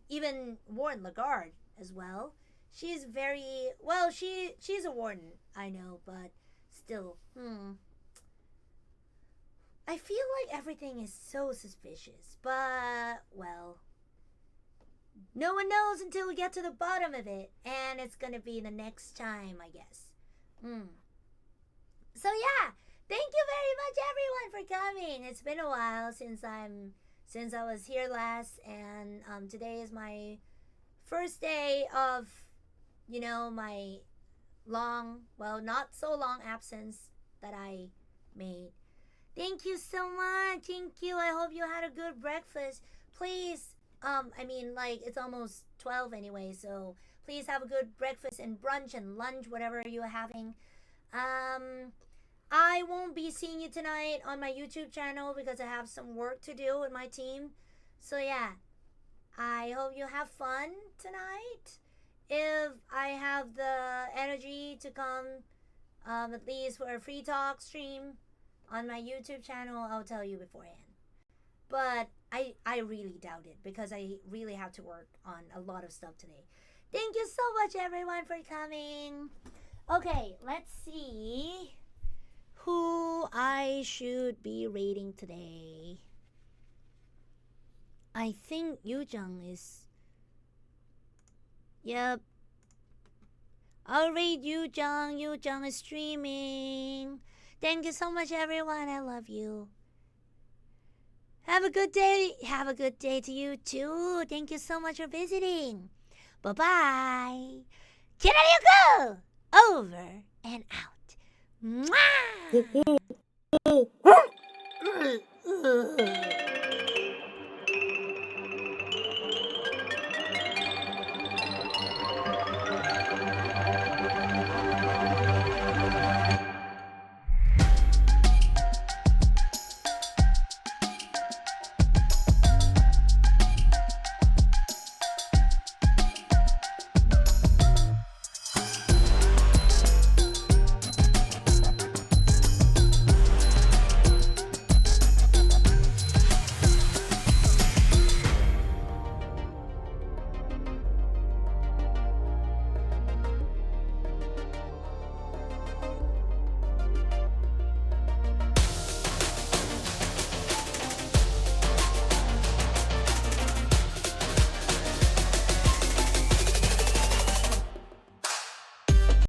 even Warden Lagarde as well. She's very... Well, she's a warden, I know, but still, I feel like everything is so suspicious, but, well, no one knows until we get to the bottom of it, and it's gonna be the next time, I guess. So yeah, thank you very much everyone for coming. It's been a while since I was here last, and today is my first day of, you know, my long, well, not so long absence that I made. Thank you so much. Thank you. I hope you had a good breakfast. Please, I mean, like, it's almost 12 anyway, so please have a good breakfast and brunch and lunch, whatever you're having. I won't be seeing you tonight on my YouTube channel because I have some work to do with my team. So yeah, I hope you have fun tonight. If I have the energy to come, at least for a free talk stream on my YouTube channel, I'll tell you beforehand. But I really doubt it because I really have to work on a lot of stuff today. Thank you so much everyone for coming. Okay, let's see who I should be rating today. I think Yujang is... Yep. I'll rate Yujang. Yujang is streaming. Thank you so much everyone. I love you. Have a good day. Have a good day to you too. Thank you so much for visiting. Bye-bye. Kiraryoku! Over and out. Mwah!